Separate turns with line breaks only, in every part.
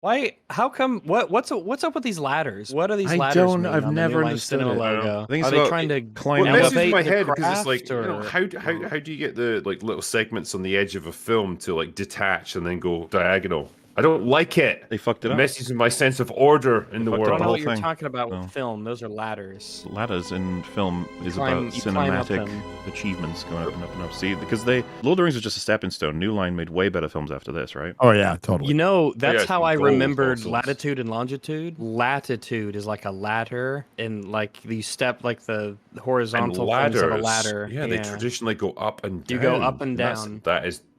Why? How come? What's up with these ladders? What are these
I
ladders?
don't.
mean
I've
on the
never
New Line
understood
Cinema
it.
logo?
I think
Are
it's
they trying to
climb
Well, it messes with
elevate
my
the
head because it's like,
craft,
how do you get the like little segments on the edge of a film to like detach and then go diagonal? I don't like it.
They fucked it
It
up.
messes with my sense of order in the
fucked
I
up
don't
world.
know
whole
what you're
thing.
talking about
No.
with film. Those are ladders.
Ladders in film is
Climb-
about
you climb up
cinematic
them.
achievements going up and up and up. See, because Lord of the Rings was just a stepping stone. New Line made way better films after this, right?
Oh yeah, totally.
You know, that's
it's
how I
gold
remembered
also.
latitude and longitude. Latitude is like a ladder, and like you step like the
And
horizontal things
ladders,
of a ladder.
yeah, they traditionally go up and down.
You go up and
That's-
down.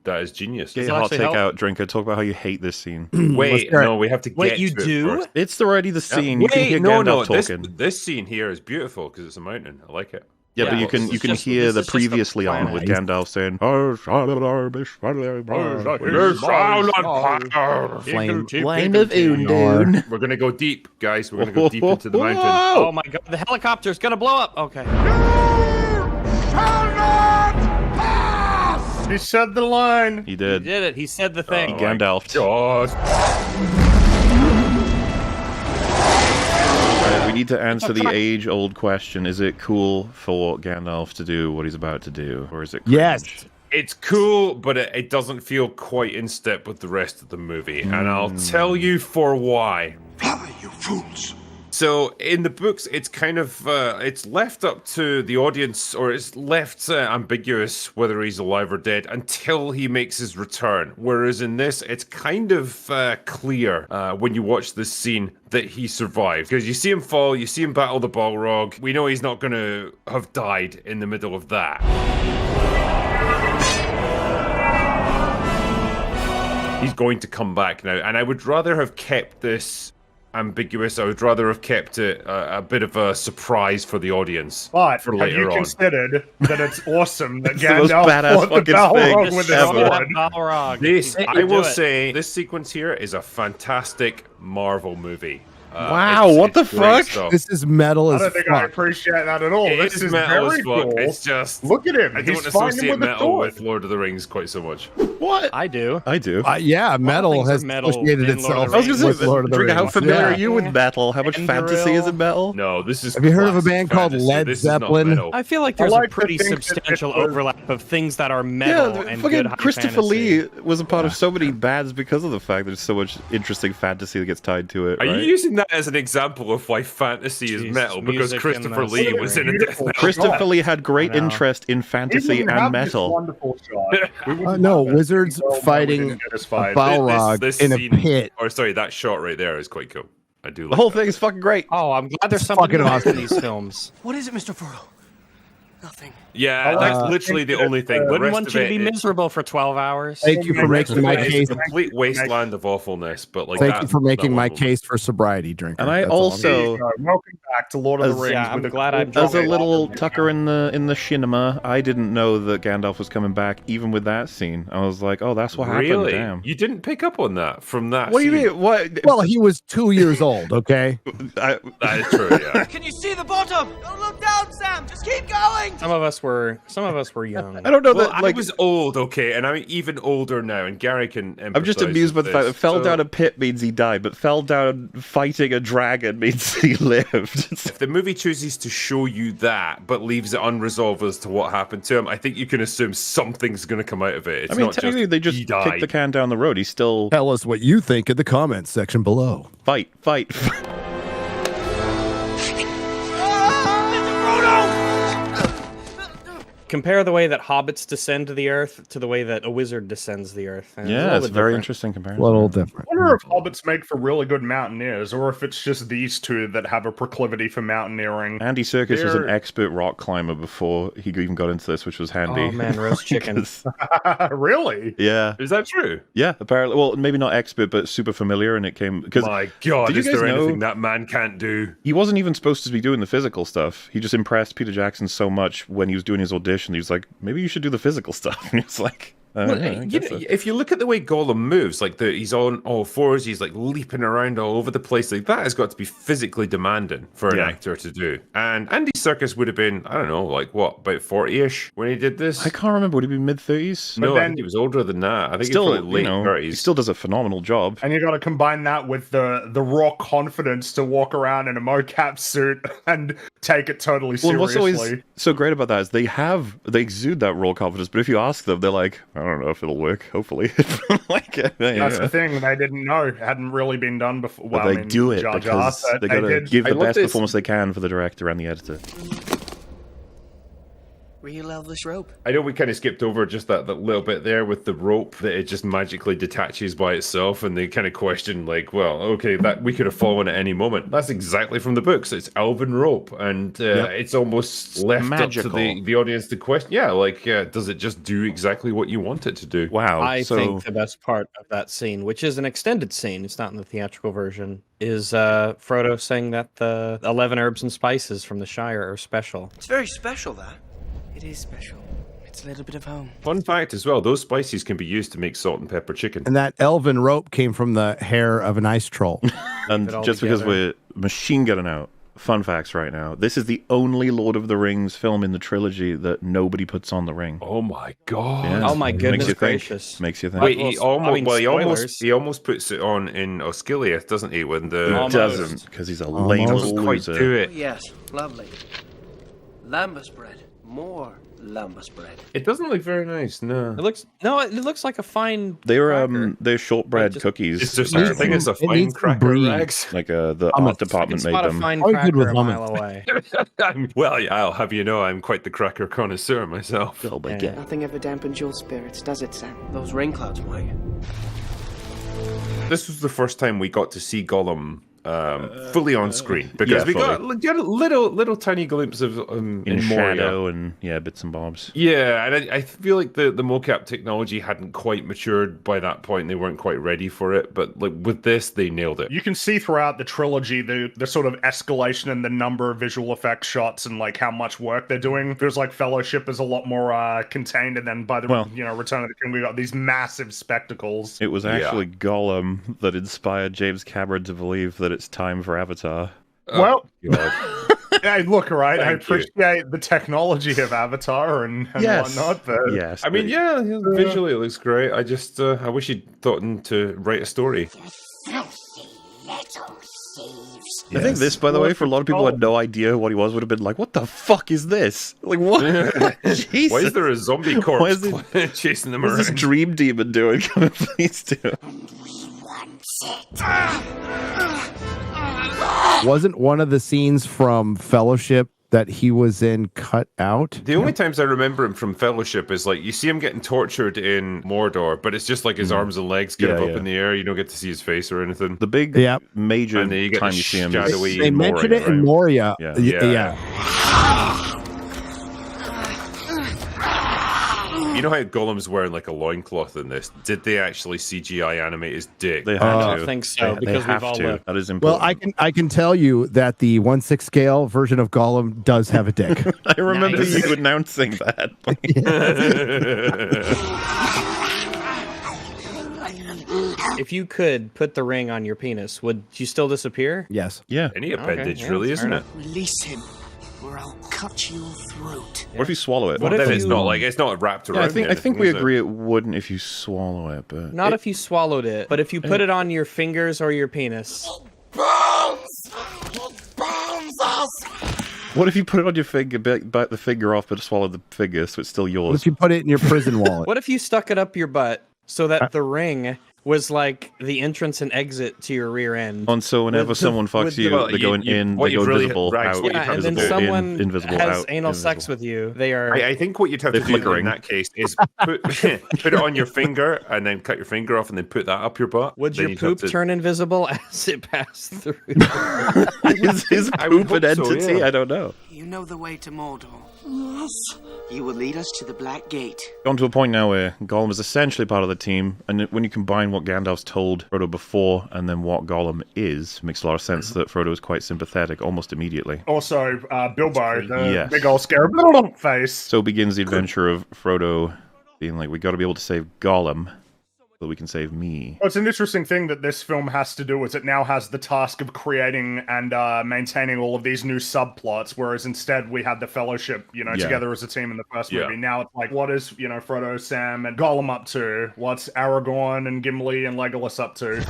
That is genius.
Get
Does
your
it
hot
actually
take
help?
out, drinker. Talk about how you hate this scene.
Wait,
hear it.
no, we have to
Wait,
get
you
to it
do?
first.
It's already the scene. You can
Wait,
hear
no,
Gandalf
no,
talking.
this scene here is beautiful because it's a mountain. I like it.
Yeah, but
Yeah,
you can
this
you
is
can
just-
hear
this
the
is just the
previously on
planet.
with Gandalf saying,
Flame.
Flame of Undune.
We're gonna go deep, guys. We're gonna go deep into the mountain.
Oh my god, the helicopter's gonna blow up. Okay.
He said the line.
He
He
did.
did it. He said the thing.
Gandalf.
God.
We need to answer the age-old question: is it cool for Gandalf to do what he's about to do, or is it cringe?
Yes.
It's cool, but it doesn't feel quite in step with the rest of the movie, and I'll tell you for why.
Fly, you fools!
So in the books, it's kind of it's left up to the audience, or it's left ambiguous whether he's alive or dead until he makes his return. Whereas in this, it's kind of clear when you watch this scene that he survived, because you see him fall, you see him battle the Balrog. We know he's not going to have died in the middle of that. He's going to come back now, and I would rather have kept this ambiguous. I would rather have kept it a bit of a surprise for the audience.
But
for
have
later
you
on.
considered that it's awesome that
It's the most
Gandalf
badass
fought the
fucking
Balrog
thing
with his
ever.
sword?
Balrog.
This,
You
I will
do it.
say, this sequence here is a fantastic Marvel movie.
Wow, what the
great
fuck?
stuff.
This is metal
I
as
don't think I
fuck.
appreciate that at all.
It
This is
metal
very
as fuck.
cool.
It's just
Look at him.
I
He's
don't
fighting
associate
with a
metal
sword.
with Lord of the Rings quite so much.
What?
I do.
I do.
Yeah, metal
things are
has
metal
associated
in Lord of
itself
the
I was
Rings.
gonna
with
say,
Lord of the
Drinker,
Rings.
how familiar are
Yeah.
you with metal? How much fantasy is in metal?
No, this is.
Have you heard of a
classic
band called
fantasy.
Led
This is not
Zeppelin?
metal.
I feel like
I
there's
like
a
to
pretty
think that it
substantial
was-
overlap of things that are metal
Yeah,
and
fucking
good high
Christopher
fantasy.
Lee was a part of so many bands because of the fact there's so much interesting fantasy that gets tied to it.
Are
right?
you using that as an example of why fantasy is
Jeez,
metal? Because
music
Christopher
and
Lee
the
was in a death
beautiful
metal.
Christopher Lee had great
I know.
interest in
We
fantasy
wouldn't
and
have this
metal.
wonderful shot. We wouldn't
No,
have it.
wizards
Well, no, we
fighting
didn't get this
a
fight.
Balrog
This
in a
scene-
pit.
Or sorry, that shot right there is quite cool. I do like
The whole
that.
thing is fucking great.
Oh, I'm glad there's
It's
something
fucking
more
awesome.
in these films.
What is it, Mr. Furrow? Nothing.
Yeah, that's literally the only thing. The
Wouldn't
rest
want
of
you to
it
be
is-
miserable for 12 hours.
Thank you for
the rest
making
of
my
it is
case.
a complete wasteland of awfulness. But like,
Thank
that-
you for making
that
my
one-
case for sobriety, drinker.
And I
That's all I'm
also-
saying.
Welcome back to Lord of the
As-
Rings.
Yeah, I'm
with
glad
cool
I'm
As a
dropping
little
drama.
tucker in the cinema, I didn't know that Gandalf was coming back, even with that scene. I was like, oh, that's what happened.
Really?
Damn.
You didn't pick up on that from that?
What do you
scene?
mean? What?
Well, he was 2 years old. Okay.
I,
That is true. Yeah.
Can you see the bottom? Don't look down, Sam. Just keep going.
Some of us were young.
I don't know
Well,
that. Like,
I was old, okay, and I'm even older now, and Gary can.
I'm just
empathise
amused by
with
the fact that
this.
fell
So,
down a pit means he died, but fell down fighting a dragon means he lived.
If the movie chooses to show you that, but leaves it unresolved as to what happened to him, I think you can assume something's going to come out of it. It's
I mean,
not
technically, they just
he
kicked
died.
the can down the road. He's still
Tell us what you think in the comments section below.
fight.
Compare the way that hobbits descend to the earth to the way that a wizard descends the earth. And
Yeah,
little
it's
bit
very
different.
interesting
A
comparison.
little different.
I wonder if hobbits make for really good mountaineers, or if it's just these two that have a proclivity for mountaineering.
Andy Serkis was an
They're-
expert rock climber before he even got into this, which was handy.
Oh man, roast chicken.
'Cause-
Really?
yeah,
Is that true?
yeah. Apparently, well, maybe not expert, but super familiar, and it came because
My God,
did you
is
guys
there
know-
anything that man can't do?
he wasn't even supposed to be doing the physical stuff. He just impressed Peter Jackson so much when he was doing his audition. He was like, maybe you should do the physical stuff. And he was like,
Well,
I
you
guess
know,
so.
if you look at the way Gollum moves, like he's on all fours, he's like leaping around all over the place. Like that has got to be physically demanding for an
Yeah.
actor to do. And Andy Serkis would have been, I don't know, like what, about 40-ish when he did this?
I can't remember. Would he be mid-30s?
No, I
then-
think he was older than that. I think
Still,
he's probably late
you know,
30s.
he still does a phenomenal job.
And you got to combine that with the raw confidence to walk around in a mocap suit and take it totally
Well, what's
seriously.
always so great about that is they exude that raw confidence, but if you ask them, they're like, I don't know if it'll work. Hopefully, like,
That's
yeah.
the thing they didn't know. It hadn't really been done before.
But
Well,
they
I mean,
do it
Jar Jar,
because
but
they gotta
did.
give the
I love
best
this.
performance they can for the director and the editor.
Real elvish rope.
I know we kind of skipped over just that little bit there with the rope that it just magically detaches by itself, and they kind of question like, well, okay, that we could have fallen at any moment. That's exactly from the books. It's elven rope, and it's almost left
magical.
up to the audience to question. Yeah, like does it just do exactly what you want it to do?
Wow.
I
so
think the best part of that scene, which is an extended scene, it's not in the theatrical version, is Frodo saying that the 11 herbs and spices from the Shire are special.
It's very special, that. It is special. It's a little bit of home.
Fun fact as well: those spices can be used to make salt and pepper chicken.
And that elven rope came from the hair of an ice troll.
and
it all
just because
together.
we're machine gunning out fun facts right now, this is the only Lord of the Rings film in the trilogy that nobody puts on the ring.
Oh my god!
Yeah.
Oh my goodness
Makes you think.
gracious.
Makes you think.
Wait,
Well, I mean, spoilers.
he almost puts it on in Osgiliath, doesn't he? When the
He
Almost.
doesn't, because he's a lame
Almost.
doesn't quite
loser.
do
Oh,
it.
yes, lovely. Lambus bread. More lambus bread.
It doesn't look very nice. No.
It looks like a fine
They're
cracker.
they're shortbread
Just-
cookies.
It's just,
apparently.
I think it's a
It
fine
needs to
cracker,
breathe.
Rex.
Like the
I'm
art
a-
You
department
can
made
spot a
them.
fine
I'm good with
cracker a
hummus.
mile away.
Well, yeah, I'll have you know, I'm quite the cracker connoisseur myself.
Oh my
Yeah.
god.
Nothing ever dampens your spirits, does it, Sam?
Those rain clouds might.
This was the first time we got to see Gollum fully on screen because
yeah,
we got
fully.
get a little tiny glimpse of
In
in Moria.
shadow and bits and bobs.
Yeah, and I feel like the mocap technology hadn't quite matured by that point. They weren't quite ready for it, but like with this, they nailed it.
You can see throughout the trilogy the sort of escalation in the number of visual effects shots and like how much work they're doing. Feels like Fellowship is a lot more contained, and then by the Return of the King, we got these massive spectacles.
It was actually Gollum that inspired James Cameron to believe that it's time for Avatar.
Well,
God.
hey, look, right? I
Thank you.
appreciate the technology of Avatar and whatnot, but
Yes.
I mean, yeah, visually it looks great. I just I wish he'd thought to write a story.
I think this, by the way, for a lot of people who had no idea what he was, would have been like, "What the fuck is this? Like, what? Jesus.
Why is there a zombie
Why
corpse
is
chasing them
What's
around?
this dream demon doing? Come on, please do.
Wasn't one of the scenes from Fellowship that he was in cut out?
The only times I remember him from Fellowship is like you see him getting tortured in Mordor, but it's just like his arms and legs get up in the air. You don't get to see his face or anything.
The big major
And then you get
time
the
you see him
shadowy
is
They mentioned it in Moria.
Yeah.
Yeah.
You know how Gollum's wearing like a loincloth in this? Did they actually CGI animate his dick?
They
I
have
don't
to.
think so,
They
because
have
we've all
to.
looked.
That is
Well,
important.
I can tell you that the 1/6 scale version of Gollum does have a dick.
I remember
Nice.
you announcing that.
If you could put the ring on your penis, would you still disappear?
Yes.
Yeah.
Any appendage,
yeah,
really,
fair
isn't it?
enough.
Release him, or I'll cut your throat.
What if you swallow it?
What
Well,
if
then it's
you-
not like it's not wrapped around.
Yeah, I think
anything,
we
is it?
agree it wouldn't if you swallow it, but
Not if you swallowed it, but if you put it on your fingers or your penis.
what if you put it on your finger, bite the finger off, but swallow the finger, so it's still
What
yours?
if you put it in your prison wallet?
What if you stuck it up your butt so that the ring was like the entrance and exit to your rear end?
And so whenever
With-
someone fucks
with
you,
the-
they're going in,
what
they go
you've really-
invisible,
Rags,
out,
what
Yeah, and
you've
then
visible,
someone
invisible,
has
out,
anal
invisible.
sex with you. They are.
I think what you'd have
They're
to do in
flickering.
that case is put put it on your finger and then cut your finger off and then put that up your butt.
Would
Then
your
you'd have
poop
to-
turn invisible as it passed through?
is
I would
poop an
hope so,
entity?
yeah.
I don't know.
You know the way to Mordor. Yes. You will lead us to the Black Gate.
On to a point now where Gollum is essentially part of the team, and when you combine what Gandalf's told Frodo before and then what Gollum is, it makes a lot of sense that Frodo is quite sympathetic almost immediately.
Also, Bilbo, the
Yes.
big old scary face.
So begins the adventure of Frodo being like, we got to be able to save Gollum so that we can save me.
Well, it's an interesting thing that this film has to do is it now has the task of creating and maintaining all of these new subplots, whereas instead we had the Fellowship, together as a team in the first movie. Now it's like, what is, Frodo, Sam, and Gollum up to? What's Aragorn and Gimli and Legolas up to?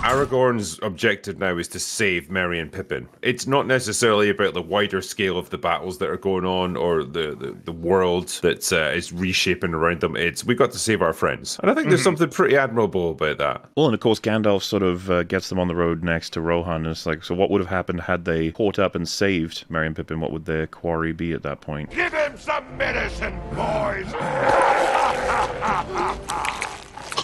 Aragorn's objective now is to save Merry and Pippin. It's not necessarily about the wider scale of the battles that are going on or the world that is reshaping around them. It's, we got to save our friends. And I think there's something pretty admirable about that.
Well, and of course, Gandalf sort of gets them on the road next to Rohan. And it's like, so what would have happened had they caught up and saved Merry and Pippin? What would their quarry be at that point?
Give him some medicine, boys!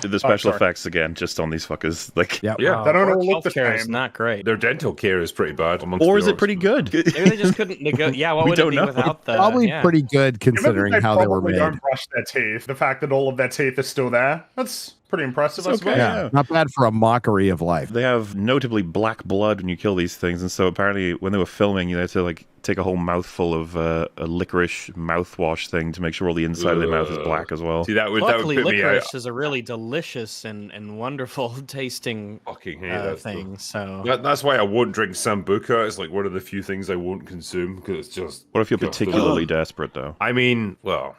The special effects again, just on these fuckers. Like,
Yeah.
They don't all look the
Healthcare is
same.
not great.
Their dental care is pretty bad.
or is it pretty good?
Maybe they just couldn't negotiate. Yeah, what
We
would it
don't
be
know.
without the?
Probably
yeah.
pretty good considering how they were
probably
made.
don't brush their teeth. The fact that all of their teeth are still there, that's pretty impressive, I suppose.
Yeah, not bad for a mockery of life.
They have notably black blood when you kill these things, and so apparently when they were filming, you had to like take a whole mouthful of a licorice mouthwash thing to make sure all the inside of their mouth is black as well.
See, that would
Luckily,
put me out.
licorice is a really delicious and wonderful tasting
Fucking hate that
thing. So
That's why I won't drink Sambuca. It's like one of the few things I won't consume because it's just.
What if you're particularly desperate, though?
I mean, well.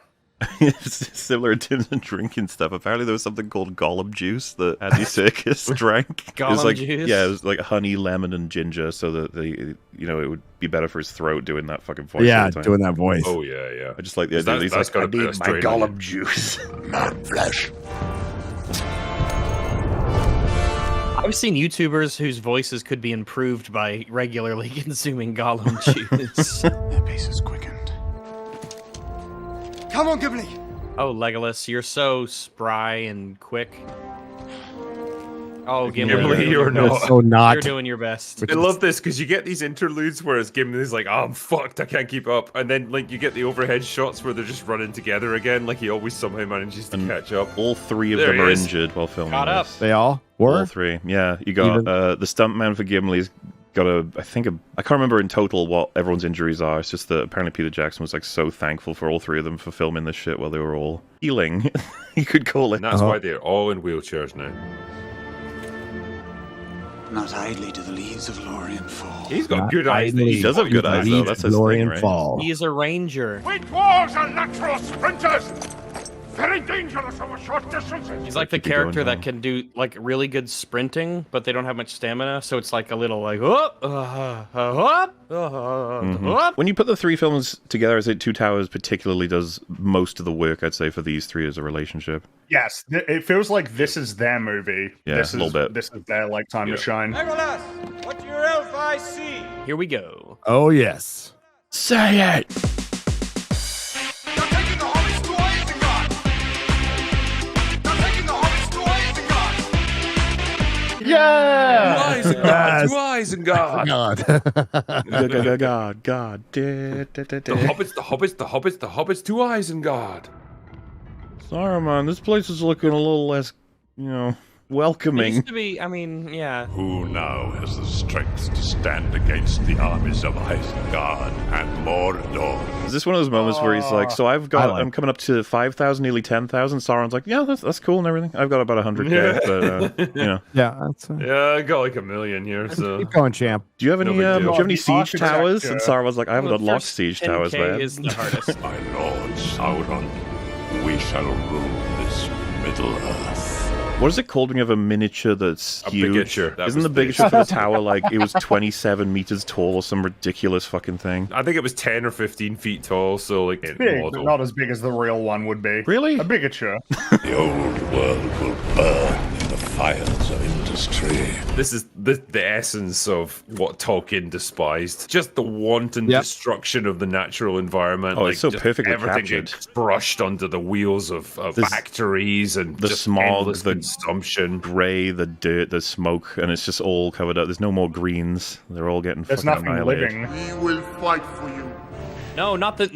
It's similar in terms of drinking stuff. Apparently, there was something called Gollum juice that Andy Serkis drank. It was
Gollum
like,
juice?
yeah, it was like honey, lemon, and ginger, so that it would be better for his throat doing that fucking voice.
Yeah,
all the time.
doing that voice.
Oh yeah.
I just like the idea that he's
That's
like,
got
I
a bit
need
of
my
strain on
Gollum
it.
juice.
Not flesh.
I've seen YouTubers whose voices could be improved by regularly consuming Gollum juice.
Their pace is quickened.
Come on, Gimli.
Oh, Legolas, you're so spry and quick. Oh,
Gimli, you're not.
So not.
You're doing your best.
I love this because you get these interludes where it's Gimli's like, oh, I'm fucked, I can't keep up. And then like you get the overhead shots where they're just running together again. Like he always somehow manages to catch up.
All three of
There
them
he
are
is.
injured while filming
Caught up.
this.
They all were?
All three. Yeah, you got the stuntman for Gimli's got I can't remember in total what everyone's injuries are. It's just that apparently Peter Jackson was like so thankful for all three of them for filming this shit while they were all healing. You could call it.
And that's why they're all in wheelchairs now.
Not idly do the leaves of Lorien fall.
He's got good eyes.
He does have good eyes, though. That's his
Glory
thing,
and
right?
fall.
He's a ranger.
We dwarves are natural sprinters. Very dangerous over short distances.
He's like the
keep it going
character that
now.
can do like really good sprinting, but they don't have much stamina, so it's like a little like whoop, whoop.
When you put the three films together, I say Two Towers particularly does most of the work, I'd say, for these three as a relationship.
Yes, it feels like this is their movie.
Yeah,
this
a little bit.
This is their like time to shine.
Legolas, what do your elf eyes see?
Here we go.
Oh, yes.
Say it!
They're taking the hobbits to Isengard. They're taking the hobbits to Isengard.
Yeah!
Isengard, to Isengard.
God.
God.
The hobbits to Isengard.
Saruman, this place is looking a little less,
It
welcoming.
used to be, I mean, yeah.
Who now has the strength to stand against the armies of Isengard and Mordor?
Is this one of those moments where he's like, so I'm coming up to 5,000, nearly 10,000. Sauron's like, yeah, that's cool and everything. I've got about 100k, but,
Yeah, that's
Yeah, I got like 1 million here, so.
keep going, champ.
Do you have any,
big deal.
do you have any
The
siege towers?
architecture.
And Sauron's like, I haven't
The
unlocked
first
siege towers,
10K
man.
is the hardest.
My lord Sauron, we shall rule this Middle Earth.
What is it called when you have a miniature that's
A
huge?
bigature. That
Isn't
was
the
the-
bigature for the tower like it was 27 meters tall or some ridiculous fucking thing?
I think it was 10 or 15 feet tall, so like in
Big, but
model.
not as big as the real one would be.
Really?
A bigature.
The old world will burn in the fires of industry.
This is the essence of what Tolkien despised. Just the wanton destruction of the natural environment.
Oh, it's so
just
perfectly
everything
captured.
gets brushed under the wheels of factories and
the
just
smog,
endless
the
consumption.
Gray, the dirt, the smoke, and it's just all covered up. There's no more greens. They're all getting
There's
fucking
nothing
annihilated.
living.
We will fight for you.
No, not the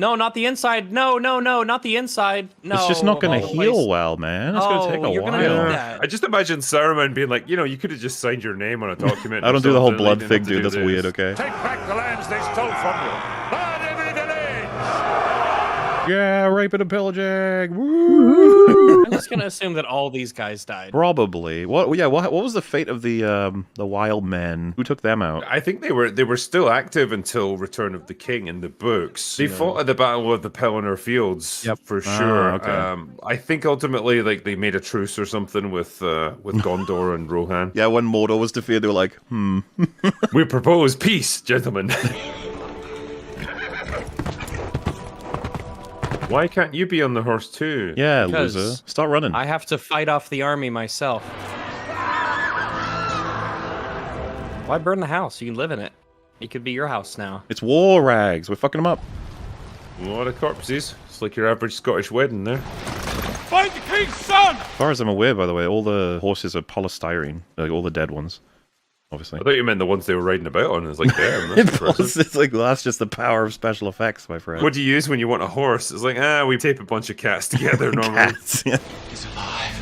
inside. No, not the inside. No.
It's just not going to
Oh,
heal
please.
well, man. It's going to take a
you're
while.
gonna need that.
I just imagine Saruman being like, you could have just signed your name on a document.
I don't do the whole
or something,
blood
like,
thing,
you didn't
dude.
have to
That's
do
weird,
this.
okay?
Take back the lands they stole from you. Not every village.
Yeah, raping and pillaging. Woo!
I'm just gonna assume that all these guys died.
Probably. What? Yeah. What was the fate of the wild men? Who took them out?
I think they were still active until Return of the King in the books. They fought at the Battle of the Pelennor Fields, for sure.
okay.
I think ultimately, like, they made a truce or something with Gondor and Rohan.
Yeah, when Mordor was defeated, they were like,
We propose peace, gentlemen. Why can't you be on the horse too?
Yeah,
Because
loser. Start running.
I have to fight off the army myself. Why burn the house? You can live in it. It could be your house now.
It's war rags. We're fucking them up.
A lot of corpses. It's like your average Scottish wedding there.
Find the king's son!
As far as I'm aware, by the way, all the horses are polystyrene. Like, all the dead ones. Obviously.
I thought you meant the ones they were riding about on. It's like, damn, that's impressive.
It's like, well, that's just the power of special effects, my friend.
What do you use when you want a horse? It's like, we tape a bunch of cats together normally.
Cats, yeah.
He's alive.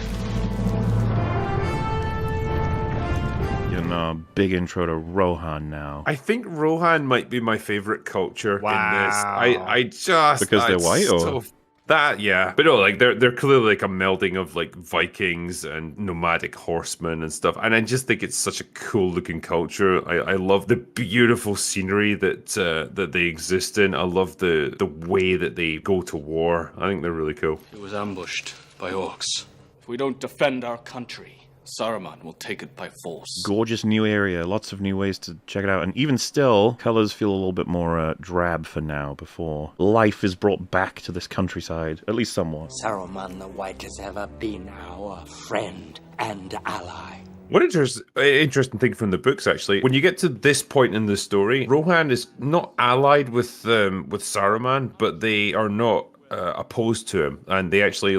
You know, big intro to Rohan now.
I think Rohan might be my favorite culture in this. I just
Because they're white, or?
so, that, yeah. But no, like they're clearly like a melding of like Vikings and nomadic horsemen and stuff. And I just think it's such a cool looking culture. I love the beautiful scenery that that they exist in. I love the way that they go to war. I think they're really cool.
It was ambushed by Orcs. If we don't defend our country, Saruman will take it by force.
Gorgeous new area, lots of new ways to check it out, and even still, colors feel a little bit more drab for now, before life is brought back to this countryside, at least somewhat.
Saruman the White has ever been our friend and ally.
One interesting thing from the books, actually, when you get to this point in the story, Rohan is not allied with Saruman, but they are not opposed to him, and they actually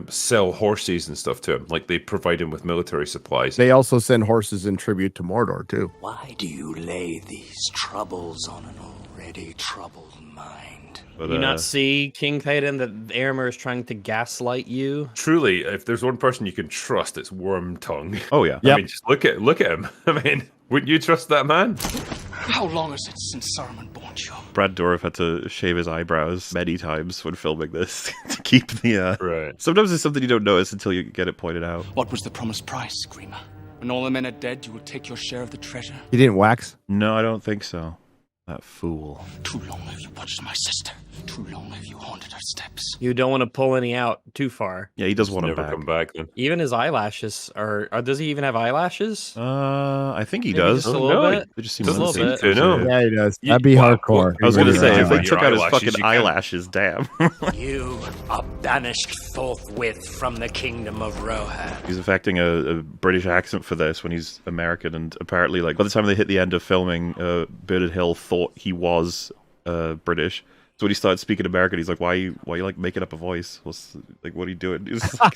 sell horses and stuff to him. Like, they provide him with military supplies.
They also send horses in tribute to Mordor too.
Why do you lay these troubles on an already troubled mind?
But,
you not see, King Theoden, that Éomer is trying to gaslight you?
Truly, if there's one person you can trust, it's Wormtongue.
Oh yeah.
I mean, just look at him. I mean, wouldn't you trust that man?
How long is it since Saruman borned you?
Brad Dourif had to shave his eyebrows many times when filming this to keep the.
Right.
Sometimes it's something you don't notice until you get it pointed out.
What was the promised price, Grima? When all the men are dead, you will take your share of the treasure?
He didn't wax.
No, I don't think so. That fool.
Too long have you watched my sister. Too long have you haunted her steps.
You don't want to pull any out too far.
Yeah, he does want him
Never
back.
come back then.
Even his eyelashes are does he even have eyelashes?
I think he
Maybe
does.
just a little bit?
They just seem
Doesn't
like
seem
bit.
to, no.
Yeah, he does. That'd be hardcore.
I was going to
Really
say, if they
your
took out his
eyelashes,
fucking
you can-
eyelashes, damn.
You are banished forthwith from the kingdom of Rohan.
He's affecting a British accent for this when he's American, and apparently, like, by the time they hit the end of filming, Bearded Hill thought he was British. So when he started speaking American, he's like, "Why you like making up a voice? What are you doing?" He's like,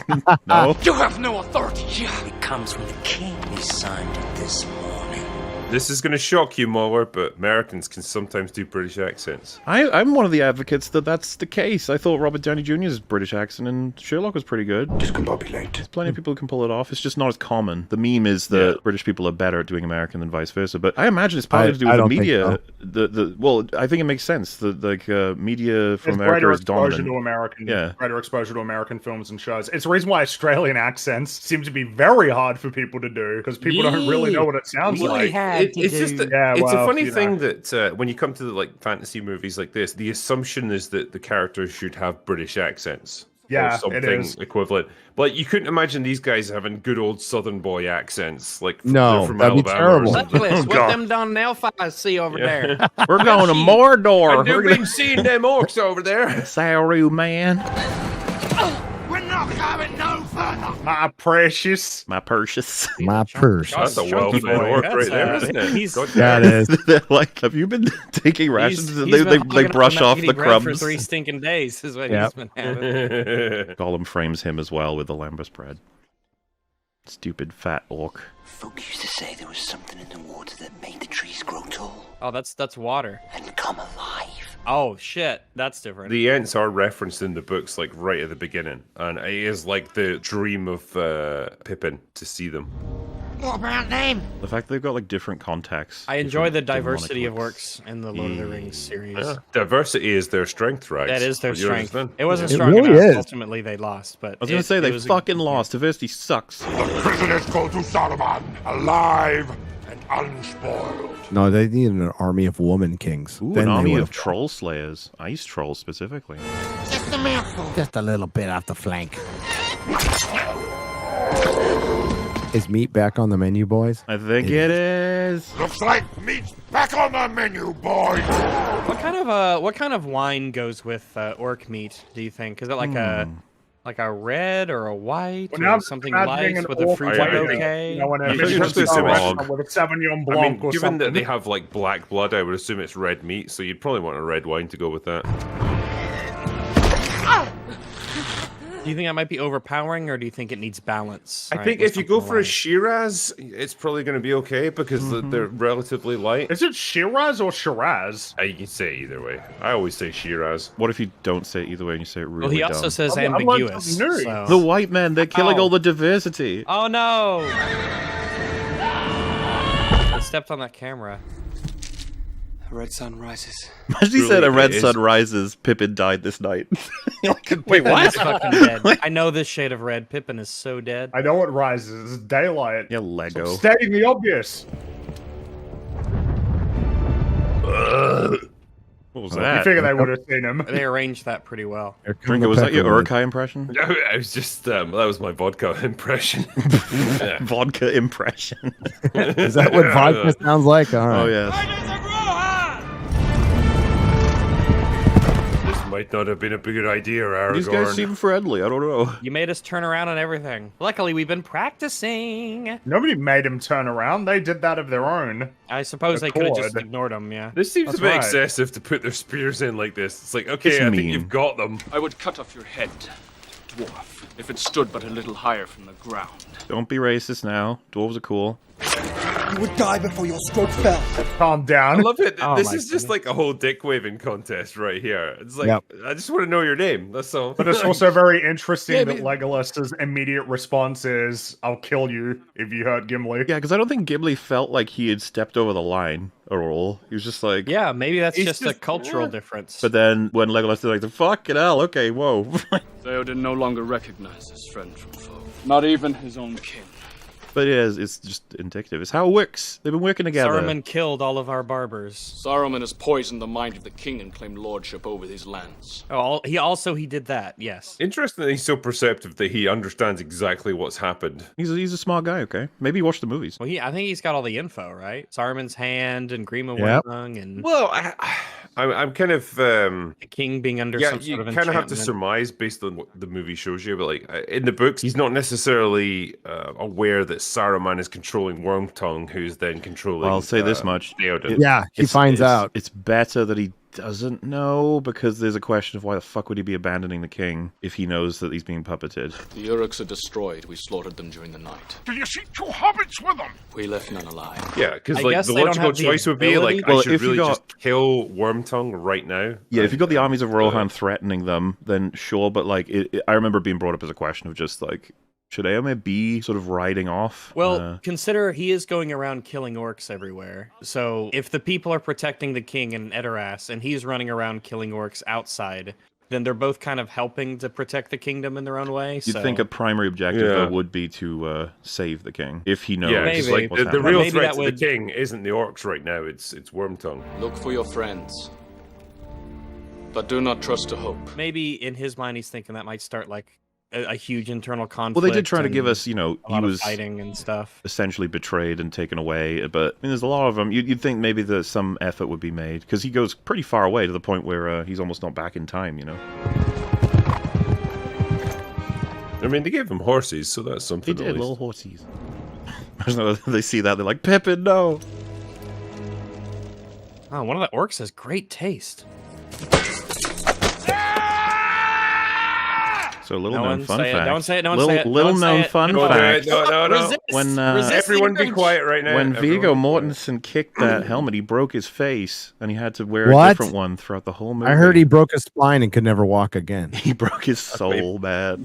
"No."
You have no authority here.
It comes from the king. He signed it this morning.
This is going to shock you, Muller, but Americans can sometimes do British accents.
I'm one of the advocates that that's the case. I thought Robert Downey Jr.'s British accent and Sherlock was pretty good.
Discombobulate.
There's plenty of people who can pull it off. It's just not as common. The meme is that British people are better at doing American than vice versa. But I imagine it's partly to do with the media. Well, I think it makes sense. The media from America is dominant.
Greater exposure to American films and shows. It's the reason why Australian accents seem to be very hard for people to do, because people don't really know what it sounds like.
It's just it's a funny thing that when you come to like fantasy movies like this, the assumption is that the characters should have British accents.
Yeah,
or something
it is.
equivalent. But you couldn't imagine these guys having good old Southern boy accents. Like
No,
from
that'd be
Alabama or
terrible.
something.
Douglas, what them down Nelfi see over there?
We're going to Mordor.
I've
We're
been seeing them orcs over there.
Saruman,
We're not going no further.
My precious.
my precious.
My purse.
That's a
Chunky
well-fed
boy.
orc
That's,
right there,
uh,
isn't it?
he's-
God
That
damn.
is.
They're like, have you been taking rations?
He's
And
been
they
hogging
brush
that
off the
meaty bread
crumbs.
for 3 stinking days. Is what
Yep.
he's been having.
Gollum frames him as well with the lambus bread. Stupid fat orc.
Folk used to say there was something in the water that made the trees grow tall
Oh, that's water.
and come alive.
Oh shit, that's different.
The Ents are referenced in the books like right at the beginning, and it is like the dream of Pippin to see them.
What about them?
The fact that they've got like different contexts.
I enjoy the
different
diversity of
demonic
orcs in the Lord of the Rings series.
Yeah. Diversity is their strength, right?
That is their
What yours
strength.
then?
It wasn't
It
strong
really
enough.
is.
Ultimately, they lost. But
I was gonna say they fucking lost. Diversity sucks.
The prisoners go to Saruman, alive and unspoiled.
No, they needed an army of woman kings.
Ooh,
Then
an
they
army
would've-
of troll slayers. Ice trolls specifically.
Just a mouthful.
Just a little bit off the flank. Is meat back on the menu, boys?
I think it is.
Looks like meat's back on the menu, boys.
What kind of wine goes with orc meat? Do you think? Is it like a red or a white
Well, now
or something light with a fruit
orc
bouquet?
You know, when
You
a
think
Michelin
it's just
star
a
restaurant
log.
with a Sauvignon
I
Blanc
mean,
or
given that
something.
they have like black blood, I would assume it's red meat, so you'd probably want a red wine to go with that.
Do you think that might be overpowering, or do you think it needs balance?
I
Right,
think
with
if you go
something
for a
light?
Shiraz, it's probably going to be okay because they're relatively light.
Is it Shiraz or Shiraz?
You can say it either way. I always say Shiraz.
What if you don't say it either way and you say it really
Well, he also
dumb?
says
I learned
ambiguous.
something new.
So.
The white men, they're killing
Ow.
all the diversity.
Oh no! I stepped on that camera.
The red sun rises.
Imagine he said
Truly,
a red
it is.
sun rises, Pippin died this night.
Wait, what? Fucking dead. I know this shade of red. Pippin is so dead.
I know what rises. It's daylight.
Yeah, Lego.
Stating the obvious.
What was
You
that?
figure they would have seen him.
They arranged that pretty well.
Drinker, was that your Urkai impression?
I was just, that was my vodka impression. Yeah.
Vodka impression.
Is that what vodka sounds like? All right.
Oh, yes.
Riders of Rohan!
This might not have been a good idea, Aragorn.
These guys seem friendly. I don't know.
You made us turn around on everything. Luckily, we've been practicing.
Nobody made him turn around. They did that of their own.
I suppose they could have just
Accord.
ignored him, yeah.
This seems
That's
a bit
right.
excessive to put their spears in like this. It's like, okay,
It's
I
mean.
think you've got them.
I would cut off your head, dwarf, if it stood but a little higher from the ground.
Don't be racist now. Dwarves are cool.
You would die before your stroke fell.
Calm
I
down.
love it.
Oh
This
my
is just like a whole dick waving contest right here. It's like,
Yep.
I just want to know your name. That's all.
But it's also very interesting
Yeah,
that Legolas's immediate response is, "I'll kill you if you hurt Gimli."
Yeah, because I don't think Gimli felt like he had stepped over the line at all. He was just like,
Yeah, maybe that's
He's
just a
just-
cultural
yeah.
difference.
But then when Legolas did like, the fucking hell, okay, whoa.
Theoden no longer recognized his friend from foe. Not even his own kin.
But it is, it's just indicative. It's how it works. They've been working together.
Saruman killed all of our barbers.
Saruman has poisoned the mind of the king and claimed lordship over these lands.
Oh, he did that, yes.
Interesting that he's so perceptive that he understands exactly what's happened.
He's a smart guy, okay? Maybe he watched the movies.
Well, I think he's got all the info, right? Saruman's hand and Grima
Yep.
Wormtongue and
Well, I'm kind of
the king being under
yeah.
some
You
sort of
kind of have to
enchantment.
surmise based on what the movie shows you, but like in the books, he's not necessarily aware that Saruman is controlling Wormtongue, who's then controlling.
Well, I'll say this much.
Theoden.
Yeah, he finds out.
It's better that he doesn't know, because there's a question of why the fuck would he be abandoning the king if he knows that he's being puppeted.
The Orcs are destroyed. We slaughtered them during the night.
Did you see two hobbits with them?
We left none alive.
Yeah, because
I
like
guess
the
they don't
logical
have the
choice would be like,
ability.
I
Well,
should
if you
really
got-
just kill Wormtongue right now.
Yeah, if you've got the armies of Rohan threatening them, then sure, but like, I remember being brought up as a question of just like, should Eomer be sort of riding off?
Well, consider he is going around killing orcs everywhere. So if the people are protecting the king in Edoras and he's running around killing orcs outside, then they're both kind of helping to protect the kingdom in their own way.
You'd think a primary objective
Yeah.
though would be to save the king, if he knows.
Yeah, because
Maybe.
like
what's
the
happening.
real
Maybe
threat
that
to
would-
the king isn't the orcs right now. It's Wormtongue.
Look for your friends. But do not trust to hope.
maybe in his mind he's thinking that might start like a huge internal conflict.
Well, they did try to give
and
us, you know,
a
he
lot
was
of fighting and stuff.
essentially betrayed and taken away, but I mean, there's a lot of them. You'd think maybe that some effort would be made, because he goes pretty far away to the point where he's almost not back in time, you know?
I mean, they gave him horses, so that's
They
something. at
did,
least.
little horsies. They see that, they're like, Pippin, no!
Oh, one of the orcs has great taste.
So, little
No
known
one
fun
say it,
fact.
don't say it, no one
little
say it, no
little
one say
known
it.
fun
No,
fact.
no.
Resist,
When,
resist
Everyone be
urge.
quiet right now.
When
Everyone
Viggo
be quiet.
Mortensen kicked that helmet, he broke his face, and he had to wear a
What?
different one throughout the whole movie.
I heard he broke his spine and could never walk again.
He broke his soul bad.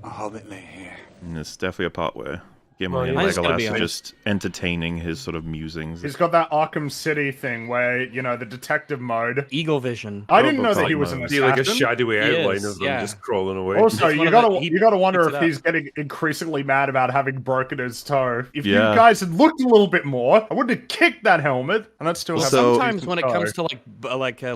A hobbit lay here.
And there's definitely a part where Gimli and
I just gotta be
Legolas are
honest.
just entertaining his sort of musings.
He's got that Arkham City thing where, you know, the detective mode.
Eagle vision.
I didn't know that he was
mode.
an
See like a
assassin.
shadowy
He
outline
is,
of them
yeah.
just crawling away.
Also,
It's
you
one of
gotta
the- he
wonder
picks
if
it
he's getting increasingly mad about having broken his toe. If you
Yeah.
guys had looked a little bit more, I wouldn't have kicked that helmet, and that's still
Well,
have
So-
sometimes
decent
when it
toe.
comes to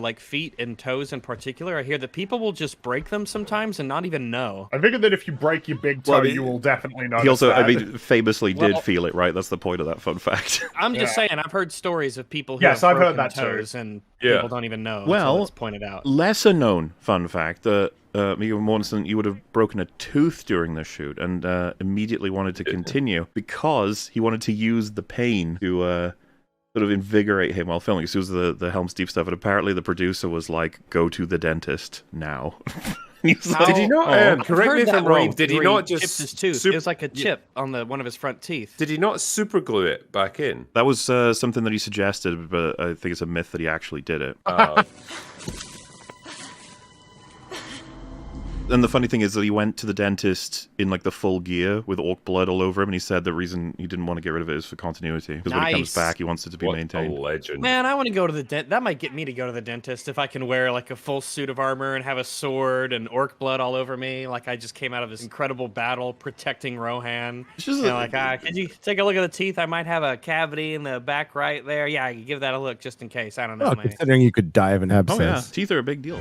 like feet and toes in particular, I hear that people will just break them sometimes and not even know.
I figured that if you break your big toe,
Well, I mean,
you will definitely notice
He also,
that.
I mean, famously did
Well-
feel it, right? That's the point of that fun fact.
I'm just
Yeah.
saying, I've heard stories of people who
Yes,
have
I've heard
broken
that too.
toes and
Yeah.
people don't even know until
Well,
it's pointed out.
lesser known fun fact that Miguel Mortensen, you would have broken a tooth during the shoot and immediately wanted to continue because he wanted to use the pain to sort of invigorate him while filming. So it was the Helm's Deep stuff, and apparently the producer was like, "Go to the dentist now." He's
How-
Did he not?
I've
Correct
heard
me if
that
I'm
where
wrong. Did he
where
not
chipped
just
his tooth? It was like a chip on one of his front teeth.
Did he not super glue it back in?
That was something that he suggested, but I think it's a myth that he actually did it. And the funny thing is that he went to the dentist in like the full gear with orc blood all over him, and he said the reason he didn't want to get rid of it is for continuity. Because when he comes
Nice.
back, he wants it to be
What
maintained.
a legend.
Man, I want to go to the dent. That might get me to go to the dentist if I can wear like a full suit of armor and have a sword and orc blood all over me, like I just came out of this incredible battle protecting Rohan.
It's just
Could you take a look at the teeth? I might have a cavity in the back right there. Yeah, I could give that a look just in case. I don't know.
Oh,
man.
considering you could die of an abscess.
Oh yeah, teeth are a big deal.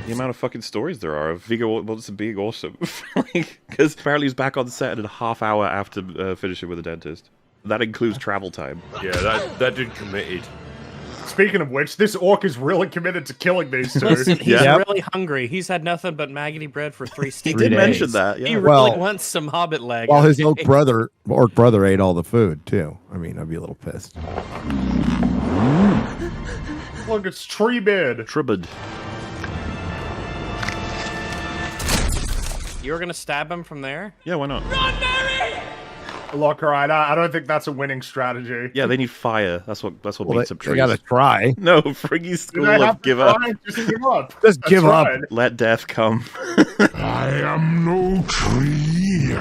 The amount of fucking stories there are of Viggo wants to be awesome. Because apparently he's back on set in a half hour after finishing with the dentist. That includes travel time.
Yeah, that dude committed.
Speaking of which, this orc is really committed to killing these two.
Listen, he's
Yeah.
really hungry. He's had nothing but maggoty bread for 3
He
stinking
did
days.
mention that,
He
yeah.
really
Well,
wants some hobbit leg.
While his
okay?
orc brother ate all the food too. I mean, I'd be a little pissed.
Look, it's Treebeard.
Treebeard.
You were gonna stab him from there?
Yeah, why not?
Look, alright, I don't think that's a winning strategy.
Yeah, they need fire. That's what
Well,
beats up
they
trees.
gotta try.
No, Friggy's
Do
school
they
of
have to
give up.
try? Just give up.
Just
That's
give up.
right.
Let death come.
I am no tree.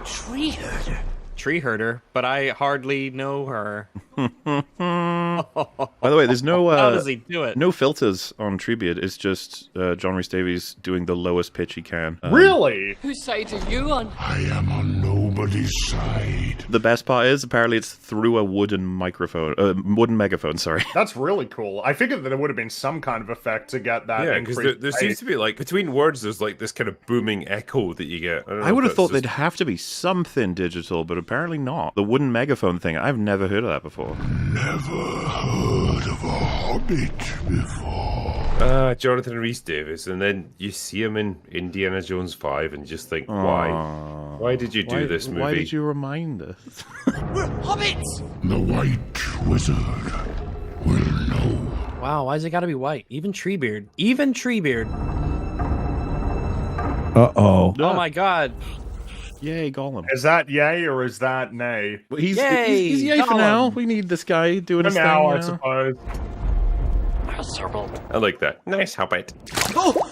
Tree herder.
Tree herder, but I hardly know her.
By the way, there's no
How does he do it?
no filters on Treebeard. It's just John Rhys Davies doing the lowest pitch he can.
Really?
Whose side are you on?
I am on nobody's side.
The best part is apparently it's through a wooden microphone, wooden megaphone. Sorry.
That's really cool. I figured that there would have been some kind of effect to get that.
Yeah, because there seems to be like between words, there's like this kind of booming echo that you get.
I would have thought there'd have to be something digital, but apparently not. The wooden megaphone thing, I've never heard of that before.
Never heard of a hobbit before.
Jonathan Rhys Davis, and then you see him in Indiana Jones 5 and just think, why? Why did you do this movie?
Why did you remind us?
We're hobbits!
The White Wizard will know.
Wow, why's it gotta be white? Even Treebeard. Even Treebeard.
Uh-oh.
Oh my god.
Yay, Gollum.
Is that yay or is that nay?
Well, he's
Yay,
yay for
Gollum.
now. We need this guy doing
For
his
now,
thing.
I suppose.
I like that. Nice hobbit.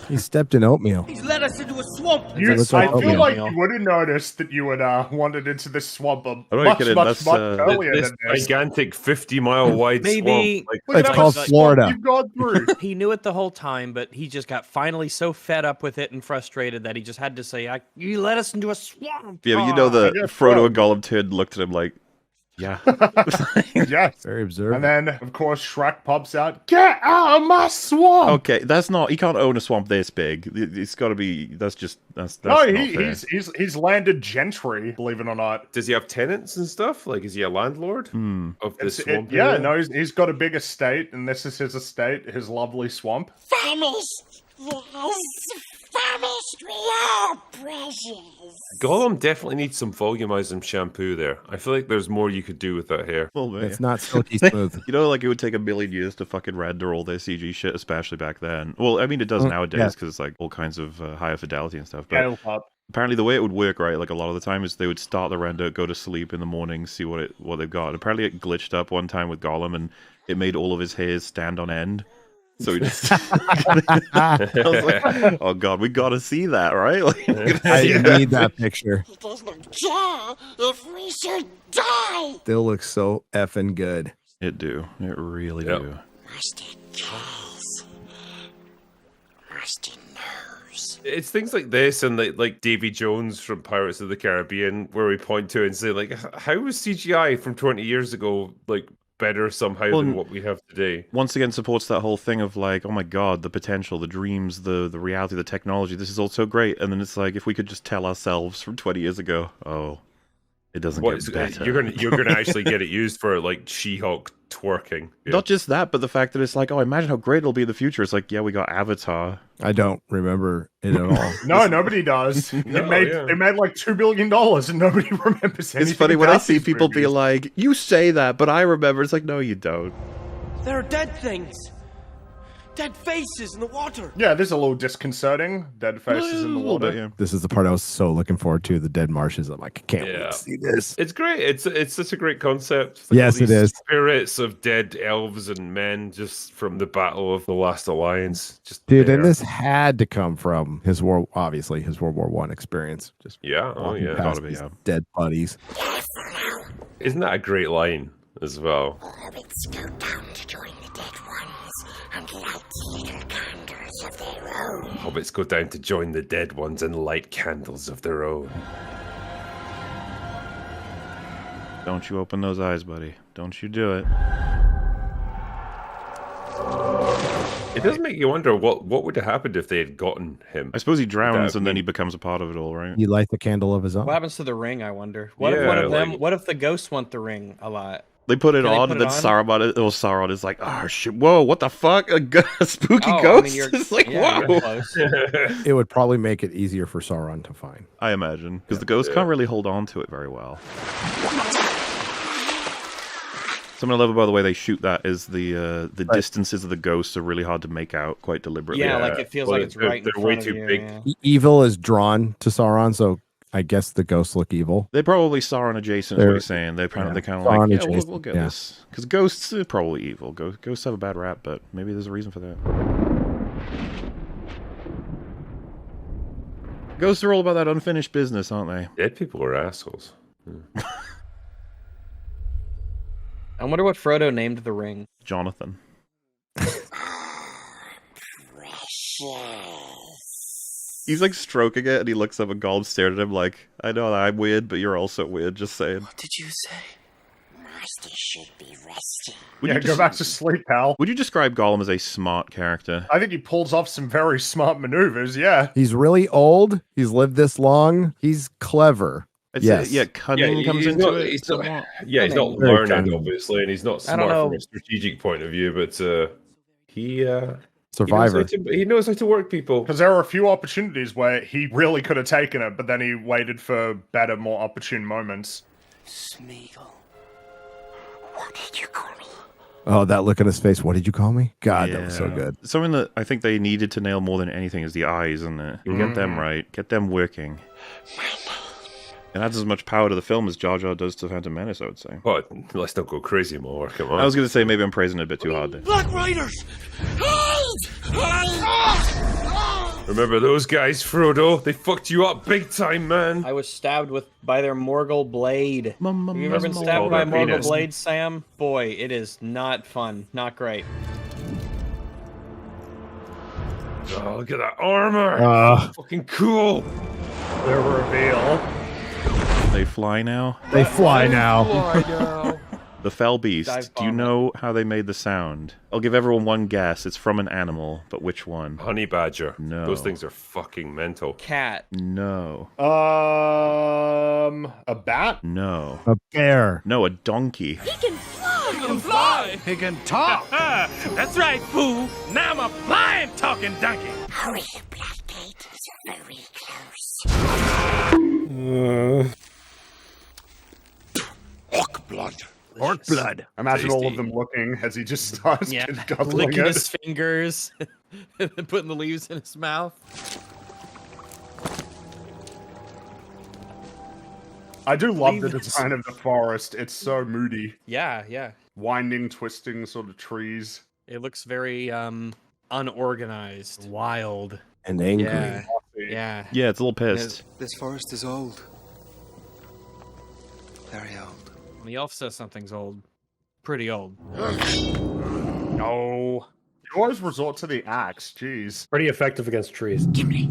He stepped in oatmeal.
He's led us into a swamp!
You,
Looks
I
like
feel
oatmeal.
like you would have noticed that you had wandered into this swamp
I'm not
much
kidding, that's,
earlier
This
than this.
gigantic 50-mile wide
Maybe-
swamp. Like,
Look at
It's
how
called
much swamp
Florida.
You've gone through.
He knew it the whole time, but he just got finally so fed up with it and frustrated that he just had to say, "You led us into a swamp."
Yeah, but you know the
I guess
Frodo
so.
and Gollum turned looked at him like, yeah.
Yes.
Very
And
observant.
then, of course, Shrek pops out. Get out of my swamp!
Okay, that's not. He can't own a swamp this big. It's got to be. That's
No,
not fair.
he's landed gentry, believe it or not.
does he have tenants and stuff? Like, is he a landlord of this swamp?
Yeah,
area?
no, he's got a big estate, and this is his estate, his lovely swamp.
Famished, yes, famished we are, precious.
Gollum definitely needs some volumizing shampoo there. I feel like there's more you could do with that hair.
Well, man.
It's not silky smooth.
You know, like it would take a million years to fucking render all their CG shit, especially back then. Well, I mean, it does nowadays
yeah.
because it's like all kinds of higher fidelity and stuff. But
Scale up.
apparently, the way it would work, right, like a lot of the time, is they would start the render, go to sleep in the morning, see what they've got. And apparently, it glitched up one time with Gollum, and it made all of his hairs stand on end. So we just I was like, oh god, we gotta see that, right? Like,
I need that picture.
It doesn't care if we should die.
Still looks so effing good.
It really do.
Rusty kills. Rusty knows.
It's things like this and like Davy Jones from Pirates of the Caribbean, where we point to and say, like, how was CGI from 20 years ago like better somehow than what we have today?
Once again, supports that whole thing of like, oh my god, the potential, the dreams, the reality, the technology. This is all so great, and then it's like, if we could just tell ourselves from 20 years ago, oh, it doesn't get better.
You're gonna actually get it used for like She-Hulk twerking. Yeah.
Not just that, but the fact that it's like, oh, imagine how great it'll be in the future. It's like, yeah, we got Avatar.
I don't remember it at all.
No, nobody does. They made like $2 billion and nobody remembers anything.
It's funny when I see
these
people
movies.
be like, you say that, but I remember. It's like, no, you don't.
There are dead things. Dead faces in the water.
Yeah, this is a little disconcerting. Dead faces in the water.
Yeah.
This is the part I was so looking forward to, the dead marshes. I'm like, I can't wait to see this.
It's great. It's such a great concept.
Yes, it is.
Spirits of dead elves and men just from the Battle of the Last Alliance. Just
Dude,
there.
and this had to come from his World War One experience. Just walking past
gotta be,
these
yeah.
dead buddies.
Isn't that a great line as well?
Hobbits go down to join the dead ones and light little candles of their own.
Hobbits go down to join the dead ones and light candles of their own.
Don't you open those eyes, buddy. Don't you do it.
It does make you wonder what would have happened if they had gotten him.
I suppose he drowns and then he becomes a part of it all, right?
He light the candle of his own.
What happens to the ring, I wonder? What if
Yeah,
one of them,
like-
what if the ghosts want the ring a lot?
They put it
Can they
on,
put
and
it
then
on?
Sauron is like, oh shit, whoa, what the fuck? A spooky
Oh, I
ghost?
mean, you're-
It's like,
yeah,
wow.
you're close.
It would probably make it easier for Sauron to find.
I imagine, because the ghosts can't really hold on to it very well. Something I love about the way they shoot that is the distances of the ghosts are really hard to make out quite deliberately.
Yeah, like it feels like it's right in
they're
front
way
of
too
you.
big.
Yeah.
Evil is drawn to Sauron, so I guess the ghosts look evil.
They're probably Sauron adjacent, is what he's saying. They're kind of
Sauron
like, yeah,
adjacent,
we'll get
yeah.
this. Because ghosts are probably evil. Ghosts have a bad rap, but maybe there's a reason for that. Ghosts are all about that unfinished business, aren't they?
Dead people are assholes.
I wonder what Frodo named the ring.
Jonathan. He's like stroking it, and he looks up, and Gollum stared at him like, I know I'm weird, but you're also weird, just saying.
What did you say?
Master should be resting.
Would
Yeah,
you
go back to sleep, pal.
Would you describe Gollum as a smart character?
I think he pulls off some very smart maneuvers, yeah.
He's really old. He's lived this long. He's clever.
I'd
Yes.
say, yeah, cunning comes
he's
into
not,
it.
he's not,
somewhat.
yeah, he's not
Very
learned,
cunning.
obviously, and he's not
I don't
smart from
know.
a strategic point of view, but he
Survivor.
He knows how to work people.
Because there were a few opportunities where he really could have taken it, but then he waited for better, more opportune moments.
Smeagol.
What did you call me?
Oh, that look on his face. What did you call me? God, that was so
Yeah.
good.
Something that I think they needed to nail more than anything is the eyes, isn't it? Get them right. Get them working. It adds as much power to the film as Jar Jar does to Phantom Menace, I would say.
But let's not go crazy more. Come on.
I was going to say maybe I'm praising it a bit too hard there.
Black Riders!
Remember those guys, Frodo? They fucked you up big time, man.
I was stabbed by their Morgul blade. Have you ever been stabbed by a
Morgul
Morgul
penis.
blade, Sam? Boy, it is not fun. Not great.
Oh, look at that armor. Fucking cool.
The reveal.
They fly now?
They fly now.
The Fellbeasts.
Dive
Do you
bomb.
know how they made the sound? I'll give everyone one guess. It's from an animal, but which one?
Honey badger.
No.
Those things are fucking mental.
Cat.
No.
A bat?
No.
A bear.
No, a donkey.
He can fly!
He can talk.
That's right, fool. Now I'm a flying talking donkey.
Hurry, the black gate is very close.
Orc blood.
Orc blood.
Imagine all of
Tasty.
them looking as he just starts
Yeah,
guzzling
licking
it.
his fingers, and then putting the leaves in his mouth.
I do love the
Leave it.
design of the forest. It's so moody.
Yeah, yeah.
Winding, twisting sort of trees.
It looks very unorganized, wild,
and angry.
Yeah.
Yeah, it's a little pissed.
This forest is old. Very old.
When the elf says something's old, pretty old.
No. You always resort to the axe, jeez.
Pretty effective against trees.
Gimli,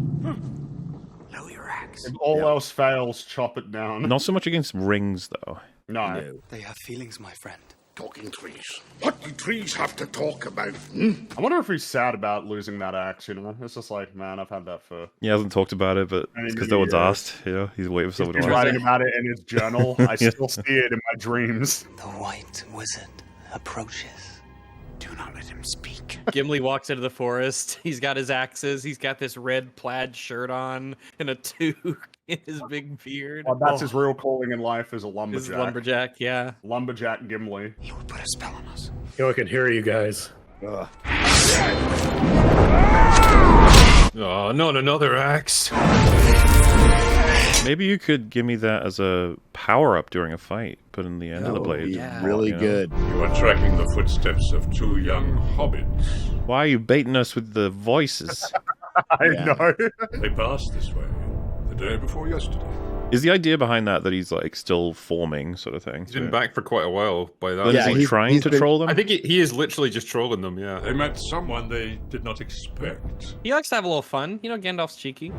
lower your axe.
If all else fails, chop it down.
Not so much against rings, though.
No.
They have feelings, my friend.
Talking trees. What do trees have to talk about? Hmm?
I wonder if he's sad about losing that axe, you know? It's just like, man, I've had that for...
He hasn't talked about it, but it's because no one's asked. You know, he's waiting for someone to
He's
ask.
writing about it in his journal. I still see it in my dreams.
The white wizard approaches.
Do not let him speak.
Gimli walks into the forest. He's got his axes. He's got this red plaid shirt on and a toque in his big beard.
Oh, that's his real calling in life, is a lumberjack.
His lumberjack, yeah.
Lumberjack Gimli.
He will put a spell on us.
Yo, I can hear you guys.
Oh, not another axe.
Maybe you could give me that as a power-up during a fight. Put in the end of the blade.
Really
You know?
good.
You are tracking the footsteps of two young hobbits.
Why are you baiting us with the voices?
I know.
They passed this way the day before yesterday.
Is the idea behind that he's like still forming, sort of thing?
He's been back for quite a while by that.
But is he trying to troll them?
I think he is literally just trolling them, yeah.
They met someone they did not expect.
He likes to have a little fun. You know, Gandalf's cheeky.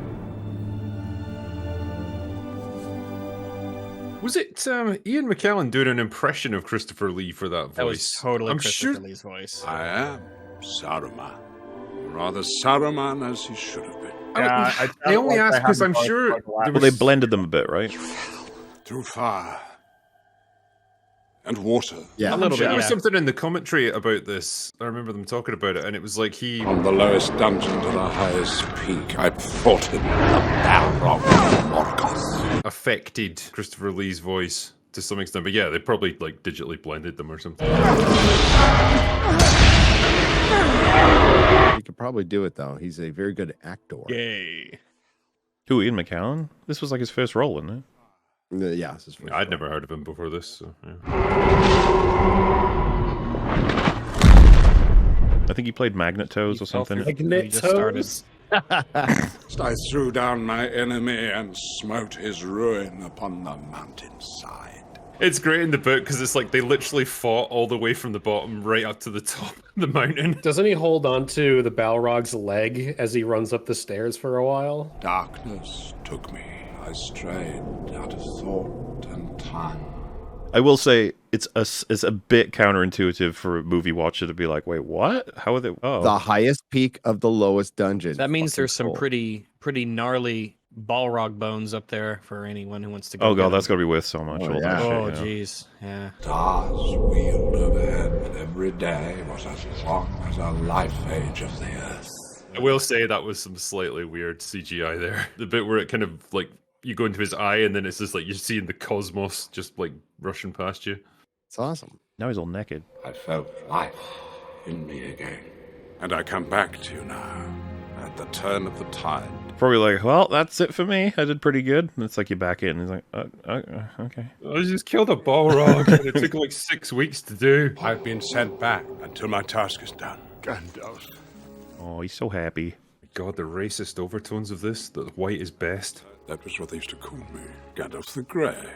Was it Ian McKellen doing an impression of Christopher Lee for that voice?
That was totally
I'm
Christopher
sure...
Lee's voice.
I am Saruman. Rather Saruman as he should have been.
I only asked because I'm sure...
Well, they blended them a bit, right?
Through fire and water.
Yeah,
a little bit. There was something in the commentary about this. I remember them talking about it, and it was like he...
From the lowest dungeon to the highest peak, I fought him, the Balrog of Morgoth.
Affected Christopher Lee's voice to some extent, but yeah, they probably like digitally blended them or something.
He could probably do it though. He's a very good actor.
Yay.
Who, Ian McKellen? This was like his first role, isn't it?
Yeah, this is first
I'd never heard of him before this. So, yeah.
I think he played Magnet Toes or something.
Magnet Toes?
I threw down my enemy and smote his ruin upon the mountainside.
It's great in the book because it's like they literally fought all the way from the bottom right up to the top of the mountain.
Doesn't he hold on to the Balrog's leg as he runs up the stairs for a while?
Darkness took me. I strayed out of thought and time.
I will say it's a bit counterintuitive for a movie watcher to be like, wait, what? How are they? Oh,
The highest peak of the lowest dungeon.
That means there's some
cool.
pretty gnarly Balrog bones up there for anyone who wants to go.
oh god,
get
that's
them.
got to be worth so much. all that
Oh
shit, you know?
jeez, yeah.
Stars wheeled overhead every day was as long as a life age of the earth.
I will say that was some slightly weird CGI there. The bit where it kind of like you go into his eye and then it's just like you're seeing the cosmos just like rushing past you.
It's awesome.
Now he's all naked.
I felt life in me again. And I come back to you now, at the turn of the tide.
Probably like, well, that's it for me. I did pretty good. And it's like you're back in. And he's like, okay.
I just killed a Balrog and it took like 6 weeks to do.
I've been sent back until my task is done. Gandalf.
Oh, he's so happy.
God, the racist overtones of this, that white is best.
That was what they used to call me, Gandalf the Grey.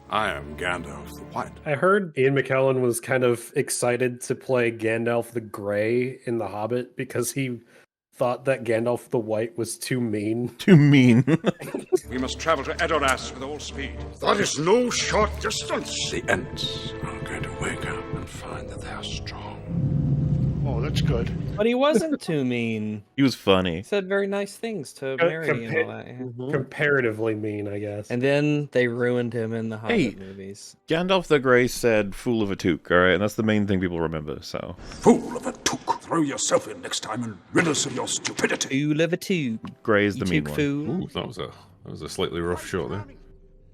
I am Gandalf the White.
I heard Ian McKellen was kind of excited to play Gandalf the Grey in The Hobbit because he thought that Gandalf the White was too mean.
Too mean.
We must travel to Edoras with all speed. That is no short distance. The Ents are going to wake up and find that they are strong. Oh, that's good.
But he wasn't too mean.
He was funny.
He said very nice things to Mary and all that. Yeah.
Comparatively mean, I guess.
And then they ruined him in the Hobbit
Hey.
movies.
Gandalf the Grey said "fool of a toque," all right, and that's the main thing people remember. So
Fool of a toque. Throw yourself in next time and rid us of your stupidity.
Fool of a toque.
Grey is the mean one.
Fool.
Ooh, that was a slightly rough shot there.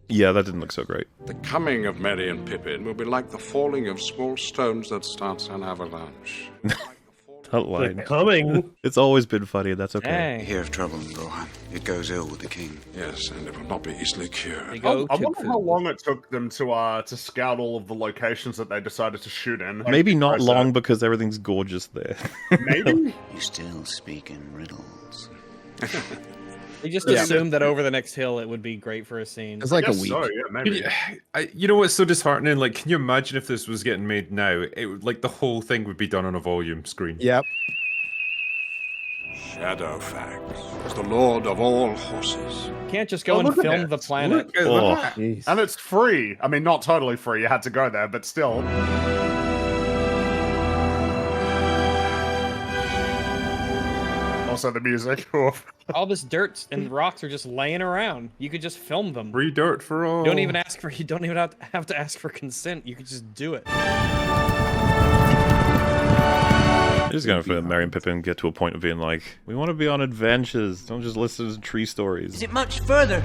Yeah, that didn't look so great.
The coming of Merry and Pippin will be like the falling of small stones that starts an avalanche. Like the falling
That line.
They're coming.
It's always been funny, and that's okay.
Dang.
You hear of trouble in Rohan. It goes ill with the king.
Yes, and it will not be easily cured.
They
I
go
wonder
to
how long it took them to scout all of the locations that they decided to shoot in. Like,
Maybe not
process.
long because everything's gorgeous there.
Maybe.
You still speak in riddles.
They just assumed that over the next hill it would be great for a scene.
It's like a
Guess
week.
so, yeah, maybe.
You know what's so disheartening? Like, can you imagine if this was getting made now? It would, like, the whole thing would be done on a volume screen.
Yep.
Shadowfax is the lord of all horses.
Can't just go and
look at
film
it.
the planet.
Look at
Oh.
that.
Jeez.
And it's free. I mean, not totally free. You had to go there, but still. Also, the music.
All this dirt and rocks are just laying around. You could just film them.
Free dirt for all.
You don't even have to ask for consent. You could just do it.
I'm just going for Merry and Pippin get to a point of being like, we want to be on adventures. Don't just listen to tree stories.
Is it much further?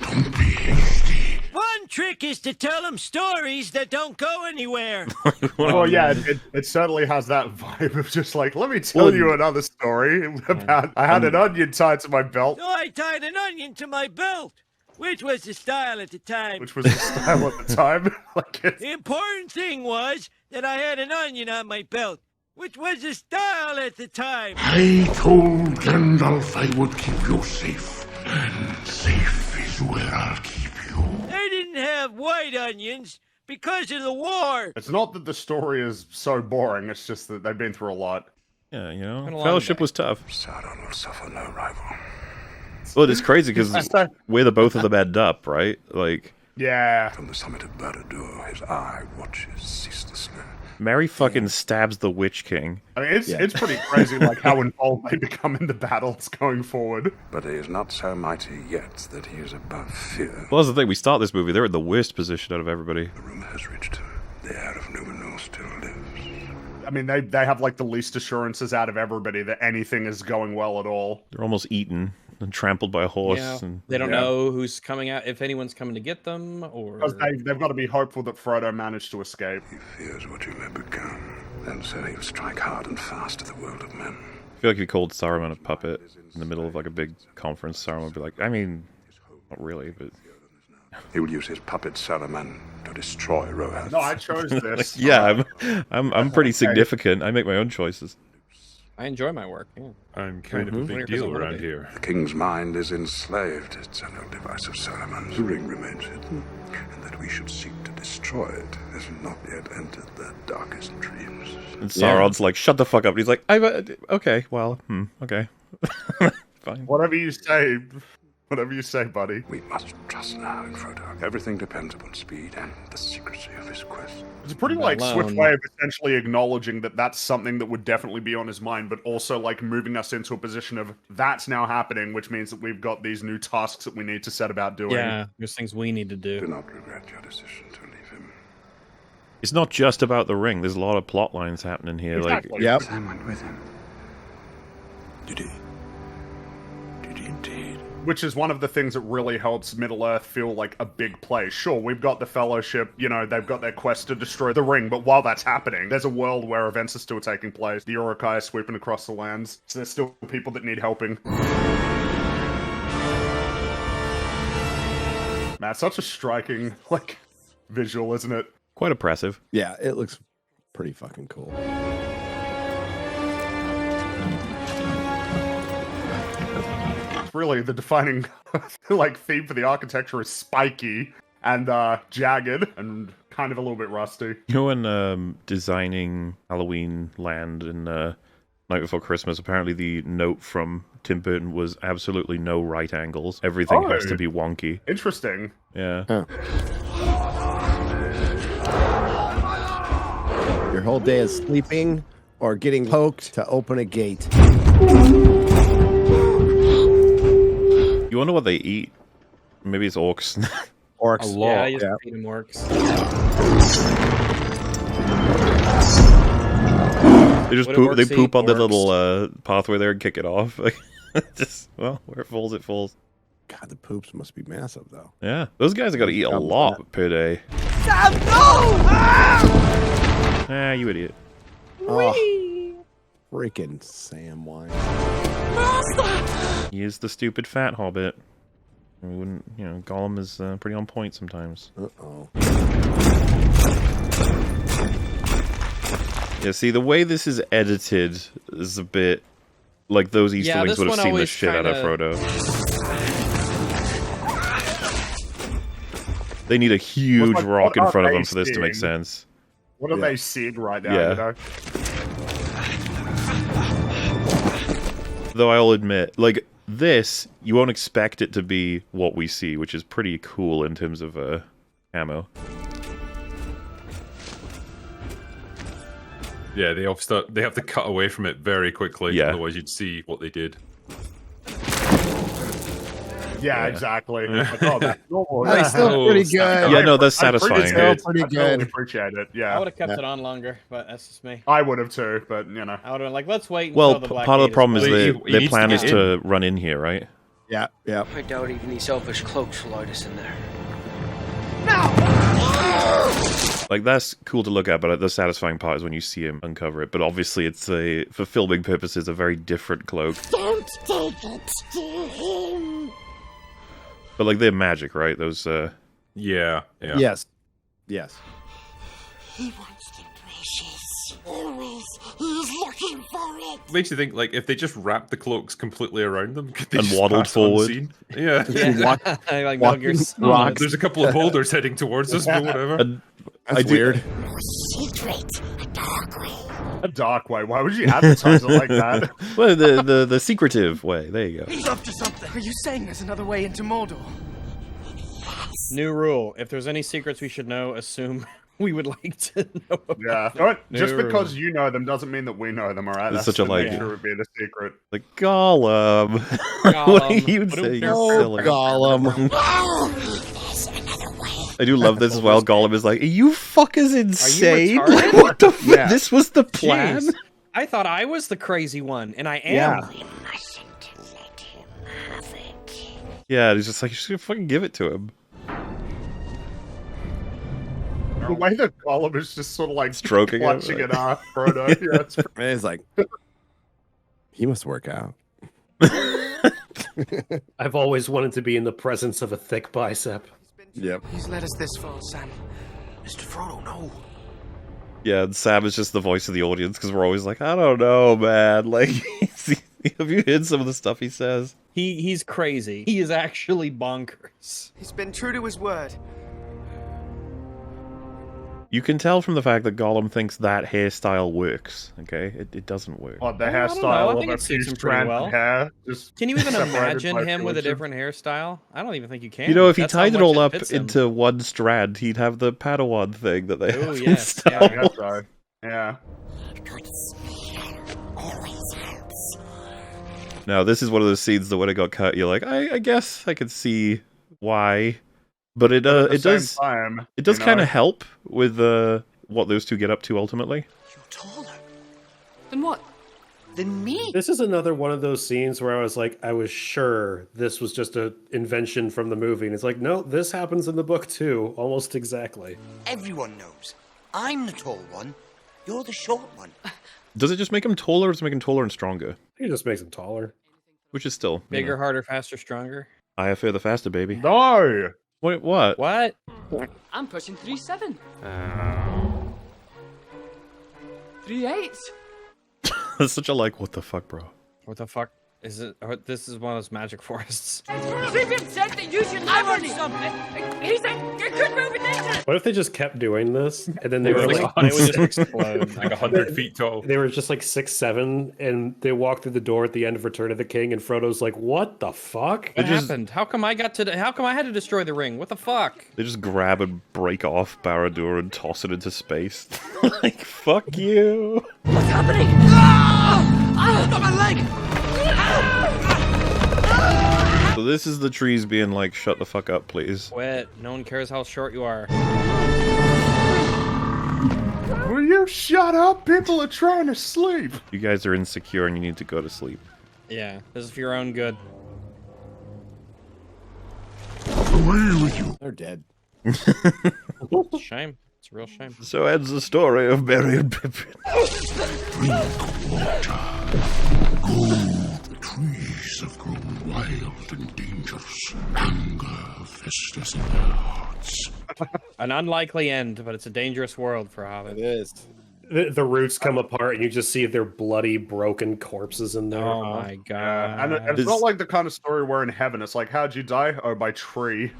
Don't be hasty.
One trick is to tell them stories that don't go anywhere.
Well, yeah, it certainly has that vibe of just like, let me tell you another story about I had an onion tied to my belt,
So I tied an onion to my belt, which was the style at the time.
which was the style at the time. Like it's,
The important thing was that I had an onion on my belt, which was the style at the time.
I told Gandalf I would keep you safe, and safe is where I'll keep you.
They didn't have white onions because of the war.
it's not that the story is so boring, it's just that they've been through a lot.
Yeah, you
Been a
know,
long
Fellowship
day.
was tough.
Sauron will suffer no rival.
Well, it's crazy because we're the both of them end up, right? Like,
Yeah.
From the summit of Barad-dûr, his eye watches ceaselessly.
Mary fucking stabs the Witch King.
I mean, it's pretty crazy, like how involved they become in the battles going forward.
But he is not so mighty yet that he is above fear.
Well, that's the thing. We start this movie, they're in the worst position out of everybody.
The rumor has reached him. The heir of Numenor still lives.
I mean, they have like the least assurances out of everybody that anything is going well at all.
They're almost eaten and trampled by a horse.
Yeah.
And
They don't know who's coming out, if anyone's coming to get them, or...
Because they've got to be hopeful that Frodo managed to escape.
He fears what you may become, and so he'll strike hard and fast at the world of men.
I feel like if you called Saruman a puppet in the middle of like a big conference, Saruman would be like, I mean, not really, but...
He will use his puppet Saruman to destroy Rohan.
No, I chose this.
Yeah, I'm pretty significant. I make my own choices.
I enjoy my work. Yeah.
I'm kind of a big deal around here.
The king's mind is enslaved. It's an old device of Saruman's. The ring remains hidden, and that we should seek to destroy it has not yet entered their darkest dreams.
And Sauron's like, shut the fuck up. And he's like, okay, well, okay. Fine.
Whatever you say. Whatever you say, buddy.
We must trust now in Frodo. Everything depends upon speed and the secrecy of his quest.
It's a pretty like swift way of essentially acknowledging that that's something that would definitely be on his mind, but also like moving us into a position of that's now happening, which means that we've got these new tasks that we need to set about doing.
Yeah, there's things we need to do.
Do not regret your decision to leave him.
It's not just about the ring. There's a lot of plot lines happening here.
Exactly.
Like,
Yep.
Sam went with him. Did he? Did he indeed?
Which is one of the things that really helps Middle-earth feel like a big place. Sure, we've got the Fellowship, you know, they've got their quest to destroy the ring, but while that's happening, there's a world where events are still taking place. The Uruk-hai are sweeping across the lands, so there's still people that need helping. Man, it's such a striking, like, visual, isn't it?
quite oppressive.
Yeah, it looks pretty fucking cool.
Really, the defining like theme for the architecture is spiky and jagged and kind of a little bit rusty.
You know, when designing Halloween Land in Night Before Christmas, apparently the note from Tim Burton was absolutely no right angles. Everything has to be wonky.
Interesting.
Yeah.
Huh. Your whole day is sleeping or getting poked to open a gate.
You wonder what they eat. Maybe it's orcs.
Orcs.
A lot. Yeah, I used to feed them orcs.
They just poop. They poop on the little pathway there and kick it off. Just, well, where it falls, it falls.
God, the poops must be massive, though.
Yeah, those guys have got to eat a lot per day.
Sam, no!
Ah, you idiot.
Oh, freaking Samwise.
He is the stupid fat hobbit. We wouldn't, you know, Gollum is pretty on point sometimes.
Uh-oh.
Yeah, see, the way this is edited is a bit like those Easterlings would have seen the shit out of Frodo. They need a huge rock in front of them for this to make sense.
What are they seeing right now,
Yeah.
you know?
Though I'll admit, like, this, you won't expect it to be what we see, which is pretty cool in terms of ammo.
Yeah, they have to cut away from it very quickly,
Yeah.
otherwise you'd see what they did.
Yeah, exactly. Like, oh, that's normal.
That's still pretty good.
Yeah, no, that's satisfying.
Pretty good. I appreciate it. Yeah.
I would have kept it on longer, but that's just me.
I would have too, but you know.
I would have been like, let's wait.
Well,
until the Black
part of
Gate
the problem is
closed.
their plan is to run in here, right?
Yeah, yeah.
I doubt even these elfish cloaks will light us in there.
Like, that's cool to look at, but the satisfying part is when you see him uncover it. But obviously, it's for filming purposes, a very different cloak.
Don't take it to him.
But, like, they're magic, right? Those,
Yeah.
Yes. Yes.
He wants the precious. Always. He's looking for it.
Makes you think, like, if they just wrapped the cloaks completely around them, could they
And
just
waddled
pass
forward.
unseen? Yeah.
I like Mugger's
rocks.
There's a couple of boulders heading towards us, but whatever.
and
That's weird.
Secret. A dark way.
A dark way. Why would you advertise it like that?
Well, the secretive way. There you go.
He's up to something. Are you saying there's another way into Mordor?
New rule: if there's any secrets we should know, assume we would like to know.
Yeah. Don't, just
No.
because you know them doesn't mean that we know them, alright?
It's
That's
such a,
the
like-
nature of being a secret.
Like, Gollum. What do you say? You're silly.
Gollum.
There's another way.
I do love this as well. Gollum is like, are you fuckers insane?
retarded?
What the fuck?
Yeah.
This was the plan?
Jeez. I thought I was the crazy one, and I am.
Yeah.
We mustn't let him have it.
Yeah, he's just like, just gonna fucking give it to him.
The way that Gollum is just sort of like
Stroking it,
clutching
like-
an arm, Frodo. Yeah, it's
And it's like, he must work out.
I've always wanted to be in the presence of a thick bicep.
Yep.
He's led us this far, Sam. Mr. Frodo, no.
Yeah, and Sam is just the voice of the audience because we're always like, I don't know, man. Like, have you heard some of the stuff he says?
He's crazy. He is actually bonkers.
He's been true to his word.
You can tell from the fact that Gollum thinks that hairstyle works, okay? It doesn't work.
Oh, the
I don't know, I
hairstyle
think
of
it
a few
suits him pretty
strands
well.
of hair. Just
Can you even
separated
imagine
by
him with a
religion.
different hairstyle? I don't even think you can.
You know, if he
That's how
tied it
much
all up
fits him.
into one strand, he'd have the Padawan thing that they
Ooh,
have in
yes,
Star
yeah.
Yeah,
Wars.
so, yeah.
Good smell always helps.
Now, this is one of those scenes that when it got cut, you're like, I guess I could see why. But it
At the
it
same
does
time,
it does
you
kind
know,
of help with what those two get up to ultimately.
You're taller. Than what? Than me?
This is another one of those scenes where I was like, I was sure this was just an invention from the movie. And it's like, no, this happens in the book too, almost exactly.
Everyone knows. I'm the tall one. You're the short one.
Does it just make him taller, or does it make him taller and stronger?
It just makes him taller.
Which is still
Bigger, harder, faster, stronger.
higher, further, faster, baby.
No.
Wait, what?
What?
I'm pushing 3-7. 3-8.
That's such a like, what the fuck, bro?
What the fuck is it? This is one of those magic forests.
Treebeard said that you should learn something. He said you could move it into.
What if they just kept doing this and then they were like,
they would just explode.
Like 100 feet tall.
They were just like 6'7", and they walked through the door at the end of Return of the King, and Frodo's like, "What the fuck?
What happened? How come I got to? How come I had to destroy the ring? What the fuck?
They just grab and break off Barad-dûr and toss it into space. Like, fuck you.
What's happening? Ah! Got my leg.
So this is the trees being like, shut the fuck up, please.
Quit. No one cares how short you are.
Will you shut up? People are trying to sleep.
You guys are insecure and you need to go to sleep.
Yeah, this is for your own good.
Away with you.
They're dead.
It's a shame. It's It's a real shame.
So ends the story of Merry and Pippin.
Drink water. Go, the trees have grown wild and dangerous. Anger festers in their hearts.
An unlikely end, but it's a dangerous world for Hobbit.
It is.
The roots come apart, and you just see their bloody, broken corpses in there.
Oh my god!
And it's not like the kind of story where in heaven it's like, how'd you die? Oh, by tree.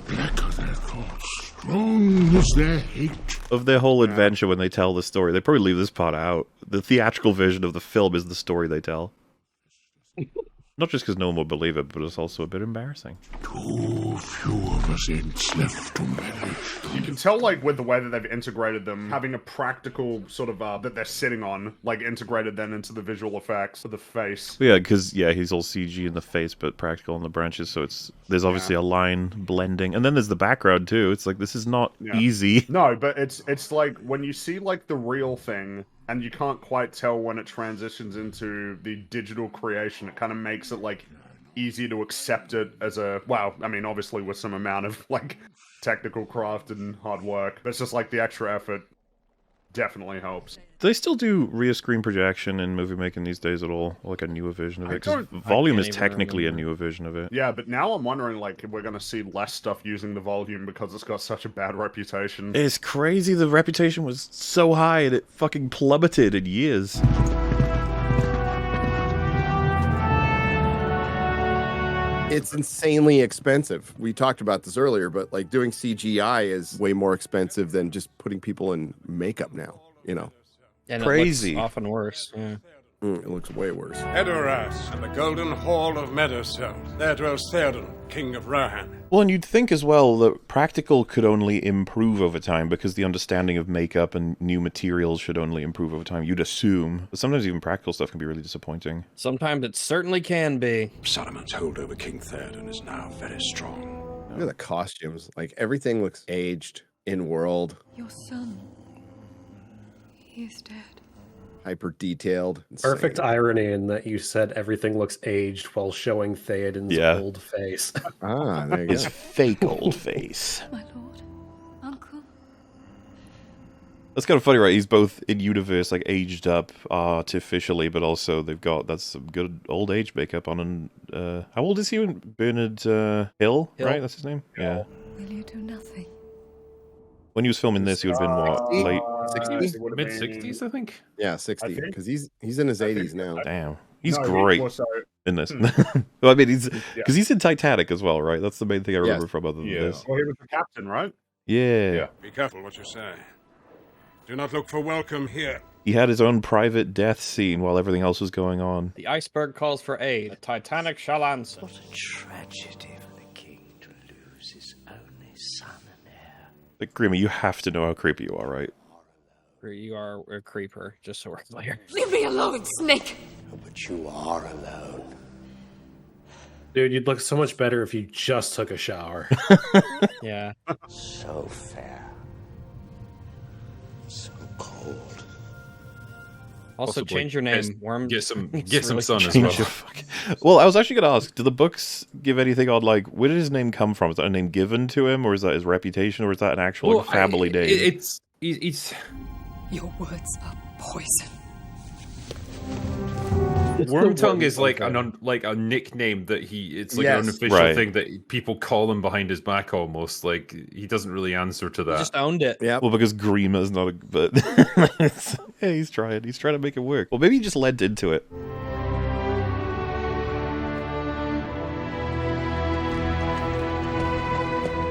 Black are their thoughts, strong is their hate.
Of their whole adventure when they tell the story, they probably leave this part out. The theatrical version of the film is the story they tell. Not just because no one will believe it, but it's also a bit embarrassing.
Too few of us Ents left to manage.
You can tell, like, with the way that they've integrated them, having a practical sort of that they're sitting on, like, integrated then into the visual effects of the face.
Yeah, because he's all CG in the face, but practical in the branches. So there's obviously a line blending, and then there's the background too. It's like this is not easy.
No, but it's like when you see like the real thing. And you can't quite tell when it transitions into the digital creation. It kind of makes it, like, easier to accept it as a... Well, I mean, obviously with some amount of, like, technical craft and hard work. But it's just, like, the extra effort definitely helps.
Do they still do rear screen projection in movie making these days at all? Like a newer version of it? Because volume is technically a newer version of it.
Yeah, but now I'm wondering, like, if we're going to see less stuff using the volume because it's got such a bad reputation.
It's crazy. The reputation was so high and it fucking plummeted in years.
It's insanely expensive. We talked about this earlier, but like doing CGI is way more expensive than just putting people in makeup now, you know.
And
crazy.
It looks often worse. Yeah.
It looks way worse.
Edoras and the golden hall of Meadowstone. There dwells Theoden, king of Rohan.
Well, and you'd think as well that practical could only improve over time because the understanding of makeup and new materials should only improve over time. You'd assume. But sometimes even practical stuff can be really disappointing.
Sometimes it certainly can be.
Saruman's hold over King Theoden is now very strong.
Look at the costumes. Like, everything looks aged in world.
Your son. He is dead.
Hyper detailed.
Perfect irony in that you said everything looks aged while showing Theoden's old face.
Ah, there you
His
go.
fake old face.
My lord. Uncle.
That's kind of funny, right? He's both in universe, like aged up artificially, but also they've got that's some good old age makeup on. And how old is he? Bernard Hill, right? That's his name. Yeah.
Will you do nothing?
When he was filming this, he would have been what, late
60s?
Mid-60s, I think.
Yeah, 60. Because he's in his 80s now.
Damn, he's
No,
great
well, so-
in this. Well, I mean, because he's in Titanic as well, right? That's the main thing I remember from other than this.
Well, he was the captain, right?
Yeah.
Be careful what you say. Do not look for welcome here.
He had his own private death scene while everything else was going on.
The iceberg calls for aid. The Titanic shall answer.
What a tragedy for the king to lose his only son and heir.
Like, Grima, you have to know how creepy you are, right?
You are a creeper, just so we're clear.
Leave me alone, Snake!
But you are alone.
Dude, you'd look so much better if you just took a shower.
Yeah.
So fair. So cold.
Also,
Possibly.
change your name. Worm.
Get some
It's really
sun as
Change
well.
your Well, I was actually going to ask, do the books give anything on, like, where did his name come from? Is that a name given to him, or is that his reputation, or is that an actual family name?
It's
Your words are poison.
Wormtongue is like a nickname that it's like an unofficial thing that people call him behind his back almost. Like he doesn't really answer to that.
He just owned it.
Yeah.
Well, because Grima is not a... But yeah, he's trying. He's trying to make it work. Well, maybe he just lent into it.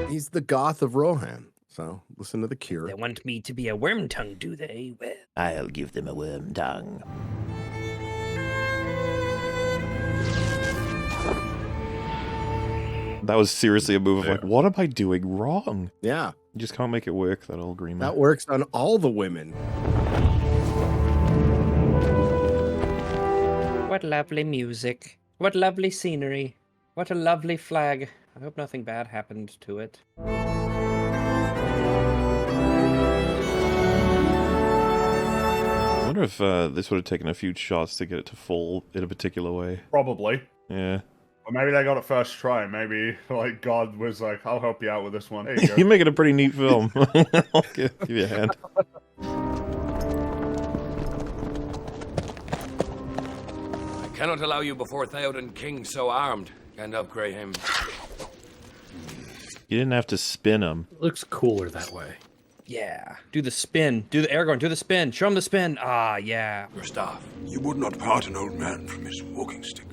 He's the goth of Rohan. So listen to The Cure.
They want me to be a Wormtongue, do they? Well,
I'll give them a worm tongue. That was seriously a move of like, what am I doing wrong?
Yeah.
You just can't make it work, that old Grima.
That works on all the women.
what lovely music. What lovely scenery. What a lovely flag. I hope nothing bad happened to it.
I wonder if this would have taken a few shots to get it to fall in a particular way.
Probably.
Yeah.
Or maybe they got it first try. Maybe like God was like, "I'll help you out with this one." There you go.
You're making a pretty neat film. I'll give you a hand.
I cannot allow you before Theoden King so armed, Gandalf Greyham.
You didn't have to spin him.
Looks cooler that way.
Yeah. Do the spin. Do the Aragorn. Do the spin. Show him the spin. Ah, yeah.
Your staff.
You would not part an old man from his walking stick.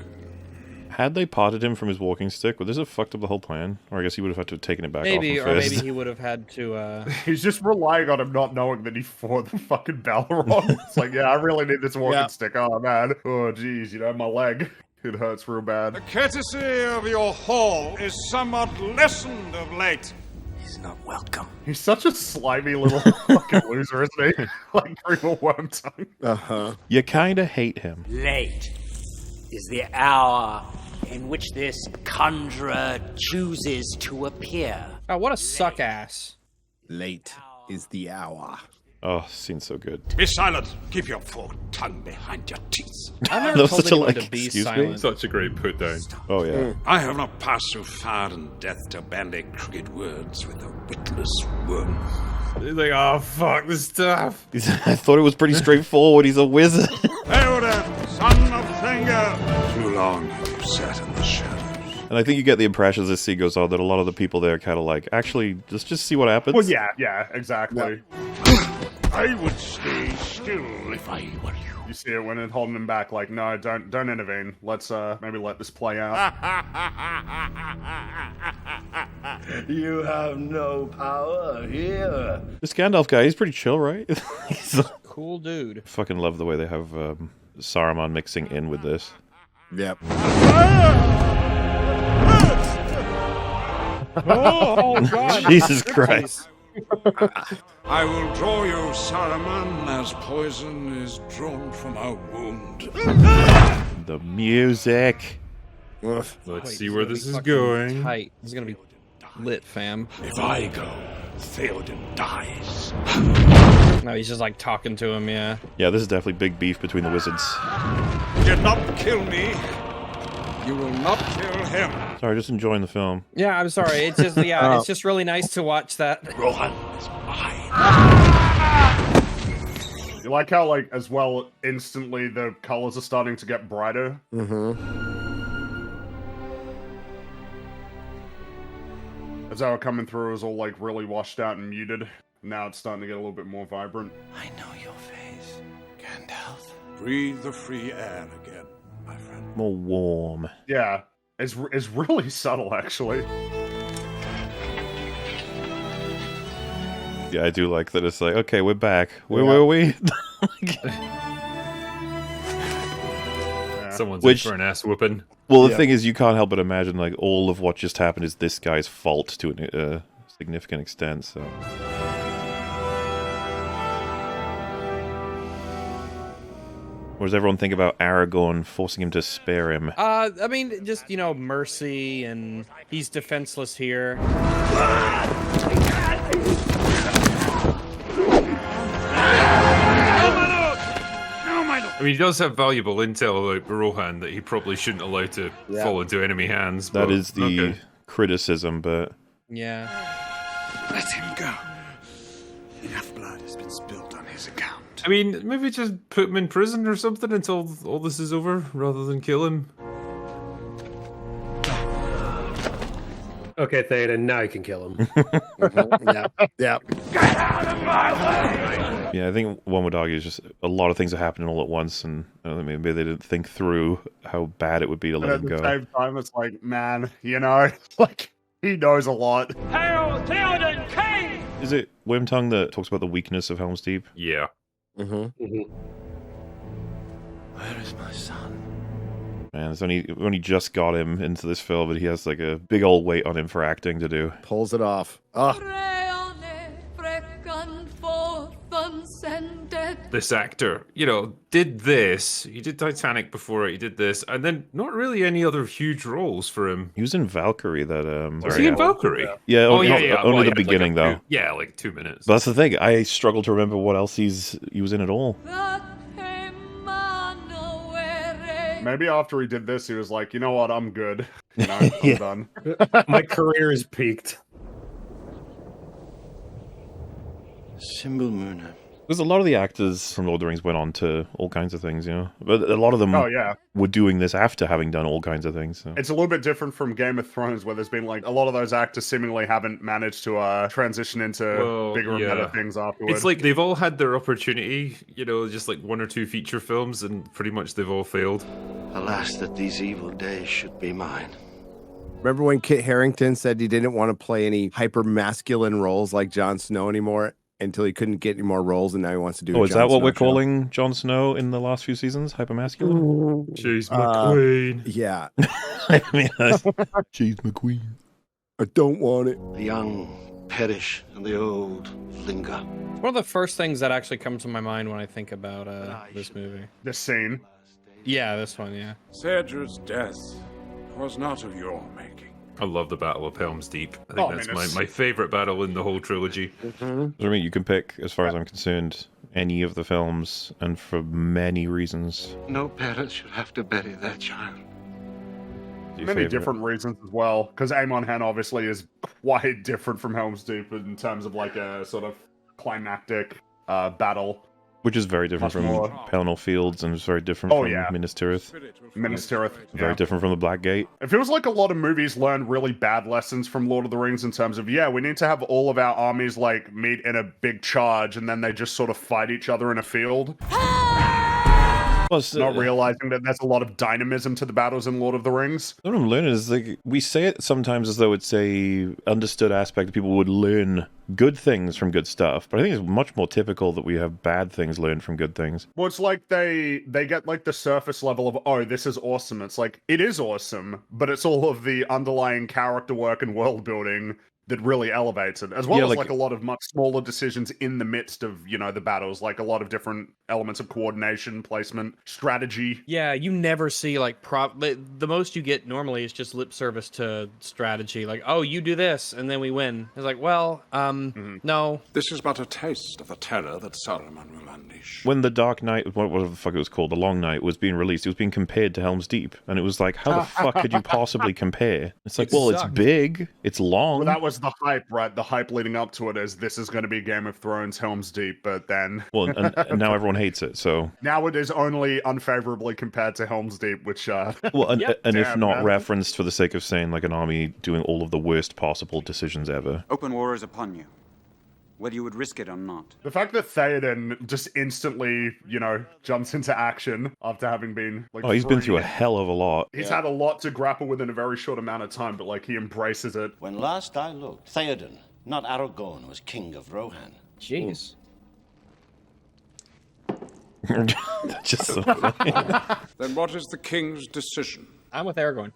Had they parted him from his walking stick, would this have fucked up the whole plan? Or I guess he would have had to have taken it back
Maybe,
off
or
him
maybe
first.
he would have had to.
He's just relying on him not knowing that he fought the fucking Balrog. It's like, yeah, I really need this walking stick. Oh man. Oh geez, my leg. It hurts real bad.
The courtesy of your hall is somewhat lessened of late.
He's not welcome.
He's such a slimy little fucking loser, isn't he? Like Grima Wormtongue.
Uh-huh.
You kind of hate him.
Late is the hour in which this conjurer chooses to appear.
Oh, what a suck ass.
Late is the hour.
Oh, scene's so good.
Be silent. Keep your forked tongue behind your teeth.
I've
That
never
was
told
such a,
anyone
like,
to be
excuse me?
silent.
Such a great put down.
Oh, yeah.
I have not passed so far in death to bandy crooked words with a witless worm.
They're like, oh fuck this stuff.
I thought it was pretty straightforward. He's a wizard.
Theoden, son of Thengr. Too long have you sat in the shadows.
And I think you get the impression as this scene goes on that a lot of the people there are kind of like, actually, let's just see what happens.
Well, yeah, exactly.
I would stay still if I were you.
You see it when it's holding him back, like, no, don't intervene. Let's maybe let this play out.
You have no power here.
This Gandalf guy, he's pretty chill, right? He's
Cool dude.
fucking love the way they have Saruman mixing in with this.
Yep.
Oh, God.
Jesus Christ.
I will draw you, Saruman, as poison is drawn from a wound.
The music.
Let's see where this is going.
Tight. This is gonna be lit, fam.
If I go, Theoden dies.
No, he's just like talking to him, yeah.
Yeah, this is definitely big beef between the wizards.
Did not kill me. You will not kill him.
Sorry, just enjoying the film.
Yeah, I'm sorry. It's just, yeah, it's just really nice to watch that.
Rohan is mine.
You like how, like, as well, instantly the colors are starting to get brighter?
Mm-hmm.
As they were coming through, it was all, like, really washed out and muted. Now it's starting to get a little bit more vibrant.
I know your face, Gandalf.
Breathe the free air again, my friend.
More warm.
Yeah, it's really subtle, actually.
Yeah, I do like that it's like, okay, we're back. Where were we?
Someone's in for an ass whooping.
Well, the thing is, you can't help but imagine, like, all of what just happened is this guy's fault to a significant extent, so... What does everyone think about Aragorn forcing him to spare him?
I mean, just, mercy, and he's defenseless here.
I mean, he does have valuable intel about Rohan that he probably shouldn't allow to fall into enemy hands.
That
but,
is the criticism, but...
Yeah.
Let him go. Enough blood has been spilled on his account.
I mean, maybe just put him in prison or something until all this is over, rather than kill him.
Okay, Theoden, now you can kill him.
Yeah.
Get out of my way!
Yeah, I think one would argue is just a lot of things are happening all at once, and maybe they didn't think through how bad it would be to
But
let
at
him
the
go.
same time, it's like, man, like, he knows a lot.
Hail Theoden King!
Is it Wormtongue that talks about the weakness of Helm's Deep?
Yeah.
Mm-hmm.
Where is my son?
Man, it's only just got him into this film, but he has like a big old weight on him for acting to do.
Pulls it off. Ah.
This actor, did this. He did Titanic before it. He did this, and then not really any other huge roles for him.
He was in Valkyrie.
Was he in Valkyrie?
Yeah,
Only
the beginning though.
Yeah, like 2 minutes.
But that's the thing. I struggle to remember what else he was in at all.
Maybe after he did this, he was like, you know what, I'm good. You know, I'm done.
My career is peaked.
Symbol Moon. Because a lot of the actors from Lord of the Rings went on to all kinds of things, you know. But a lot of them were doing this after having done all kinds of things. So.
It's a little bit different from Game of Thrones, where there's been like a lot of those actors seemingly haven't managed to transition into bigger and better things afterwards.
It's like they've all had their opportunity, you know, just like 1 or 2 feature films, and pretty much they've all failed.
Alas, that these evil days should be mine.
Remember when Kit Harington said he didn't want to play any hyper masculine roles like Jon Snow anymore? Until he couldn't get any more roles, and now he wants to do.
Is that what we're calling Jon Snow in the last few seasons? Hypermasculine?
She's McQueen.
Yeah.
I mean, she's McQueen.
I don't want it.
The young perish, and the old linger.
One of the first things that actually comes to my mind when I think about this movie.
This scene.
Yeah, this one. Yeah.
Cedric's death was not of your making.
I love the Battle of Helm's Deep. I think that's my favorite battle in the whole trilogy.
I mean, you can pick, as far as I'm concerned, any of the films, and for many reasons.
No parent should have to bury their child.
Many different reasons as well, because Amon Hen obviously is quite different from Helm's Deep in terms of like a sort of climactic battle.
Which is very different from Pelennor Fields, and it's very different from Minas Tirith.
Minas Tirith.
Very different from the Black Gate.
It feels like a lot of movies learn really bad lessons from Lord of the Rings in terms of, we need to have all of our armies like meet in a big charge, and then they just sort of fight each other in a field. Not realizing that there's a lot of dynamism to the battles in Lord of the Rings.
What I'm learning is, like, we say it sometimes as though it's a understood aspect that people would learn good things from good stuff, but I think it's much more typical that we have bad things learned from good things.
Well, it's like they get like the surface level of, oh, this is awesome. It's like, it is awesome, but it's all of the underlying character work and world building that really elevates it, as well as like a lot of much smaller decisions in the midst of, you know, the battles, like a lot of different elements of coordination, placement, strategy.
Yeah, you never see like the most you get normally is just lip service to strategy, like, oh, you do this and then we win. It's like, well, no.
This is but a taste of the terror that Saruman will unleash.
When the Dark Knight, whatever the fuck it was called, the Long Night, was being released, it was being compared to Helm's Deep, and it was like, how the fuck could you possibly compare? It's like, well, it's big, it's long.
Well, that was the hype, right? The hype leading up to it is this is going to be Game of Thrones, Helm's Deep, but then...
Well, and now everyone hates it, so...
Now it is only unfavorably compared to Helm's Deep, which...
Well, and if not referenced for the sake of saying, like, an army doing all of the worst possible decisions ever.
Open war is upon you, whether you would risk it or not.
The fact that Theoden just instantly, you know, jumps into action after having been, like...
Oh, he's been through a hell of a lot.
He's had a lot to grapple with in a very short amount of time, but, like, he embraces it.
When last I looked, Theoden, not Aragorn, was king of Rohan.
Jeez.
That's just so funny.
Then what is the king's decision?
I'm with Aragorn.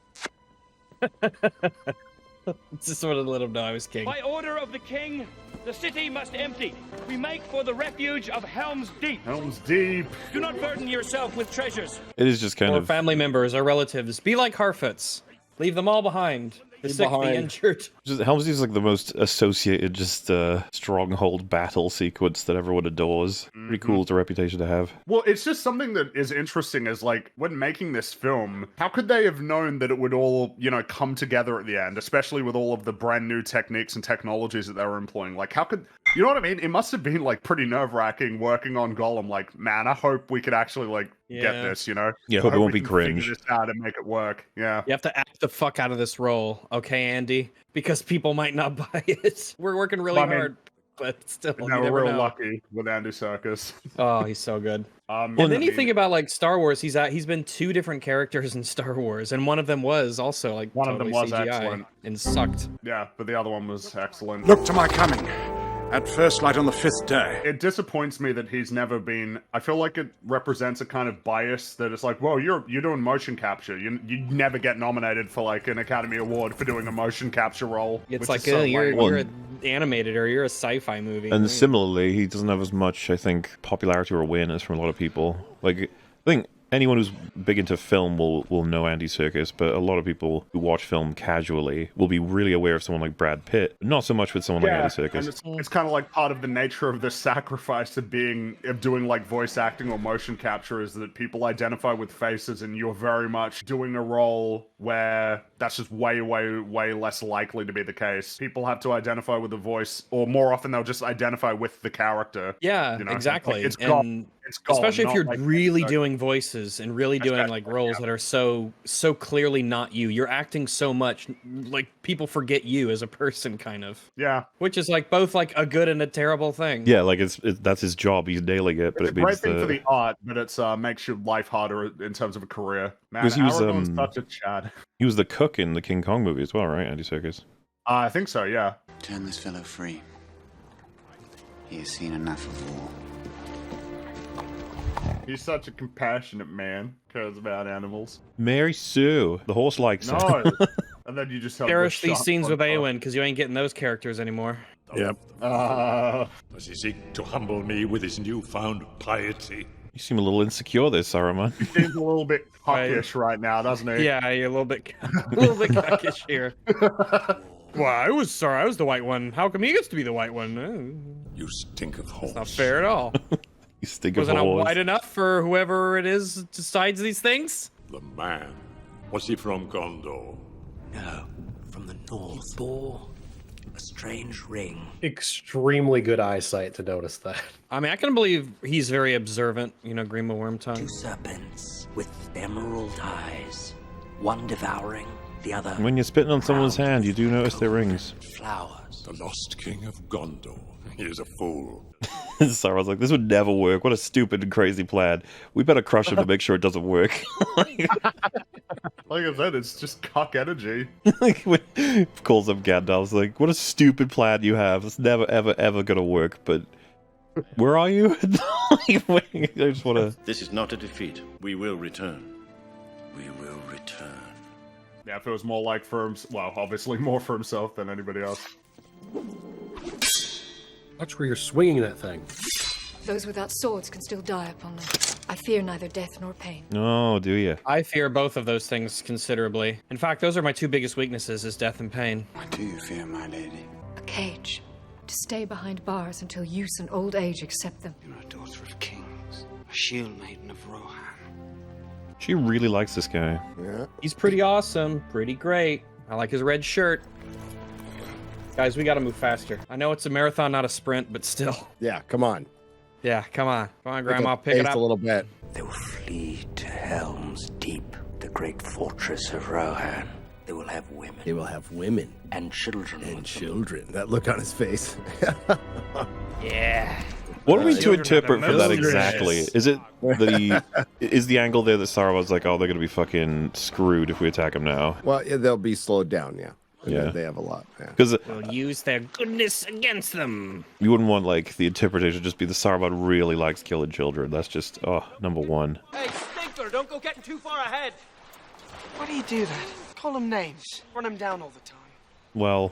Just sort of let him know I was king.
By order of the king, the city must empty. We make for the refuge of Helm's Deep.
Helm's Deep.
Do not burden yourself with treasures.
It is just kind
or
of...
family members or relatives. Be like Harfoots. Leave them all behind. The sick, the injured.
Helm's Deep is like the most associated, just stronghold battle sequence that everyone adores. Pretty cool as a reputation to have.
Well, it's just something that is interesting is like, when making this film, how could they have known that it would all, you know, come together at the end, especially with all of the brand new techniques and technologies that they were employing? Like, how could, you know what I mean? It must have been like pretty nerve-wracking working on Gollum. Like, man, I hope we could actually like get this, you know?
Yeah, hope it won't be cringe.
Figure this out and make it work. Yeah.
You have to act the fuck out of this role, okay, Andy? Because people might not buy it. We're working really hard, but still,
no, we're real lucky with Andy Serkis.
Oh, he's so good. And then you think about like Star Wars. He's been 2 different characters in Star Wars, and one of them was also like
one of them was
CGI
excellent
and sucked.
Yeah, but the other one was excellent.
Look to my coming. At first light on the 5th day.
It disappoints me that he's never been... I feel like it represents a kind of bias that it's like, whoa, you're doing motion capture. You never get nominated for like an Academy Award for doing a motion capture role.
It's like, you're an animated or you're a sci-fi movie.
And similarly, he doesn't have as much, I think, popularity or awareness from a lot of people. Like, I think anyone who's big into film will know Andy Serkis, but a lot of people who watch film casually will be really aware of someone like Brad Pitt, not so much with someone like Andy Serkis.
And it's kind of like part of the nature of the sacrifice of doing like voice acting or motion capture is that people identify with faces, and you're very much doing a role where that's just way less likely to be the case. People have to identify with the voice, or more often they'll just identify with the character.
Yeah,
you know?
exactly.
It's
and
gone. It's gone,
especially if
not
you're
like
really doing voices and really doing like roles that are so clearly not you. You're acting so much like people forget you as a person, kind of.
Yeah,
which is like both like a good and a terrible thing.
Yeah, like that's his job. He's nailing it. But
it's a great thing for the art, but it's makes your life harder in terms of a career. Man,
he was
Aragorn's such a Chad.
He was the cook in the King Kong movie as well, right? Andy Serkis.
I think so. Yeah.
Turn this fellow free. He has seen enough of war.
He's such a compassionate man. Cares about animals.
Mary Sue, the horse likes
No.
him.
And then you just
cherish these scenes with Eowyn because you ain't getting those characters anymore.
Yep.
Does
he seek to humble me with his newfound piety?
You seem a little insecure there, Saruman.
He seems a little bit cockish right now, doesn't he?
Yeah, you're a little bit cockish here. Well, I was the white one. How come he gets to be the white one?
You stink of horse.
That's not fair at all.
You stink of
Wasn't I
horse.
white enough for whoever it is decides these things?
The man. Was he from Gondor?
No, from the north. He bore a strange ring.
Extremely good eyesight to notice that.
I mean, I can believe he's very observant, you know, Grima Wormtongue.
Two serpents with emerald eyes, one devouring, the other.
When you're spitting on someone's hand, you do notice their rings.
Flowers.
The lost king of Gondor. He is a fool.
Sarah's like, this would never work. What a stupid and crazy plan. We better crush him to make sure it doesn't work.
Like I said, it's just cock energy.
Like when he calls up Gandalf, like, what a stupid plan you have. It's never, ever, ever gonna work. But where are you? I just wanna...
This is not a defeat. We will return. We will return.
Yeah, if it was more like well, obviously more for himself than anybody else.
Watch where you're swinging that thing.
Those without swords can still die upon them. I fear neither death nor pain.
Oh, do you?
I fear both of those things considerably. In fact, those are my two biggest weaknesses, is death and pain.
What do you fear, my lady?
A cage. To stay behind bars until use and old age accept them.
You're a daughter of kings. A shield maiden of Rohan.
She really likes this guy.
Yeah.
He's pretty awesome, pretty great. I like his red shirt. Guys, we gotta move faster. I know it's a marathon, not a sprint, but still.
Yeah, come on.
Yeah, come on. Come on, Grandma, pick it up.
A little bit.
They will flee to Helm's Deep, the great fortress of Rohan. They will have women.
They will have women.
And children.
And children. That look on his face.
Yeah.
What are we to
Children
interpret
have
from that
no
exactly? Is it the angle there that Saruman's like, oh, they're gonna be fucking screwed if we attack them now?
Well, yeah, they'll be slowed down, yeah.
Yeah.
They have a lot. Yeah.
Because
We'll use their goodness against them.
you wouldn't want like the interpretation to just be the Saruman really likes killing children. That's just number one.
Hey, Stinker, don't go getting too far ahead.
Why do you do that? Call him names. Run him down all the time.
Well,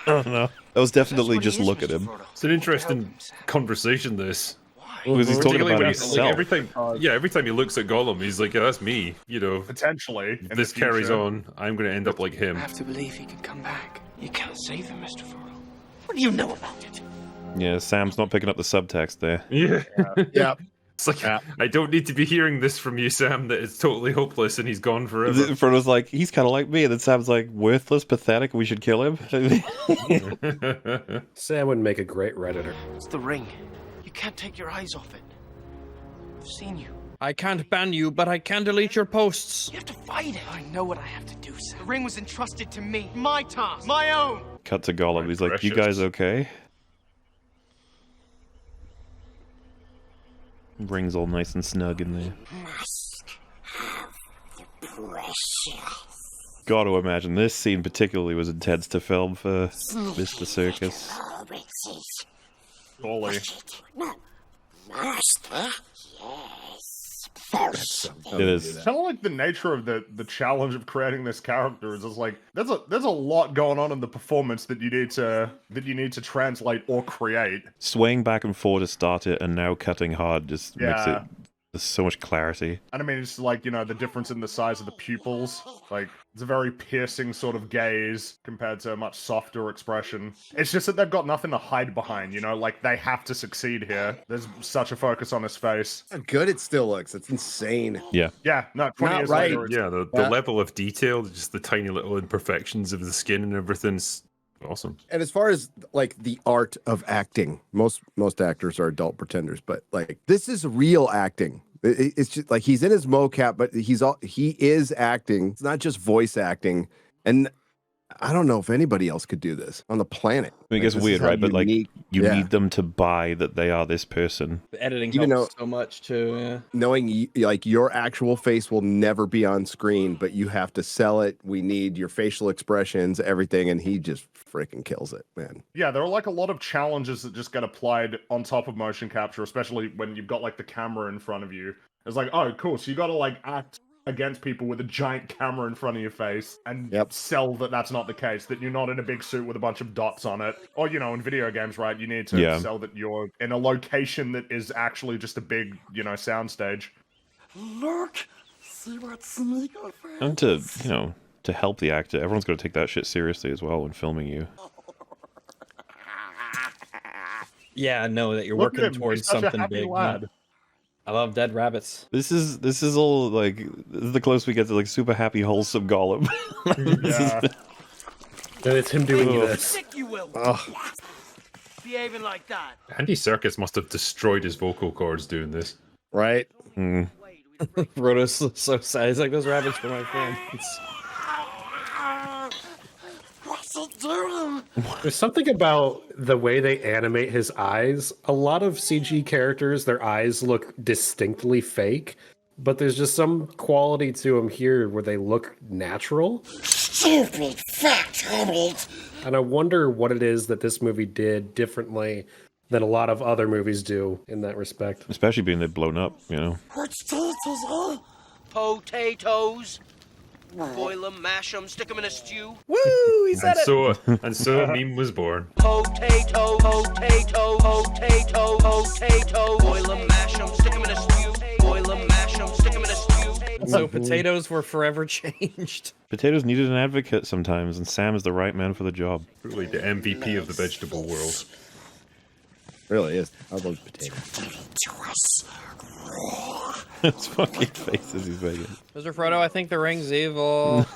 I don't know. That was definitely just look at him.
It's an interesting conversation, this.
Because he's talking about himself.
Every time he looks at Gollum, he's like, yeah, that's me, you know.
Potentially.
If this carries on, I'm going to end up like him.
I have to believe he can come back. You can't save him, Mr. Frodo. What do you know about it?
Yeah, Sam's not picking up the subtext there.
Yeah.
Yeah.
It's like, I don't need to be hearing this from you, Sam, that it's totally hopeless and he's gone forever.
Frodo's like, he's kind of like me, and then Sam's like, worthless, pathetic, we should kill him.
Sam would make a great Redditor.
It's the ring. You can't take your eyes off it. I've seen you.
I can't ban you, but I can delete your posts.
You have to fight it. I know what I have to do, Sam. The ring was entrusted to me. My task. My own.
Cut to Gollum, he's like,
precious.
you guys okay? Ring's all nice and snug in there.
Must have the precious.
Got to imagine this scene particularly was intense to film for Mr. Serkis.
Surely.
No, master. Yes.
It is.
Kind of like the nature of the challenge of creating this character is just like there's a lot going on in the performance that you need to translate or create.
Swaying back and forth to start it and now cutting hard just makes it There's so much clarity.
And I mean, it's like, you know, the difference in the size of the pupils. Like, it's a very piercing sort of gaze compared to a much softer expression. It's just that they've got nothing to hide behind, you know? Like, they have to succeed here. There's such a focus on his face.
How good it still looks. It's insane.
Yeah.
Yeah, no, 20
Not
years
right.
later.
Yeah, the level of detail, just the tiny little imperfections of the skin and everything's awesome.
And as far as like the art of acting, most actors are adult pretenders, but like this is real acting. It's just like he's in his mocap, but he is acting. It's not just voice acting. And I don't know if anybody else could do this on the planet.
I mean, it gets weird, right? But like, you need them to buy that they are this person.
The editing
Even
helps so much too. Yeah.
Knowing like your actual face will never be on screen, but you have to sell it. We need your facial expressions, everything, and he just freaking kills it, man.
Yeah, there are like a lot of challenges that just get applied on top of motion capture, especially when you've got like the camera in front of you. It's like, oh, cool. So you got to like act against people with a giant camera in front of your face and sell that that's not the case, that you're not in a big suit with a bunch of dots on it. Or, you know, in video games, right, you need to sell that you're in a location that is actually just a big, you know, soundstage.
Look! See what Smeagol found?
And to, you know, to help the actor, everyone's got to take that shit seriously as well when filming you.
Yeah, know that you're
Look at
working
him,
towards
he's such a
something
happy
big.
lad.
I love dead rabbits.
This is all like, this is the closest we get to like super happy, wholesome Gollum.
Yeah.
And it's him doing this.
Sick you will. Behaving like that.
Andy Serkis must have destroyed his vocal cords doing this.
Right?
Frodo's so sad. He's like, those rabbits were my friends.
What's it doing?
There's something about the way they animate his eyes. A lot of CG characters, their eyes look distinctly fake, but there's just some quality to them here where they look natural.
Stupid fat hobbit!
And I wonder what it is that this movie did differently than a lot of other movies do in that respect.
Especially being they're blown up, you know.
What's potatoes, huh?
Potatoes. Boil them, mash them, stick them in a stew.
Woo! He said
And so a meme was born.
Potato, potato, potato, potato. Boil them, mash them, stick them in a stew. Boil them, mash them, stick them in a stew.
So potatoes were forever changed.
Potatoes needed an advocate sometimes, and Sam is the right man for the job.
Truly the MVP of the vegetable world.
Really is. I love potatoes.
His fucking faces he's making.
Mr. Frodo, I think the ring's evil.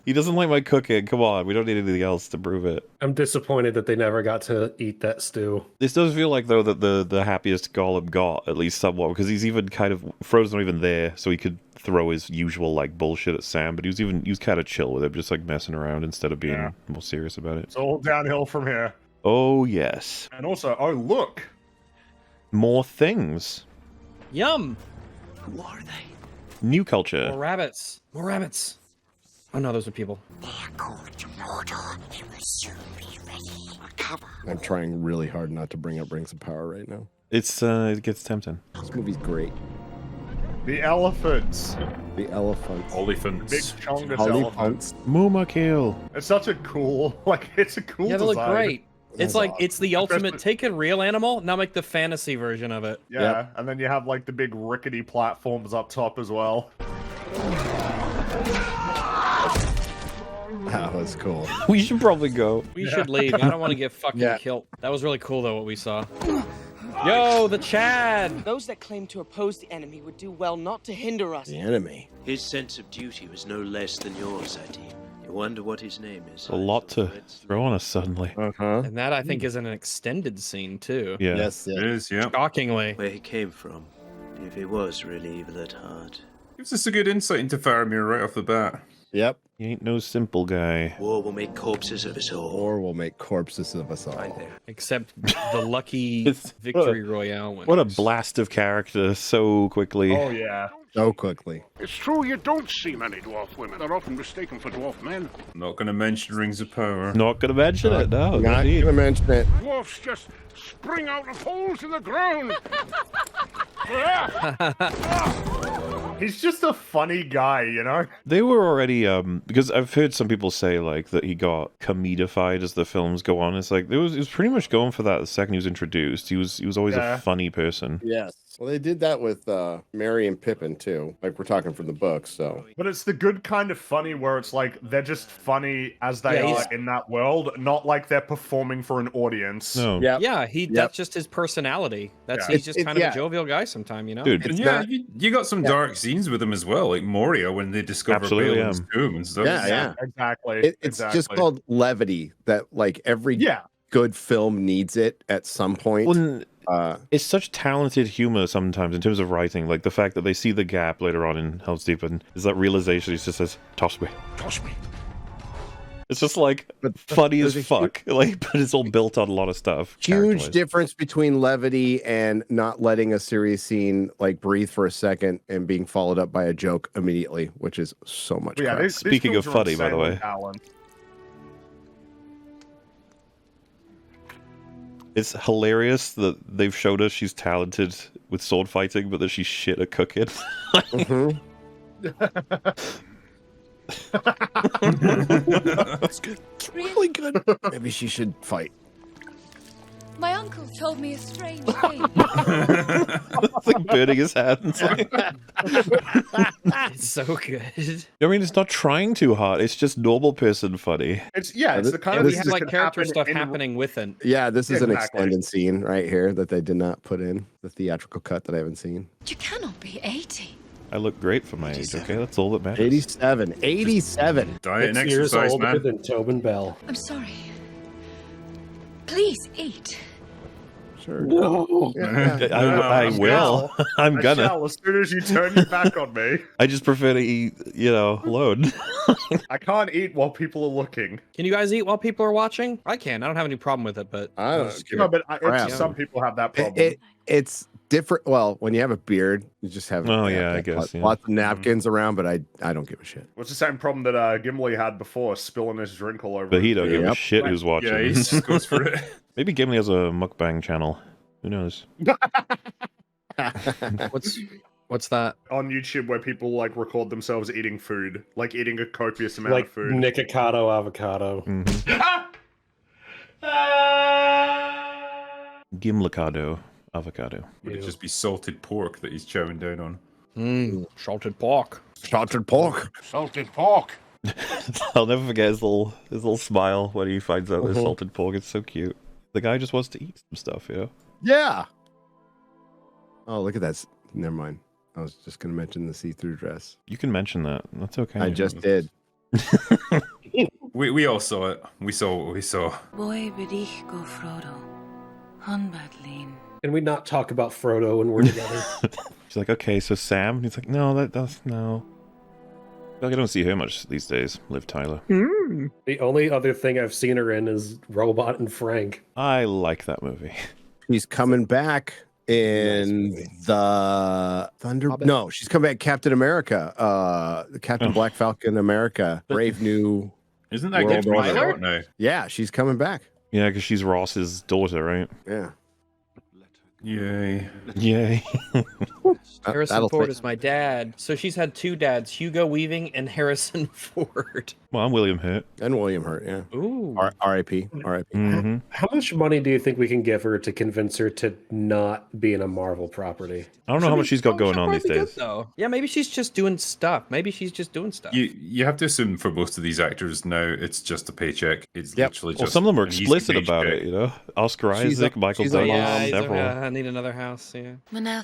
He doesn't like my cooking. Come on, we don't need anything else to prove it.
I'm disappointed that they never got to eat that stew.
This does feel like, though, that the happiest Gollum got, at least somewhat, because he's even kind of... Frodo's not even there, so he could throw his usual, like, bullshit at Sam, but he was kind of chill with him, just, like, messing around instead of being more serious about it.
It's all downhill from here.
Oh, yes.
And also, oh, look!
More things.
Yum!
What are they?
New culture.
More rabbits. More rabbits. Oh no, those are people.
They're called to Mordor. They will soon be ready. Cover.
I'm trying really hard not to bring up Rings of Power right now.
It gets tempting.
This movie's great.
The elephants.
The elephants.
Oliphants.
Big chungus elephants.
Muma kill.
It's such a cool, like, it's a cool
Yeah, they
design.
look great. It's
That's
like,
awesome.
it's the ultimate, take a real animal, now make the fantasy version of it.
Yeah, and then you have, like, the big rickety platforms up top as well.
That was cool.
We should probably go.
We should leave. I don't want to get fucking killed. That was really cool, though, what we saw. Yo, the Chad!
Those that claim to oppose the enemy would do well not to hinder us.
The enemy.
His sense of duty was no less than yours, I deem. You wonder what his name is.
A lot to throw on us suddenly.
And that, I think, is in an extended scene, too.
Yeah.
Yes,
It is, yeah.
Shockingly.
Where he came from, if he was really evil at heart.
Gives us a good insight into Faramir right off the bat.
Yep.
He ain't no simple guy.
War will make corpses of us all.
Or we'll make corpses of us all.
Except the lucky Victory Royale winners.
What a blast of character so quickly.
Oh, yeah.
So quickly.
It's true you don't see many dwarf women. They're often mistaken for dwarf men.
Not going to mention Rings of Power.
Not going to mention it, no.
Not going to mention it.
Dwarfs just spring out of holes in the ground.
He's just a funny guy, you know?
They were already, because I've heard some people say, like, that he got comedified as the films go on. It's like, he was pretty much going for that the second he was introduced. He was always a funny person.
Yes. Well, they did that with Merry and Pippin too. Like we're talking from the books, so.
But it's the good kind of funny where it's like they're just funny as they are in that world, not like they're performing for an audience.
No.
Yeah, that's just his personality. He's just kind of a jovial guy sometimes, you know?
Dude,
And you got some dark scenes with him as well, like Moria when they discover Balin's tomb and stuff.
Yeah.
Exactly.
It's just called levity that like every good film needs it at some point.
Well, it's such talented humor sometimes in terms of writing, like the fact that they see the gap later on in Helm's Deep and there's that realization he just says, toss me. It's just like funny as fuck, like, but it's all built on a lot of stuff.
Huge difference between levity and not letting a serious scene like breathe for a second and being followed up by a joke immediately, which is so much.
Yeah,
speaking of funny, by the way, it's hilarious that they've showed us she's talented with sword fighting, but that she's shit at cooking.
That's good. It's really good. Maybe she should fight.
My uncle told me a strange thing.
It's like burning his hands.
It's so good.
I mean, it's not trying too hard. It's just normal person funny.
It's the kind
and
of
we have like character stuff happening with it.
Yeah, this is an extended scene right here that they did not put in the theatrical cut that I haven't seen.
You cannot be 80.
I look great for my age, okay? That's all that matters.
87. 87.
Diet and
6 years
exercise,
older
man.
than Tobin Bell.
I'm sorry. Please eat.
Sure.
No.
I will. I'm gonna.
As soon as you turn your back on me.
I just prefer to eat, alone.
I can't eat while people are looking.
Can you guys eat while people are watching? I can. I don't have any problem with it, but
I don't
No, but some people have that problem.
It's different. Well, when you have a beard, you just have.
Oh yeah, I guess.
Lots of napkins around, but I don't give a shit.
Well, it's the same problem that Gimli had before, spilling his drink all over.
But he don't give a shit who's watching.
Yeah, he just goes for it.
Maybe Gimli has a mukbang channel. Who knows?
What's that?
On YouTube, where people like record themselves eating food, like eating a copious amount of food.
Nikocado avocado.
Gimlicado avocado.
Would it just be salted pork that he's chowing down on?
Salted pork.
Salted pork.
Salted pork.
I'll never forget his little smile when he finds out there's salted pork. It's so cute. The guy just wants to eat some stuff,
Yeah. Oh, look at that. Never mind. I was just going to mention the see-through dress.
You can mention that. That's okay.
I just did.
We all saw it. We saw what we saw.
Boy bedich go Frodo. Hunbadlin.
Can we not talk about Frodo when we're together?
She's like, okay, so Sam? And he's like, no, that's no. I don't see her much these days, Liv Tyler.
The only other thing I've seen her in is Robot and Frank.
I like that movie.
She's coming back in the Thunder. No, she's coming back. Captain America. Captain Black Falcon America. Brave New.
Isn't that good for
Order.
now?
Yeah, she's coming back.
Yeah, because she's Ross's daughter, right?
Yeah.
Yay.
Yay.
Harrison Ford is my dad. So she's had two dads, Hugo Weaving and Harrison Ford.
Well, I'm William Hurt.
And William Hurt, yeah.
Ooh.
R.I.P. R.I.P.
Mm-hmm.
How much money do you think we can give her to convince her to not be in a Marvel property?
I don't know how much she's got going on these days.
Yeah, maybe she's just doing stuff.
You have to assume for most of these actors now, it's just a paycheck. It's literally just.
Well, some of them are
an easy
explicit about
paycheck.
it, Oscar Isaac, Michael Douglas, several.
I need another house, yeah.
I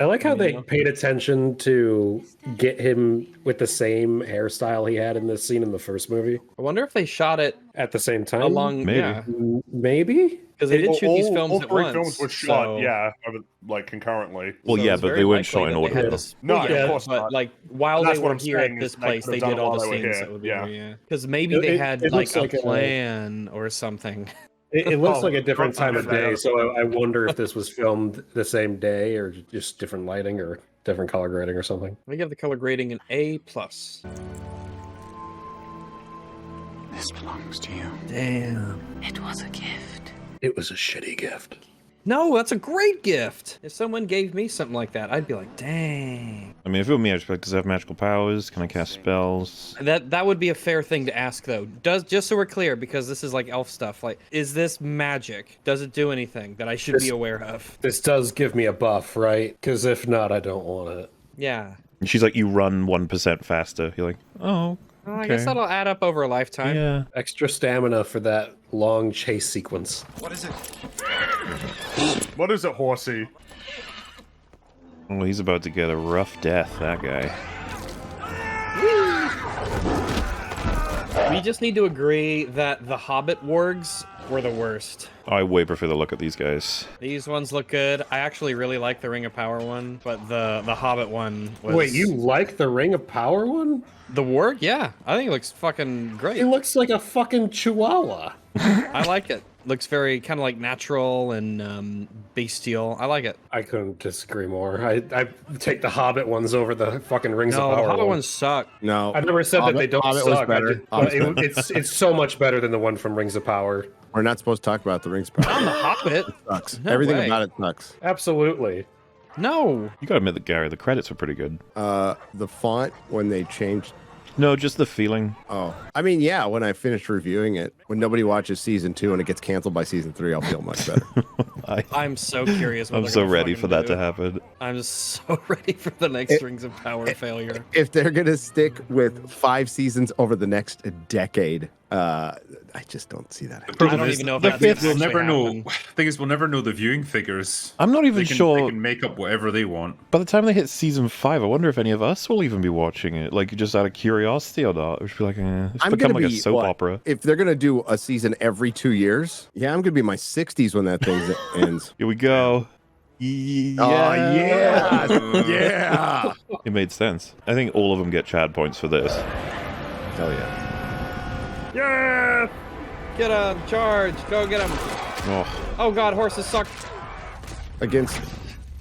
like how they paid attention to get him with the same hairstyle he had in this scene in the first movie.
I wonder if they shot it
at the same time.
Along,
maybe.
Yeah.
Maybe?
Because they did shoot these films
all
at
three
once.
films were shot,
so...
like concurrently.
Well,
So
yeah,
it's
but
very
they weren't
likely
shot in
that they
order.
had this-
No,
Well, yeah,
of course
but
not.
like while
That's
they
what
were
I'm
here
saying
at this
is
place,
they
they
could've
did
done it
all the
while they were
scenes
here.
that would be
Yeah.
there, yeah. Because maybe they had
it
like
looks
a
like a-
plan or something.
It looks like a different time of day, so I wonder if this was filmed the same day or just different lighting or different color grading or something.
We give the color grading an A+.
This belongs to you.
Damn.
It was a gift.
It was a shitty gift.
No, that's a great gift. If someone gave me something like that, I'd be like, dang.
I mean, if it were me, I'd just be like, does it have magical powers? Can I cast spells?
That would be a fair thing to ask, though. Just so we're clear, because this is like elf stuff. Like, is this magic? Does it do anything that I should be aware of?
This does give me a buff, right? Because if not, I don't want it.
Yeah.
And she's like, you run 1% faster. You're like, oh,
Well, I guess that'll add up over a lifetime.
Yeah.
Extra stamina for that long chase sequence.
What is it?
What is it, horsey?
Oh, he's about to get a rough death, that guy.
We just need to agree that the Hobbit wargs were the worst.
I way prefer the look at these guys.
These ones look good. I actually really like the Ring of Power one, but the Hobbit one was...
Wait, you like the Ring of Power one?
The warg? Yeah. I think it looks fucking great.
It looks like a fucking chihuahua.
I like it. Looks very kind of like natural and bestial. I like it.
I couldn't disagree more. I take the Hobbit ones over the fucking Rings of Power.
No, the Hobbit ones suck.
No,
I never said that they don't
Hobbit
suck.
was better.
It's so much better than the one from Rings of Power.
We're not supposed to talk about the Rings of Power.
I'm the Hobbit.
It sucks.
No
Everything
way.
about it sucks.
Absolutely.
No.
You gotta admit that, Gary, the credits were pretty good.
The font when they changed.
No, just the feeling.
Oh, I mean, yeah. When I finished reviewing it, when nobody watches season 2 and it gets canceled by season 3, I'll feel much better.
I'm so curious. What
I'm
they're
so
gonna
ready
fucking
for that
do.
to happen.
I'm just so ready for the next Rings of Power failure.
If they're gonna stick with 5 seasons over the next decade, I just don't see that.
I don't even know if that's
We'll never know.
happen.
Thing is, we'll never know the viewing figures.
I'm not even
They
sure.
can make up whatever they want.
By the time they hit season 5, I wonder if any of us will even be watching it. Like, just out of curiosity or not. It should be like, it's
I'm
become
gonna
like
be
a soap opera.
If they're gonna do a season every 2 years, yeah, I'm gonna be in my 60s when that thing ends.
Here we go. Yeah.
Oh yeah, yeah.
It made sense. I think all of them get Chad points for this.
Hell yeah.
Yeah!
Get him! Charge! Go get him! Oh god, horses suck.
Against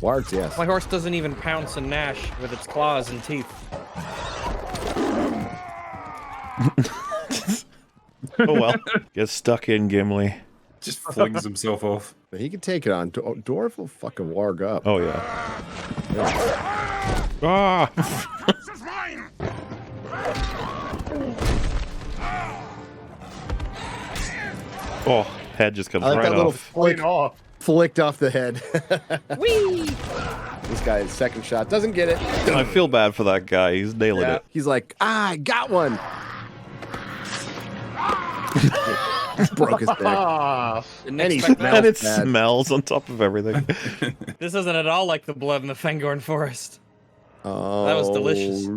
wargs, yes.
My horse doesn't even pounce and gnash with its claws and teeth.
Oh well. Get stuck in, Gimli.
Just flings himself off.
He can take it on. Dwarf will fucking warg up.
Oh yeah. Ah!
This is mine!
Oh, head just comes
I like
right
that little
off.
flicked off the head.
Whee!
This guy's second shot doesn't get it.
I feel bad for that guy. He's nailing it.
He's like, I got one. Broke his neck.
Didn't
And he
expect that.
And it
bad.
smells on top of everything.
This isn't at all like the blood in the Fangorn forest.
Oh,
That was delicious.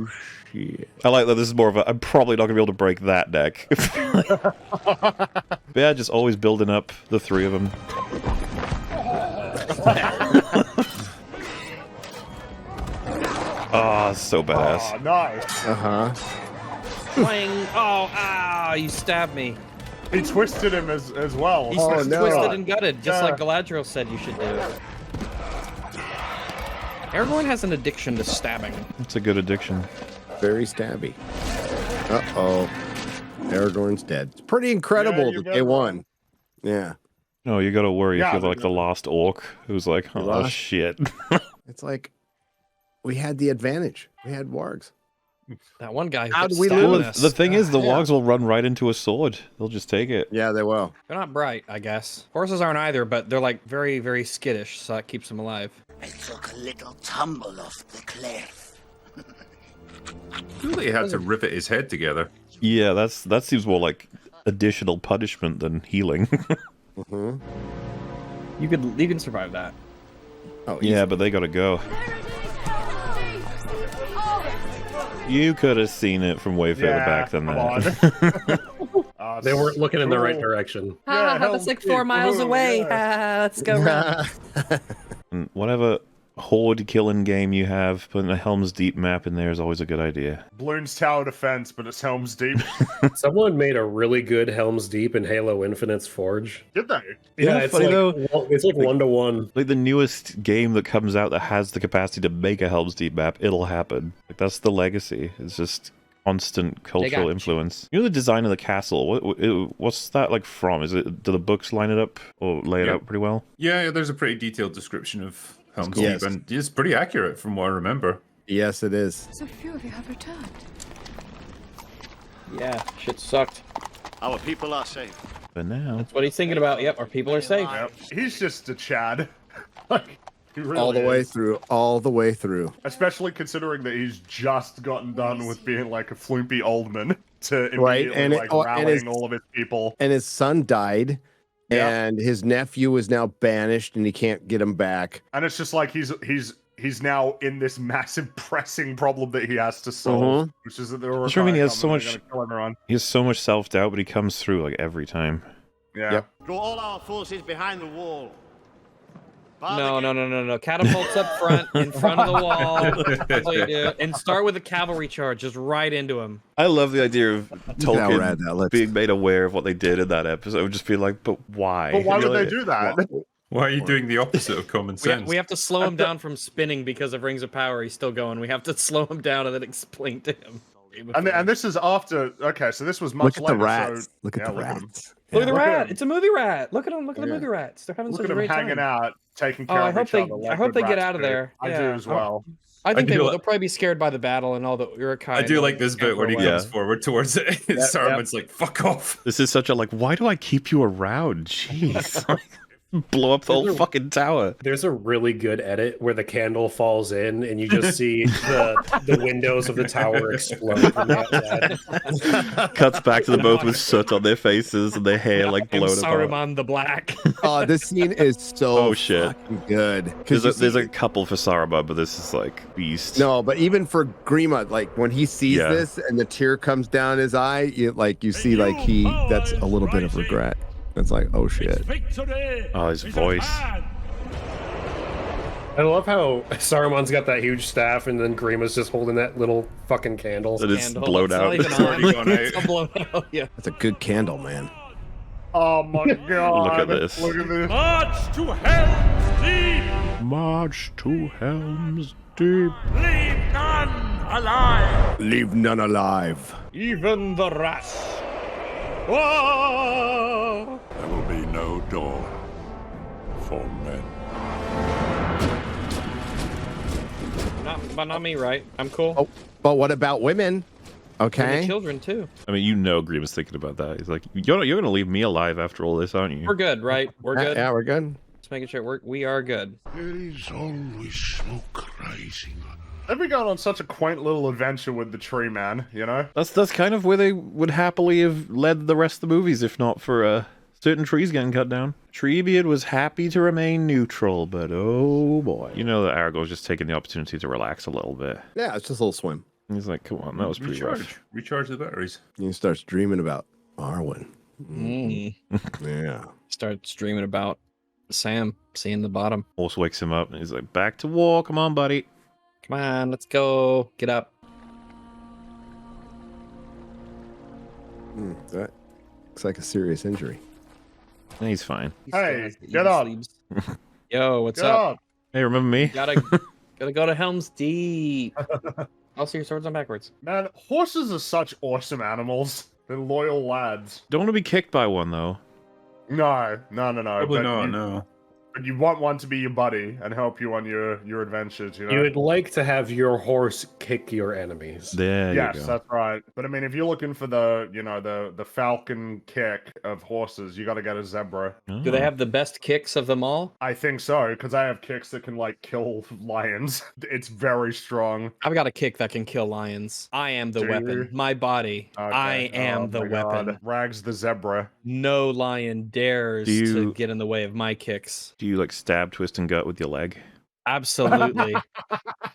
Shit.
I like that this is more of a, I'm probably not going to be able to break that deck. But yeah, just always building up the 3 of them. Oh, so badass.
Oh, nice.
Uh-huh.
Swing! Oh, ah! You stabbed me.
He twisted him as well.
He's twisted and gutted, just like Galadriel said you should do. Everyone has an addiction to stabbing.
It's a good addiction.
Very stabby. Uh-oh. Aragorn's dead. It's pretty incredible that they won. Yeah.
No, you gotta worry if
Yeah,
you're like the last orc who's like, oh
lost.
shit.
It's like, we had the advantage. We had wargs.
That one guy who
How
kept
did we
stabbing
lose?
us.
The thing is, the
Yeah.
wargs will run right into a sword. They'll just take it.
Yeah, they will.
They're not bright, I guess. Horses aren't either, but they're like very, very skittish, so that keeps them alive.
I took a little tumble off the cliff.
Really had to rivet his head together.
Yeah, that seems more like additional punishment than healing.
Mm-hmm.
You can survive that.
Oh
yeah, but they gotta go. You could have seen it from way further back than that.
They weren't looking in the right direction.
That's like 4 miles away. Let's go run.
And whatever horde killing game you have, putting a Helm's Deep map in there is always a good idea.
Bloons Tower Defense, but it's Helm's Deep.
Someone made a really good Helm's Deep in Halo Infinite's Forge.
Did they?
Yeah, it's
funny
like,
though.
It's like 1-to-1.
Like the newest game that comes out that has the capacity to make a Helm's Deep map, it'll happen. Like that's the legacy. It's just constant cultural influence. You know the design of the castle. What's that like from? Do the books line it up or lay it out pretty well?
Yeah, there's a pretty detailed description of Helm's
Cool.
Deep, and it's pretty accurate from what I remember.
Yes, it is.
So few of you have returned.
Yeah, shit sucked.
Our people are safe.
But now...
That's what he's thinking about. Yep, our people are safe.
Yep. He's just a Chad. Like, he really
All the way
is.
through. All the way through.
Especially considering that he's just gotten done with being like a flumpy old man to
Right,
immediately
and
rallying all of his people.
And his son died,
Yeah.
and his nephew is now banished, and he can't get him back.
And it's just like he's now in this massive pressing problem that he has to solve, which is that the Uruk-hai
I mean, he has
come
so
and
much.
they're gonna kill everyone.
He has so much self-doubt, but he comes through like every time.
Yeah.
Draw all our forces behind the wall.
No. Catapults up front, in front of the wall. That's what you do. And start with a cavalry charge, just right into him.
I love the idea of Tolkien
rad that.
being made aware of what they did in that episode. Just be like, but why?
But why would
Really?
they do that?
Why are you doing the opposite of common sense?
We have to slow him down from spinning because of Rings of Power. He's still going. We have to slow him down and then explain to him.
And this is after. Okay, so this was much
Look at the
later.
rats.
So,
Look at
yeah,
the
look at them.
rats.
Look at the
Look at
rat.
him.
It's a movie rat. Look at him. Look at the movie rats. They're having
Look
such
at
a
them
great
hanging
time.
out, taking care
I
of
hope
each
they.
other. Like
I hope they
good
get
rats
out of
do.
there.
I
Yeah.
do as well.
I think they
do
will.
like-
They'll probably be scared by the battle and all the Uruk-hai.
I do like this bit when he comes forward towards it. Saruman's like, fuck off.
This is such a like, why do I keep you around? Jeez. Blow up the whole fucking tower.
There's a really good edit where the candle falls in and you just see the windows of the tower explode from the outside.
Cuts back to them both with soot on their faces and their hair like blown apart.
Saruman the Black.
Oh, this scene is so fucking good.
There's a couple for Saruman, but this is like beast.
No, but even for Grima, like when he sees
Yeah.
this and the tear comes down his eye, you see like that's a little bit of regret. It's like, oh shit.
Oh, his voice.
I love how Saruman's got that huge staff and then Grima's just holding that little fucking candle.
That is blown out.
It's already gone out. Blown out. Yeah.
That's a good candle, man.
Oh my god.
Look at this.
Look at this.
March to Helm's Deep!
March to Helm's Deep.
Leave none alive!
Leave none alive.
Even the rats.
Whoa! There will be no door for men.
Not me, right? I'm cool.
Oh, but what about women?
And
Okay.
the children too.
I mean, you know Grima's thinking about that. He's like, you're going to leave me alive after all this, aren't you?
We're good, right? We're good.
Yeah, we're good.
Just making sure we are good.
There is always smoke rising.
They've been going on such a quaint little adventure with the tree man, you know?
That's kind of where they would happily have led the rest of the movies, if not for certain trees getting cut down. Treebeard was happy to remain neutral, but oh boy. You know that Aragorn's just taking the opportunity to relax a little bit.
Yeah, it's just a little swim.
He's like, come on, that was pretty rough.
Recharge the batteries.
And he starts dreaming about Arwen. Yeah.
Starts dreaming about Sam seeing the bottom.
Horse wakes him up and he's like, back to war, come on, buddy.
Come on, let's go. Get up.
That looks like a serious injury.
He's fine.
Hey, get up.
Yo, what's
Get
up?
up.
Hey, remember me?
Gotta go to Helm's Deep. Also, your sword's on backwards.
Man, horses are such awesome animals. They're loyal lads.
Don't want to be kicked by one, though.
No.
Probably not, no.
But you want one to be your buddy and help you on your adventures, you know?
You would like to have your horse kick your enemies.
There
Yes,
you go.
that's right. But I mean, if you're looking for the falcon kick of horses, you got to get a zebra.
Do they have the best kicks of them all?
I think so, because I have kicks that can like kill lions. It's very strong.
I've got a kick that can kill lions. I am the
Do
weapon.
you?
My body.
Okay.
I am
Oh
the
my
weapon.
God. Rags the zebra.
No lion dares to get in the way of my kicks.
Do you like stab, twist, and gut with your leg?
Absolutely.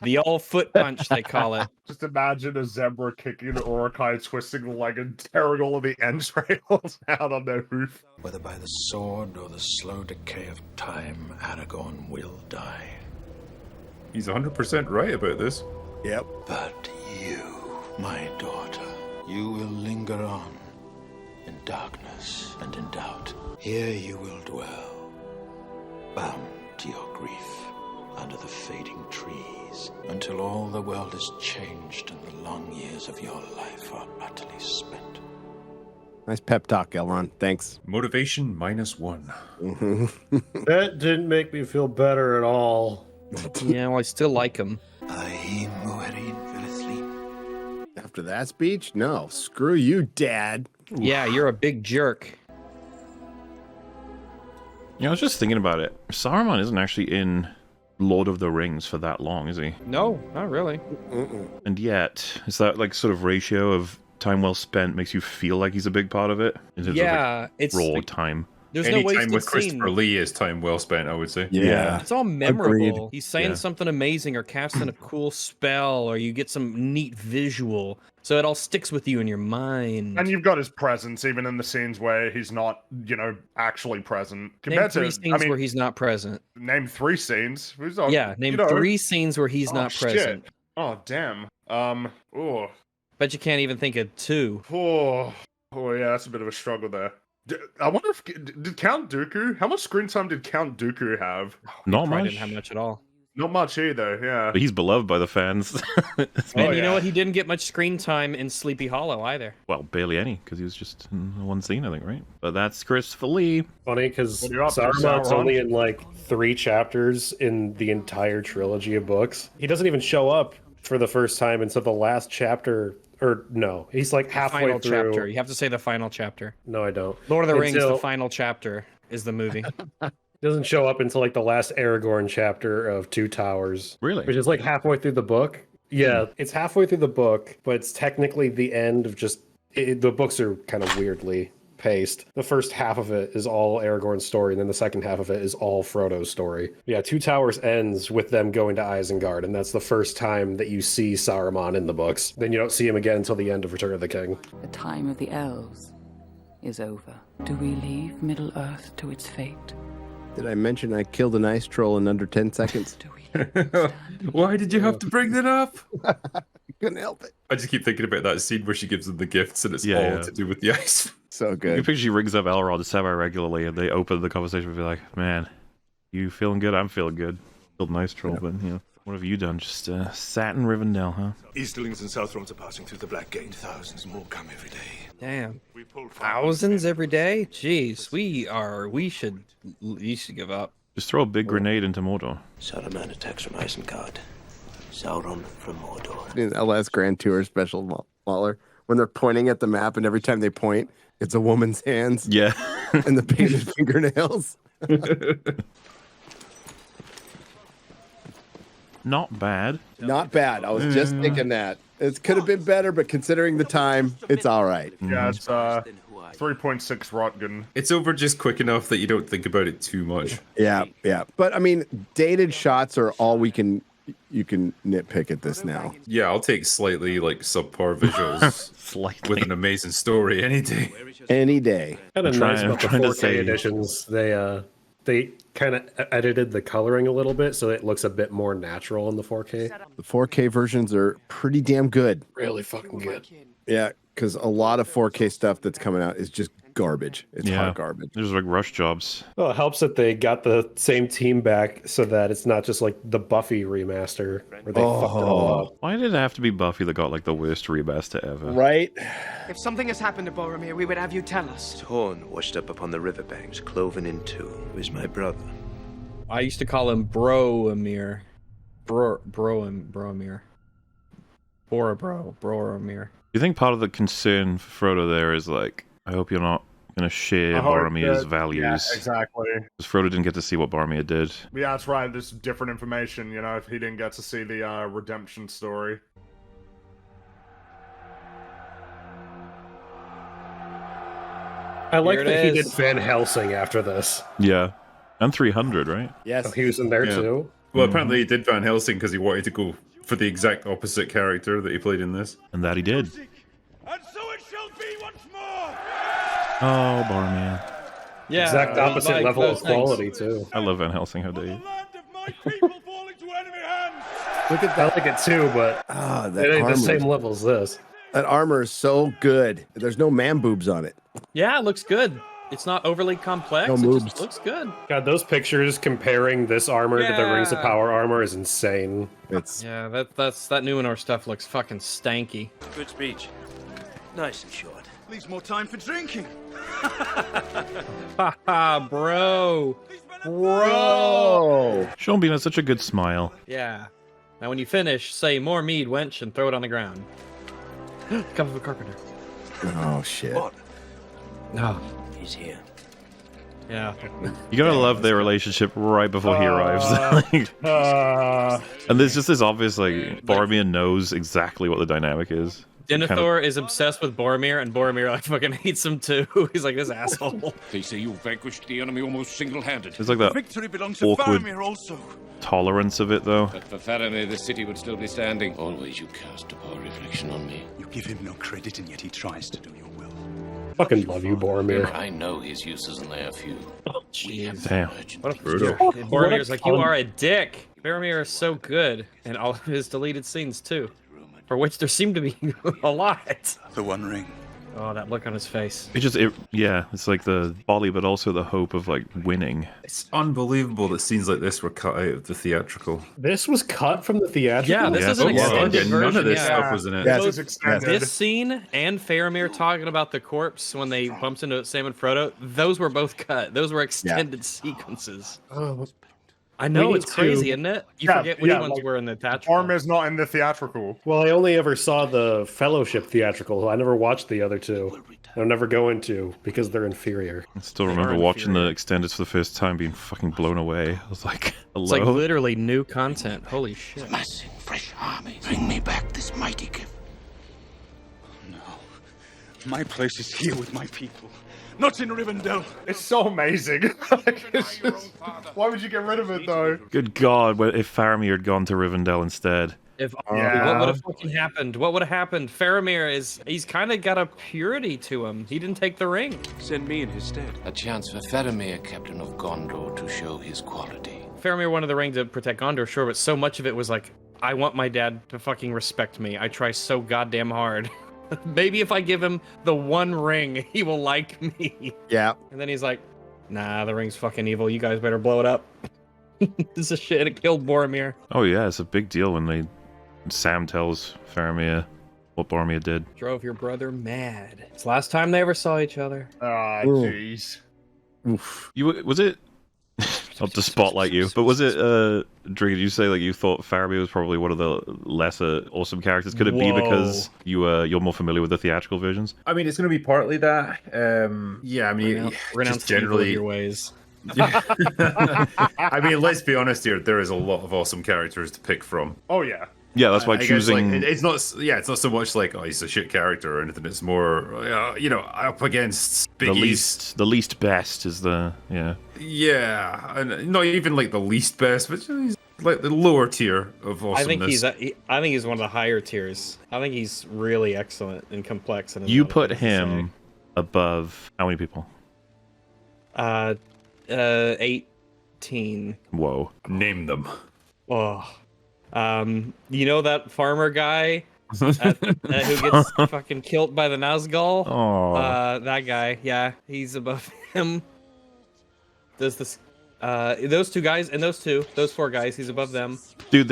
The old foot punch, they call it.
Just imagine a zebra kicking an Uruk-hai, twisting the leg and tearing all of the entrails out on their hoof.
Whether by the sword or the slow decay of time, Aragorn will die.
He's 100% right about this.
Yep.
But you, my daughter, you will linger on in darkness and in doubt. Here you will dwell, bound to your grief, under the fading trees, until all the world is changed and the long years of your life are utterly spent.
Nice pep talk, Elrond. Thanks.
Motivation -1.
That didn't make me feel better at all.
Yeah, well, I still like him.
After that speech? No. Screw you, Dad.
Yeah, you're a big jerk.
I was just thinking about it. Saruman isn't actually in Lord of the Rings for that long, is he?
No, not really.
And yet, is that like sort of ratio of time well spent makes you feel like he's a big part of it? In terms of, like,
it's
raw
like,
time.
There's
Any
no wasted
time with
scene.
Christopher Lee is time well spent, I would say.
Yeah.
It's all memorable.
Agreed.
He's saying something amazing or casting a cool spell or you get some neat visual. So it all sticks with you in your mind.
And you've got his presence even in the scenes where he's not, actually present.
Name 3 scenes where he's not present.
Name 3 scenes.
Name 3 scenes where he's not present.
Shit. Oh, damn.
Bet you can't even think of 2.
Oh, yeah, that's a bit of a struggle there. I wonder if did Count Dooku? How much screen time did Count Dooku have?
Not
Probably
much.
didn't have much at all.
Not much either. Yeah.
But he's beloved by the fans.
And you know what? He didn't get much screen time in Sleepy Hollow either.
Well, barely any, because he was just in one scene, I think, right? But that's Christopher Lee.
Funny, because
What are you up to,
Saruman's
Sauron?
only in like 3 chapters in the entire trilogy of books. He doesn't even show up for the first time until the last chapter. Or no, he's like halfway
Final
through.
chapter. You have to say the final chapter.
No, I don't.
Lord of the Rings,
Until-
the final chapter is the movie.
Doesn't show up until like the last Aragorn chapter of Two Towers.
Really?
Which is like halfway through the book. Yeah, it's halfway through the book, but it's technically the end of just... the books are kind of weirdly paced. The first half of it is all Aragorn's story, and then the second half of it is all Frodo's story. Yeah, Two Towers ends with them going to Isengard, and that's the first time that you see Saruman in the books. Then you don't see him again until the end of Return of the King.
The time of the elves is over. Do we leave Middle-earth to its fate?
Did I mention I killed an ice troll in under 10 seconds?
Why did you have to bring that up?
Couldn't help it.
I just keep thinking about that scene where she gives them the gifts and it's all to do with the ice.
So
You
good.
can picture she rings up Elrond semi-regularly, and they open the conversation and be like, man, you feeling good? I'm feeling good. Killed an ice troll, but, what have you done? Just sat in Rivendell, huh?
Easterlings and Southrons are passing through the Black Gate. Thousands more come every day.
Damn. Thousands every day? Jeez, you should give up.
Just throw a big grenade into Mordor.
Saruman attacks from Isengard. Sauron from Mordor.
In LS Grand Tour Special Mauler, when they're pointing at the map and every time they point, it's a woman's hands.
Yeah.
And the painted fingernails.
Not bad.
Not bad. I was just thinking that. It could have been better, but considering the time, it's all right.
Yeah, it's 3.6 Rotgun.
It's over just quick enough that you don't think about it too much.
Yeah. But I mean, dated shots are all you can nitpick at this now.
Yeah, I'll take slightly subpar visuals with an amazing story any day.
Any day.
Kind of nice about the 4K editions. They kind of edited the coloring a little bit so it looks a bit more natural in the 4K.
The 4K versions are pretty damn good.
Really fucking good.
Yeah, because a lot of 4K stuff that's coming out is just garbage. It's hot garbage.
There's like rush jobs.
Well, it helps that they got the same team back so that it's not just like the Buffy remaster where they fucked it all up.
Why did it have to be Buffy that got like the worst remaster ever?
Right?
If something has happened to Boromir, we would have you tell us.
Torn, washed up upon the riverbanks, cloven in two. He was my brother.
I used to call him Broamir. Broamir. Boromir.
Do you think part of the concern for Frodo there is like, I hope you're not going to share Boromir's values?
Yeah, exactly.
Because Frodo didn't get to see what Boromir did.
Yeah, that's right. There's different information, if he didn't get to see the redemption story.
I like that he did Van Helsing after this.
Yeah. And 300, right?
Yes.
Oh, he was in there too?
Well, apparently he did Van Helsing because he wanted to go for the exact opposite character that he played in this.
And that he did.
And so it shall be once more!
Oh, Boromir.
Yeah.
Exact opposite level of quality, too.
I love Van Helsing, how dare you.
Look at
I like it too, but
that
it ain't
armor.
the same level as this.
That armor is so good. There's no man boobs on it.
Yeah, it looks good.
It's not overly complex.
No
it
moves.
just looks good.
God, those pictures comparing this armor to the Rings of
Yeah.
Power armor is insane.
It's
Yeah, that Numenor stuff looks fucking stanky.
Good speech. Nice and short.
Leaves more time for drinking.
Haha, bro.
Sean Bean has such a good smile.
Yeah. Now when you finish, say more mead, wench, and throw it on the ground. Cup of a carpenter.
oh shit.
No.
He's here.
Yeah.
You gotta love their relationship right before he arrives. And there's just this obvious, like, Boromir knows exactly what the dynamic is.
Denethor is obsessed with Boromir, and Boromir like fucking hates him too. He's like this asshole.
They say you vanquished the enemy almost single-handed.
There's like that
Victory belongs to
awkward
Faramir also.
tolerance of it, though.
But for Faramir, the city would still be standing. Always you cast a poor reflection on me.
You give him no credit, and yet he tries to do your will.
Fucking love you, Boromir.
I know his uses, and they are few.
Damn.
What a brutal. Boromir's like, you are a dick. Faramir is so good, and all of his deleted scenes too, for which there seem to be a lot.
The One Ring.
Oh, that look on his face.
Yeah, it's like the folly, but also the hope of, like, winning.
It's unbelievable that scenes like this were cut out of the theatrical.
This was cut from the theatrical?
Yeah, this is an extended version.
None of this
yeah.
stuff was in it.
Yeah, it's extended.
This scene and Faramir talking about the corpse when they bumped into Sam and Frodo, those were both cut. Those were extended sequences. I know, it's crazy, isn't it? You forget which ones were in the theatrical.
Bormir's not in the theatrical.
Well, I only ever saw the Fellowship theatrical. I never watched the other two. I'll never go into because they're inferior.
I still remember watching the extended for the first time, being fucking blown away. I was like, hello?
It's like literally new content. Holy shit.
Massing fresh armies. Bring me back this mighty gift. No. My place is here with my people. Not in Rivendell.
It's so amazing. It's just, why would you get rid of it though?
Good God, if Faramir had gone to Rivendell instead.
What would have fucking happened? What would have happened? Faramir he's kind of got a purity to him. He didn't take the ring.
Send me in his stead.
A chance for Faramir, Captain of Gondor, to show his quality.
Faramir wanted the ring to protect Gondor, sure, but so much of it was like, I want my dad to fucking respect me. I try so goddamn hard. Maybe if I give him the one ring, he will like me.
Yeah.
And then he's like, nah, the ring's fucking evil. You guys better blow it up. This is shit. It killed Boromir.
Oh yeah, it's a big deal when Sam tells Faramir what Boromir did.
Drove your brother mad. It's the last time they ever saw each other.
Ah, jeez.
Was it? Not to spotlight you, but was it? Drew, did you say like you thought Faramir was probably one of the lesser awesome characters? Could it be because you're more familiar with the theatrical versions?
I mean, it's going to be partly that. Yeah, I mean,
Renounce
just generally
your ways.
I mean, let's be honest here. There is a lot of awesome characters to pick from.
Oh yeah.
Yeah, that's why
I guess,
choosing.
like, it's not. Yeah, it's not so much like he's a shit character or anything. It's more, up against
the least best is the
Yeah, and not even like the least best, but he's like the lower tier of awesomeness.
I think he's one of the higher tiers. I think he's really excellent and complex. And
you put him above how many people?
18.
Whoa.
Name them.
Oh. You know that farmer guy who gets fucking killed by the Nazgul?
Oh.
That guy. Yeah, he's above him. Does this those two guys and those four guys, he's above them.
Dude,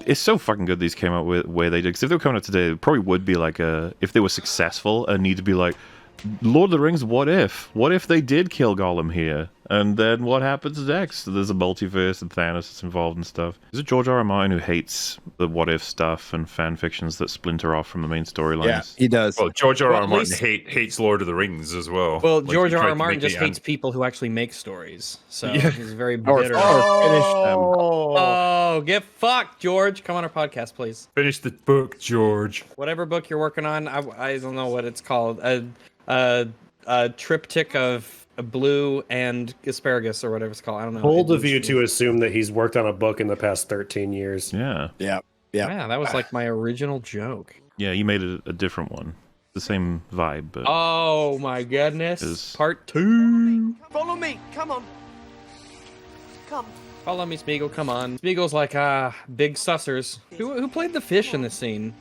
it's so fucking good these came out with where they did. Because if they were coming out today, it probably would be like if they were successful, a need to be like, Lord of the Rings, what if? What if they did kill Gollum here? And then what happens next? There's a multiverse and Thanos is involved and stuff. Is it George R.R. Martin who hates the what if stuff and fan fictions that splinter off from the main storylines?
Yeah, he does.
Well, George R.R. Martin hates Lord of the Rings as well.
Well, George R.R. Martin just hates people who actually make stories. So he's very bitter.
Finish them.
Oh, get fucked, George. Come on our podcast, please.
Finish the book, George.
Whatever book you're working on, I don't know what it's called. A triptych of blue and asparagus or whatever it's called. I don't know.
Bold of you to assume that he's worked on a book in the past 13 years.
Yeah.
Yeah.
Yeah, that was like my original joke.
Yeah, you made it a different one. The same vibe, but...
Oh my goodness. Part 2.
Follow me. Come on. Come.
Follow me, Smeagol. Come on. Smeagol's like, big sussers. Who played the fish in this scene?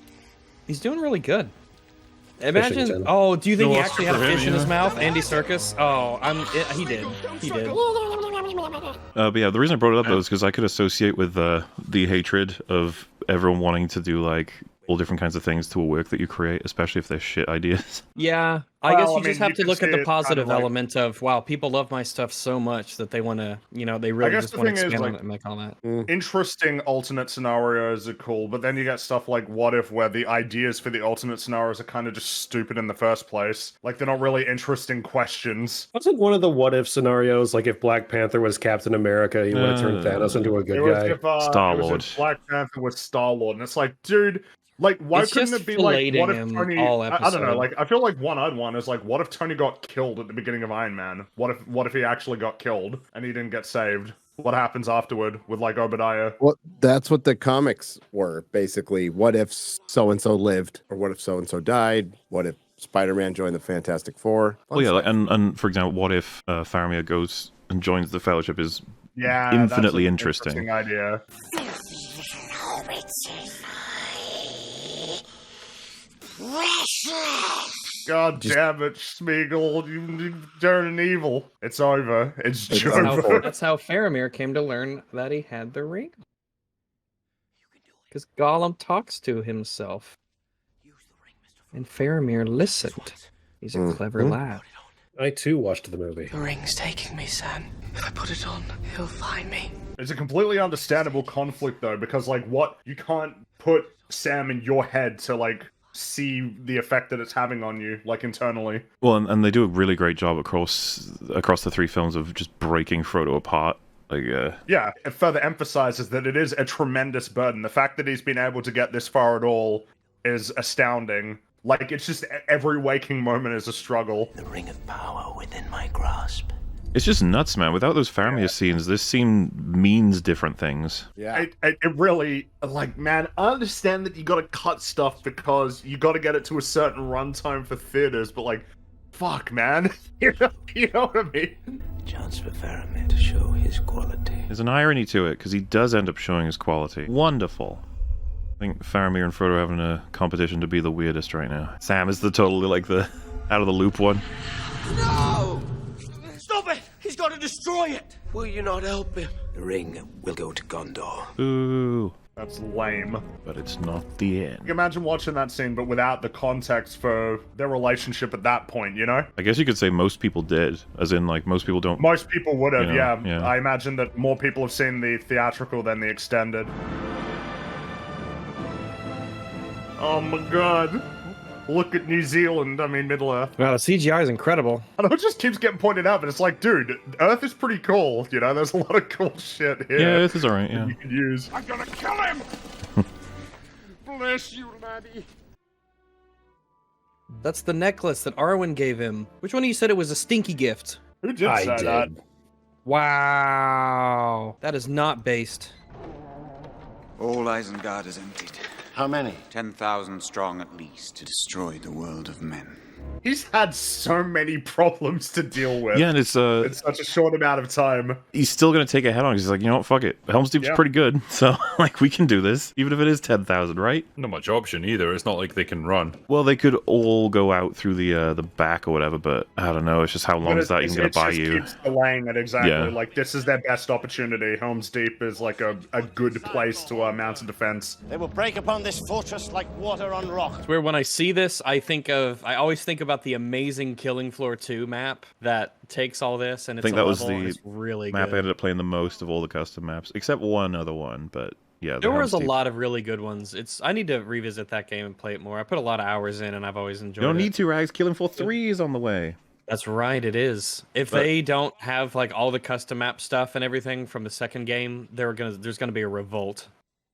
He's doing really good. Imagine. Oh, do you think he actually had a fish in his mouth? Andy Serkis? Oh, he did. He did.
But yeah, the reason I brought it up though is because I could associate with the hatred of everyone wanting to do like all different kinds of things to a work that you create, especially if they're shit ideas.
Yeah, I guess you just have to look at the positive element of, wow, people love my stuff so much that they want to, they really just want to expand on it and make all that.
Interesting alternate scenarios are cool, but then you get stuff like What If, where the ideas for the alternate scenarios are kind of just stupid in the first place. Like, they're not really interesting questions.
Wasn't one of the What If scenarios, like if Black Panther was Captain America, he would have turned Thanos into a good guy?
Star-Lord.
Black Panther was Star-Lord, and it's like, dude... Like, why couldn't it be like, what if Tony... I don't know, like, I feel like one-eyed one is like, what if Tony got killed at the beginning of Iron Man? What if he actually got killed and he didn't get saved? What happens afterward with, like, Obadiah?
Well, that's what the comics were, basically. What if so-and-so lived? Or what if so-and-so died? What if Spider-Man joined the Fantastic Four?
Well, yeah, like, and for example, what if Faramir goes and joins the Fellowship is infinitely interesting.
Idea. God damn it, Smeagol, you turning evil. It's over. It's over.
That's how Faramir came to learn that he had the ring. Because Gollum talks to himself. And Faramir listened. He's a clever lad.
I too watched the movie.
The ring's taking me, Sam. If I put it on, he'll find me.
It's a completely understandable conflict, though, because, like, you can't put Sam in your head to, like, see the effect that it's having on you, like, internally.
Well, and they do a really great job across the three films of just breaking Frodo apart. Like,
yeah, it further emphasizes that it is a tremendous burden. The fact that he's been able to get this far at all is astounding. Like, it's just every waking moment is a struggle.
The ring of power within my grasp.
It's just nuts, man. Without those Faramir scenes, this scene means different things.
Yeah. It really, like, man, I understand that you gotta cut stuff because you gotta get it to a certain runtime for theaters, but, like, fuck, man. you know what I mean?
Chance for Faramir to show his quality.
There's an irony to it, because he does end up showing his quality. Wonderful. I think Faramir and Frodo are having a competition to be the weirdest right now. Sam is the totally, like, the out-of-the-loop one.
No! Stop it! He's got to destroy it!
Will you not help him? The ring will go to Gondor.
Ooh.
That's lame.
But it's not the end.
You can imagine watching that scene, but without the context for their relationship at that point, you know?
I guess you could say most people did, as in, like, most people don't...
Most people would have,
yeah.
I imagine that more people have seen the theatrical than the extended. Oh my god. Look at New Zealand, I mean Middle-earth.
Wow, the CGI is incredible.
I know it just keeps getting pointed out, but it's like, dude, Earth is pretty cool, you know? There's a lot of cool shit here.
Yeah, Earth is alright, yeah.
You can use.
I'm gonna kill him! Bless you, laddie.
That's the necklace that Arwen gave him. Which one of you said it was a stinky gift?
Who did say that?
Wow. That is not based.
All Isengard is emptied.
How many?
10,000 strong at least to destroy the world of men.
He's had so many problems to deal with.
Yeah, and it's
in such a short amount of time.
He's still gonna take a head on because he's like, you know what, fuck it. Helm's Deep's pretty good, so like we can do this, even if it is 10,000, right?
Not much option either. It's not like they can run.
Well, they could all go out through the back or whatever, but I don't know. It's just how long is that even gonna buy you?
It keeps delaying it exactly.
Yeah.
Like this is their best opportunity. Helm's Deep is like a good place to mount a defense.
They will break upon this fortress like water on rock.
It's where when I see this, I always think about the amazing Killing Floor 2 map that takes all this and it's
I think that was the
really
map
good.
I ended up playing the most of all the custom maps, except one other one, but yeah.
There was a lot of really good ones. I need to revisit that game and play it more. I put a lot of hours in and I've always enjoyed it.
You don't need to, Rags. Killing Floor 3 is on the way.
That's right, it is. If they don't have like all the custom map stuff and everything from the second game, there's gonna be a revolt.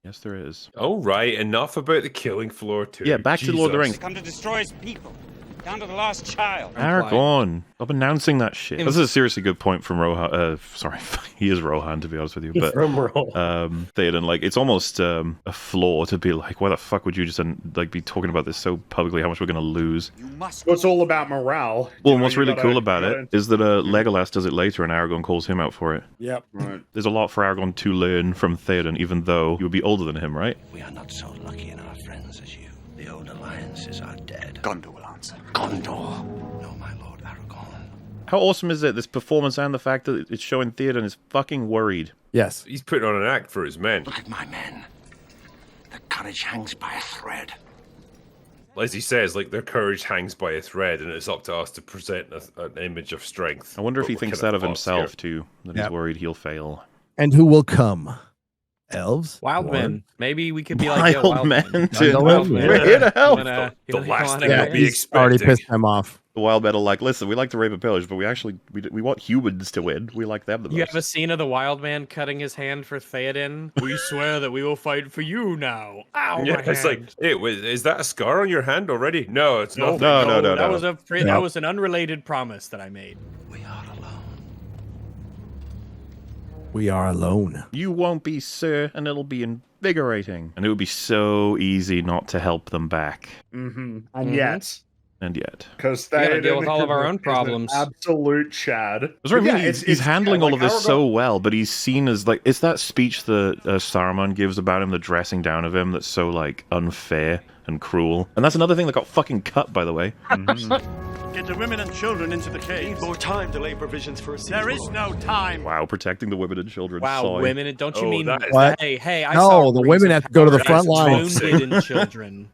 Yes, there is.
Oh, right. Enough about the Killing Floor 2.
Yeah, back to Lord of the Rings.
They come to destroy his people. Down to the last child.
Aragorn. Stop announcing that shit. This is a seriously good point from Rohan. Sorry, he is Rohan, to be honest with you. But
from Rohan.
Theoden, like, it's almost a flaw to be like, why the fuck would you just like be talking about this so publicly? How much we're gonna lose?
It's all about morale.
Well, and what's really cool about it is that Legolas does it later, and Aragorn calls him out for it.
Yep.
Right.
There's a lot for Aragorn to learn from Theoden, even though he would be older than him, right?
We are not so lucky in our friends as you. The
the old alliances are dead.
Gondor will answer.
Gondor. No, my lord Aragorn.
How awesome is it, this performance and the fact that it's showing Theoden is fucking worried?
Yes.
He's putting on an act for his men.
Look at my men. Their courage hangs by a thread.
As he says, like, their courage hangs by a thread, and it's up to us to present an image of strength.
I wonder if he
But we're
thinks
kind
that of himself,
here.
too. That he's worried he'll fail.
And who will come? Elves?
Wild
Dwarves?
men. Maybe we could be like yo,
Wild
wild
men,
men.
dude.
Wild men.
We're here to help.
The last thing
Yeah,
I'd be
He's already
expecting.
pissed them off.
The wild men are like, listen, we like to rape and pillage, but we want humans to win. We like them the most.
You have a scene of the wild man cutting his hand for Theoden. We swear that we will fight for you now. Ow,
Yeah,
my
it's like,
hand.
hey, is that a scar on your hand already? No, it's not.
No.
That was that was an unrelated promise that I made.
We are alone.
You won't be, sir, and it'll be invigorating. And it would be so easy not to help them back.
Mm-hmm. And yet.
And yet.
Because
we gotta deal with all of our own
is an
problems.
Absolute Chad.
That's what I mean.
Yeah,
He's handling all of this
Aragorn-
so well, but he's seen as like, it's that speech that Saruman gives about him, the dressing down of him, that's so like unfair and cruel. And that's another thing that got fucking cut, by the way.
Get the women and children into the caves.
More time to lay provisions for a siege.
There is no time.
Wow, protecting the women and children.
Wow,
Sigh.
women, don't you mean
What?
hey, I
No,
saw
the
Rings
women
of
have to go to the
Power
front
as
lines.
wounded children.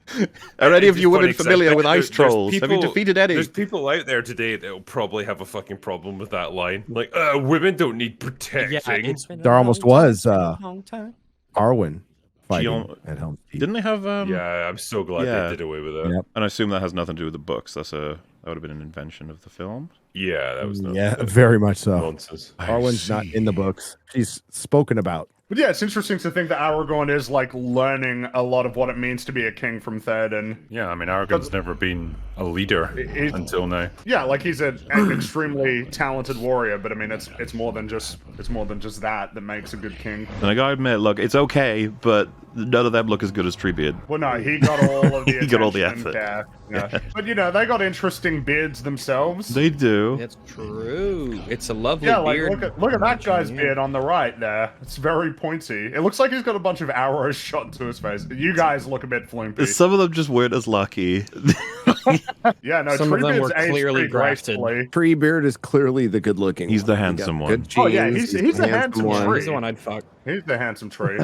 Are any of you
It's
women
funny 'cause I
familiar
bet
with ice
there's
trolls? Have you
people-
defeated any?
There's people out there today that will probably have a fucking problem with that line. Like, women don't need protecting.
There almost was
long time.
Arwen fighting
Gion-
at Helm's Deep.
Didn't they have?
Yeah, I'm so glad
yeah.
they did away with that.
Yep.
And I assume that has nothing to do with the books. That would have been an invention of the film.
Yeah, that was not,
Yeah,
that was
very much so.
nonsense.
Arwen's not in the books. She's spoken about.
But yeah, it's interesting to think that Aragorn is like learning a lot of what it means to be a king from Theoden.
Yeah, I mean, Aragorn's never been a leader until now.
Yeah, like he's an extremely talented warrior, but I mean, it's more than just that makes a good king.
And I gotta admit, look, it's okay, but none of them look as good as Treebeard.
Well, no, he got all of the
He got all the
attention,
effort.
Yeah. But you know, they got interesting beards themselves.
They do.
That's true. It's a lovely
Yeah, like
beard.
look at that guy's beard on the right there. It's very pointy. It looks like he's got a bunch of arrows shot into his face. You guys look a bit flumpy.
Some of them just weren't as lucky.
Yeah, no,
Some of them
Treebeard's
were
aged
clearly
pretty
grafted.
gracefully.
Treebeard is clearly the good looking.
He's the handsome one.
Good
Oh yeah,
genes,
he's the handsome tree.
He's the one I'd fuck.
He's the handsome tree.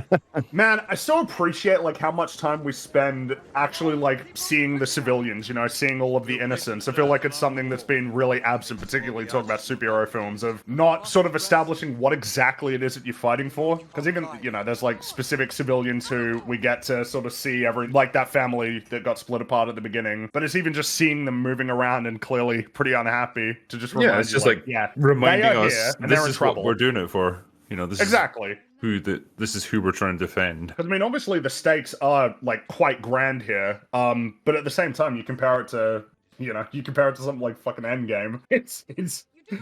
Man, I so appreciate like how much time we spend actually like seeing the civilians, you know, seeing all of the innocents. I feel like it's something that's been really absent, particularly talking about superhero films, of not sort of establishing what exactly it is that you're fighting for. Because even, you know, there's like specific civilians who we get to sort of see like that family that got split apart at the beginning. But it's even just seeing them moving around and clearly pretty unhappy to just remind
it's
you,
just like
yeah,
reminding
they are
us
here, and
this
they're in
is
trouble.
what we're doing it for. You know, this
Exactly.
this is who we're trying to defend.
Because I mean, obviously the stakes are like quite grand here, but at the same time, you compare it to something like fucking Endgame. It's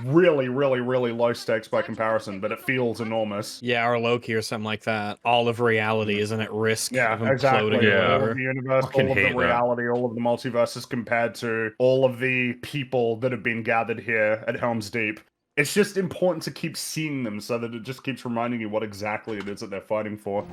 really, really, really low stakes by comparison, but it feels enormous.
Yeah, or Loki or something like that. All of reality isn't at risk
Yeah,
of
exactly.
imploding or
All
whatever.
of the universe,
Fucking
all of the
hate that.
reality, all of the multiverses compared to all of the people that have been gathered here at Helm's Deep. It's just important to keep seeing them so that it just keeps reminding you what exactly it is that they're fighting for.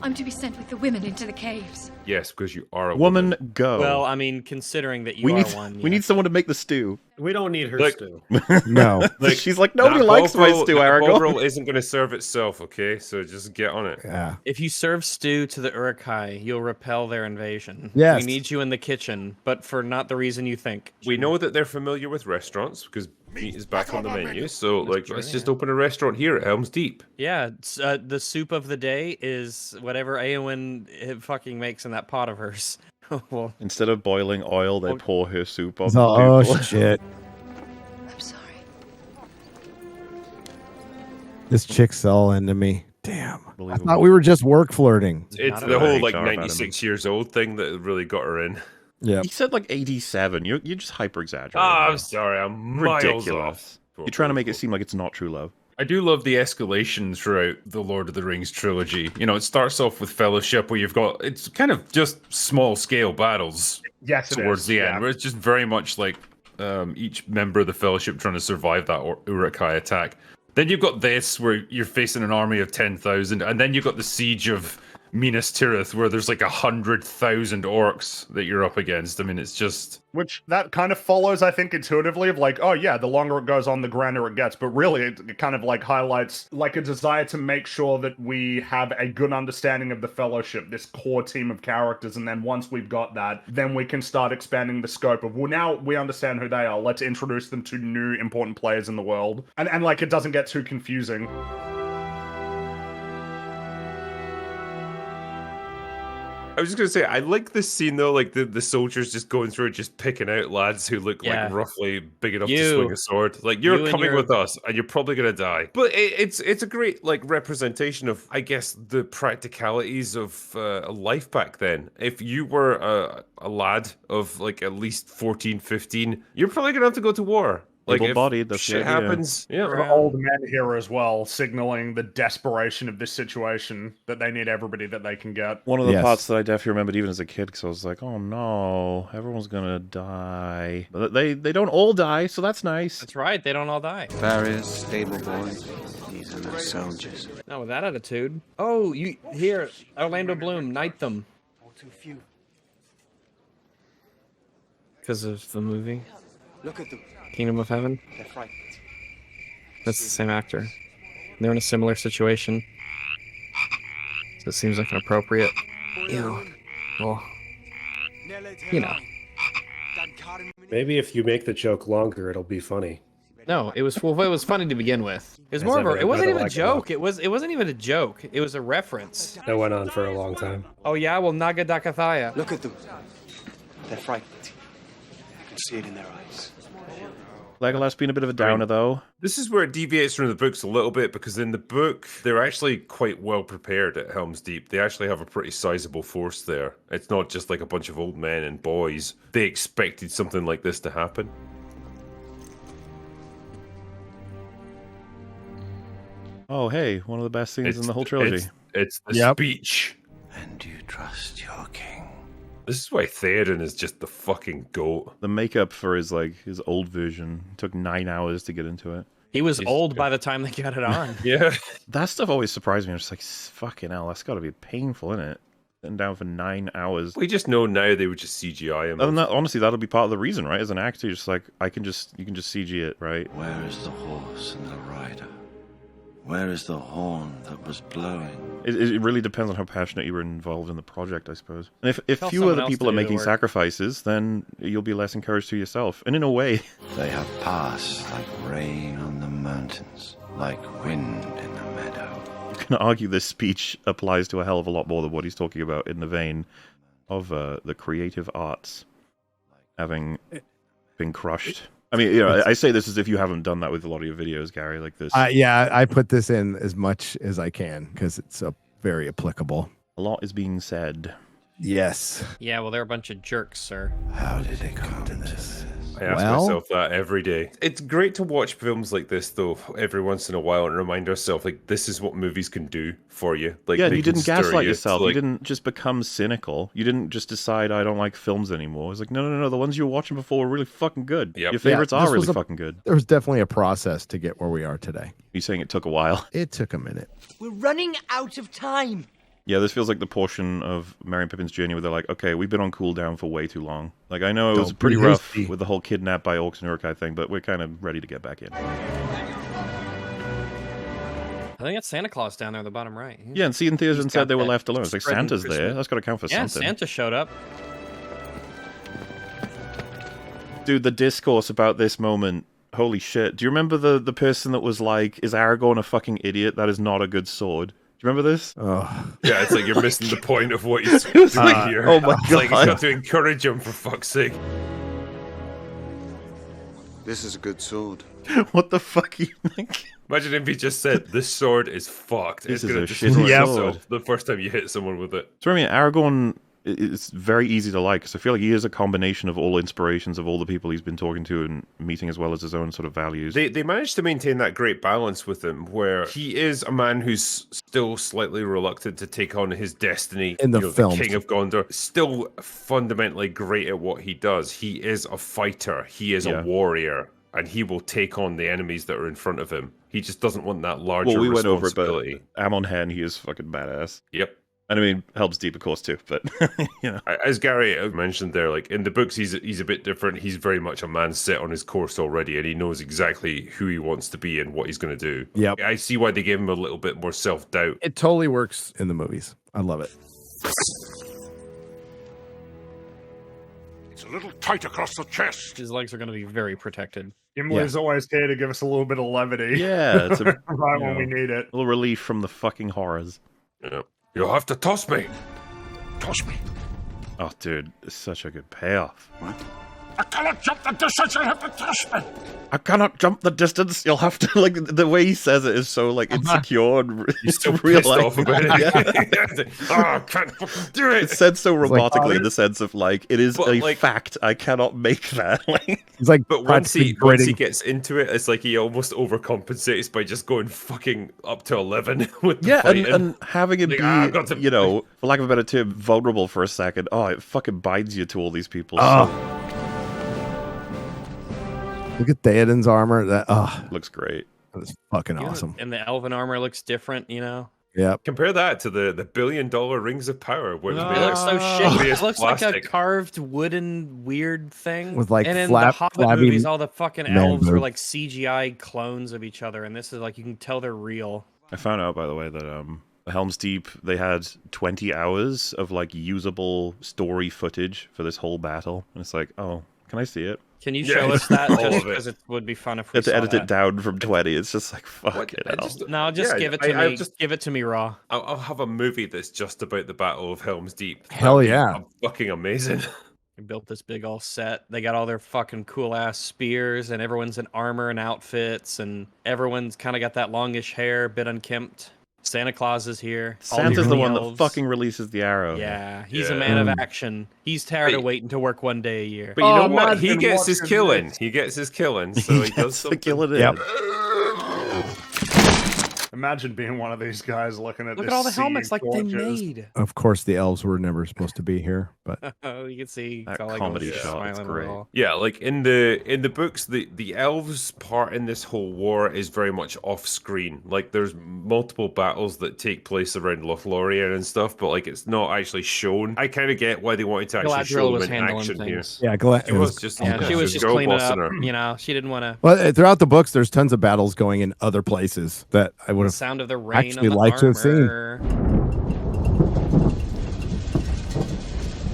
I'm to be sent with the women into the caves.
Yes, because you are a
Woman, go.
Well, I mean, considering that you
we
are
need
one.
we need someone to make the stew.
We don't need her
Like-
stew.
No.
She's like, nobody likes my stew,
That
Aragorn.
bovril isn't going to serve itself, okay? So just get on it.
Yeah.
If you serve stew to the Uruk-hai, you'll repel their invasion.
Yes.
We need you in the kitchen, but for not the reason you think.
We know that they're familiar with restaurants because meat is back on the menu. So, like, let's just open a restaurant here at Helm's Deep.
Yeah, the soup of the day is whatever Eowyn fucking makes in that pot of hers. Well,
Instead of boiling oil, they pour her soup on
Oh,
the people.
shit.
I'm sorry.
This chick's all into me. Damn. I
Unbelievable.
thought we were just work flirting.
It's
Not
the
a
whole,
very
like,
HR about
96 years old thing that really got her in.
Yeah.
He said like 87. You're just hyper exaggerating.
I'm sorry. I'm miles
ridiculous.
off.
You're trying to make it seem like it's not true love.
I do love the escalation throughout the Lord of the Rings trilogy. You know, it starts off with Fellowship, where you've got it's kind of just small scale battles
Yes, it
towards
is,
the
yeah.
end, where it's just very much like each member of the Fellowship trying to survive that Uruk-hai attack. Then you've got this, where you're facing an army of 10,000, and then you've got the siege of Minas Tirith, where there's like 100,000 orcs that you're up against. I mean, it's just...
Which, that kind of follows, I think, intuitively of like, oh yeah, the longer it goes on, the grander it gets. But really, it kind of like highlights like a desire to make sure that we have a good understanding of the Fellowship, this core team of characters. And then once we've got that, then we can start expanding the scope of, well, now we understand who they are. Let's introduce them to new important players in the world. And like, it doesn't get too confusing.
I was just going to say, I like this scene, though, like the soldiers just going through it, just picking out lads who look like roughly big enough to swing a sword. Like, you're coming with us, and you're probably going to die. But it's a great, like, representation of, I guess, the practicalities of life back then. If you were a lad of, like, at least 14, 15, you're probably going to have to go to war. Like,
able-bodied, that's
shit happens. Yeah,
there are old men here as well, signaling the desperation of this situation, that they need everybody that they can get.
One of the parts that I definitely remembered even as a kid, because I was like, oh no, everyone's gonna die. But they don't all die, so that's nice.
That's right, they don't all die.
Barriers, stable boys, these are no soldiers.
Not with that attitude. Oh, you here, Orlando Bloom, knight them.
Too few.
Because of the movie.
Look at them.
Kingdom of Heaven.
They're frightened.
That's the same actor. They're in a similar situation. So it seems like an appropriate. Ew. Well, you know.
Maybe if you make the joke longer, it'll be funny.
No, it was funny to begin with. It was more of a, it wasn't even a joke. It wasn't even a joke. It was a reference.
That went on for a long time.
Oh yeah, well Nagadakathaya.
Look at them. They're frightened. You can see it in their eyes.
Legolas being a bit of a downer, though.
This is where it deviates from the books a little bit, because in the book, they're actually quite well prepared at Helm's Deep. They actually have a pretty sizable force there. It's not just like a bunch of old men and boys. They expected something like this to happen.
Oh, hey, one of the best scenes in the whole trilogy.
It's the speech.
And do you trust your king?
This is why Theoden is just the fucking goat.
The makeup for his old version took 9 hours to get into it.
He was old by the time they got it on.
Yeah.
That stuff always surprised me. I'm just like, fucking hell, that's got to be painful, isn't it? Sitting down for 9 hours.
We just know now they would just CGI him.
Honestly, that'll be part of the reason, right? As an actor, you're just like, you can just CG it, right?
Where is the horse and the rider? Where is the horn that was blowing?
It really depends on how passionate you were involved in the project, I suppose. And if few other people are making sacrifices, then you'll be less encouraged to yourself. And in a way...
They have passed like rain on the mountains, like wind in the meadow.
You can argue this speech applies to a hell of a lot more than what he's talking about in the vein of the creative arts having been crushed. I mean, you know, I say this as if you haven't done that with a lot of your videos, Gary, like this.
Yeah, I put this in as much as I can because it's very applicable.
A lot is being said.
Yes.
Yeah, well, they're a bunch of jerks, sir.
How did it come to this?
I ask myself that every day. It's great to watch films like this, though, every once in a while and remind ourselves, like, this is what movies can do for you. Like,
yeah, you didn't gaslight yourself. You didn't just become cynical. You didn't just decide, I don't like films anymore. It's like, no. The ones you were watching before were really fucking good. Yep. Your favorites are really fucking good.
There was definitely a process to get where we are today.
You're saying it took a while?
It took a minute.
We're running out of time.
Yeah, this feels like the portion of Merry and Pippin's journey where they're like, okay, we've been on cooldown for way too long. Like, I know it was pretty rough with the whole kidnapped by Orcs and Uruk-hai thing, but we're kind of ready to get back in.
I think that's Santa Claus down there at the bottom right.
Yeah, and seeing Theoden said they were left alone. It's like, Santa's there. That's got to count for something.
Yeah, Santa showed up.
Dude, the discourse about this moment, holy shit. Do you remember the person that was like, is Aragorn a fucking idiot? That is not a good sword. Do you remember this?
Oh.
Yeah, it's like you're missing the point of what he's doing here.
Oh my god.
Like, he's got to encourage him, for fuck's sake.
This is a good sword.
What the fuck are you thinking?
Imagine if he just said, this sword is fucked.
This
it's going
is
to
a
destroy
shitty
yourself
sword.
the first time you hit someone with it.
So I mean, Aragorn, it's very easy to like, because I feel like he is a combination of all inspirations of all the people he's been talking to and meeting, as well as his own sort of values.
They managed to maintain that great balance with him, where he is a man who's still slightly reluctant to take on his destiny.
In the films.
The King of Gondor, still fundamentally great at what he does. He is a fighter. He is a warrior. And he will take on the enemies that are in front of him. He just doesn't want that larger responsibility.
Well, we went over it, but Amon Hen, he is fucking badass.
Yep.
And I mean, Helm's Deep, of course, too. But you know,
as Gary mentioned there, like in the books, he's a bit different. He's very much a man set on his course already, and he knows exactly who he wants to be and what he's going to do.
Yep.
I see why they gave him a little bit more self-doubt.
It totally works in the movies. I love it.
It's a little tight across the chest.
His legs are going to be very protected.
Gimli's always here to give us a little bit of levity.
Yeah, it's a,
right when we need it.
A little relief from the fucking horrors.
Yeah. You'll have to toss me.
Toss me.
Oh, dude, it's such a good payoff.
What? I cannot jump the distance. You'll have to toss me.
I cannot jump the distance. You'll have to, like, the way he says it is so, like, insecure and
He's still
real
pissed off about it. Oh, I can't fucking do it.
It's said so robotically
like,
in the sense of, like, it is a fact. I cannot make that.
It's like,
but once he gets into it, it's like he almost overcompensates by just going fucking up to 11 with the fighting.
and having it be, you know, for lack of a better term, vulnerable for a second. Oh, it fucking binds you to all these people.
Look at Theoden's armor. That
looks great.
That's fucking awesome.
And the Elven armor looks different, you know?
Yeah.
Compare that to the $1 billion rings of power. Where
It looks so shitty. It looks like a carved wooden weird thing.
With, like,
and in
flabby
the Hobbit movies, all the fucking elves were
boobs.
like CGI clones of each other, and this is like you can tell they're real.
I found out, by the way, that Helm's Deep, they had 20 hours of, like, usable story footage for this whole battle. And it's like, oh, can I see it?
Can you show us that? Just because it would be fun if we
have to
saw
edit
that.
it down from 20. It's just like, fuck it.
No, just give it to me. Just give it to me raw.
I'll have a movie that's just about the Battle of Helm's Deep.
Hell yeah.
Fucking amazing.
They built this big all set. They got all their fucking cool ass spears, and everyone's in armor and outfits, and everyone's kind of got that longish hair, bit unkempt. Santa Claus is here.
Santa's the one that fucking releases the arrow.
Yeah, he's a man of action. He's tired of waiting to work one day a year.
But you know what? He gets his killing. He gets his killing, so he does something.
Kill it
Yep.
Imagine being one of these guys looking at
Look
this
at all the
sea
helmets like they
gorgeous.
made.
Of course, the elves were never supposed to be here, but
Oh, you can see
That
it's all like
comedy
all
shot, it's
smiling
great.
and all.
Yeah, like in the books, the elves part in this whole war is very much off screen. Like there's multiple battles that take place around Lothlorien and stuff, but like it's not actually shown. I kind of get why they wanted to actually
Galadriel
show
was
them in
handling
action
things.
here.
yeah,
It was just
She was just
girl
cleaning
bossing
up.
her.
You know, she didn't want to.
well, throughout the books, there's tons of battles going in other places that I would
The
have
sound of the rain
actually
on the
liked to have seen.
armor.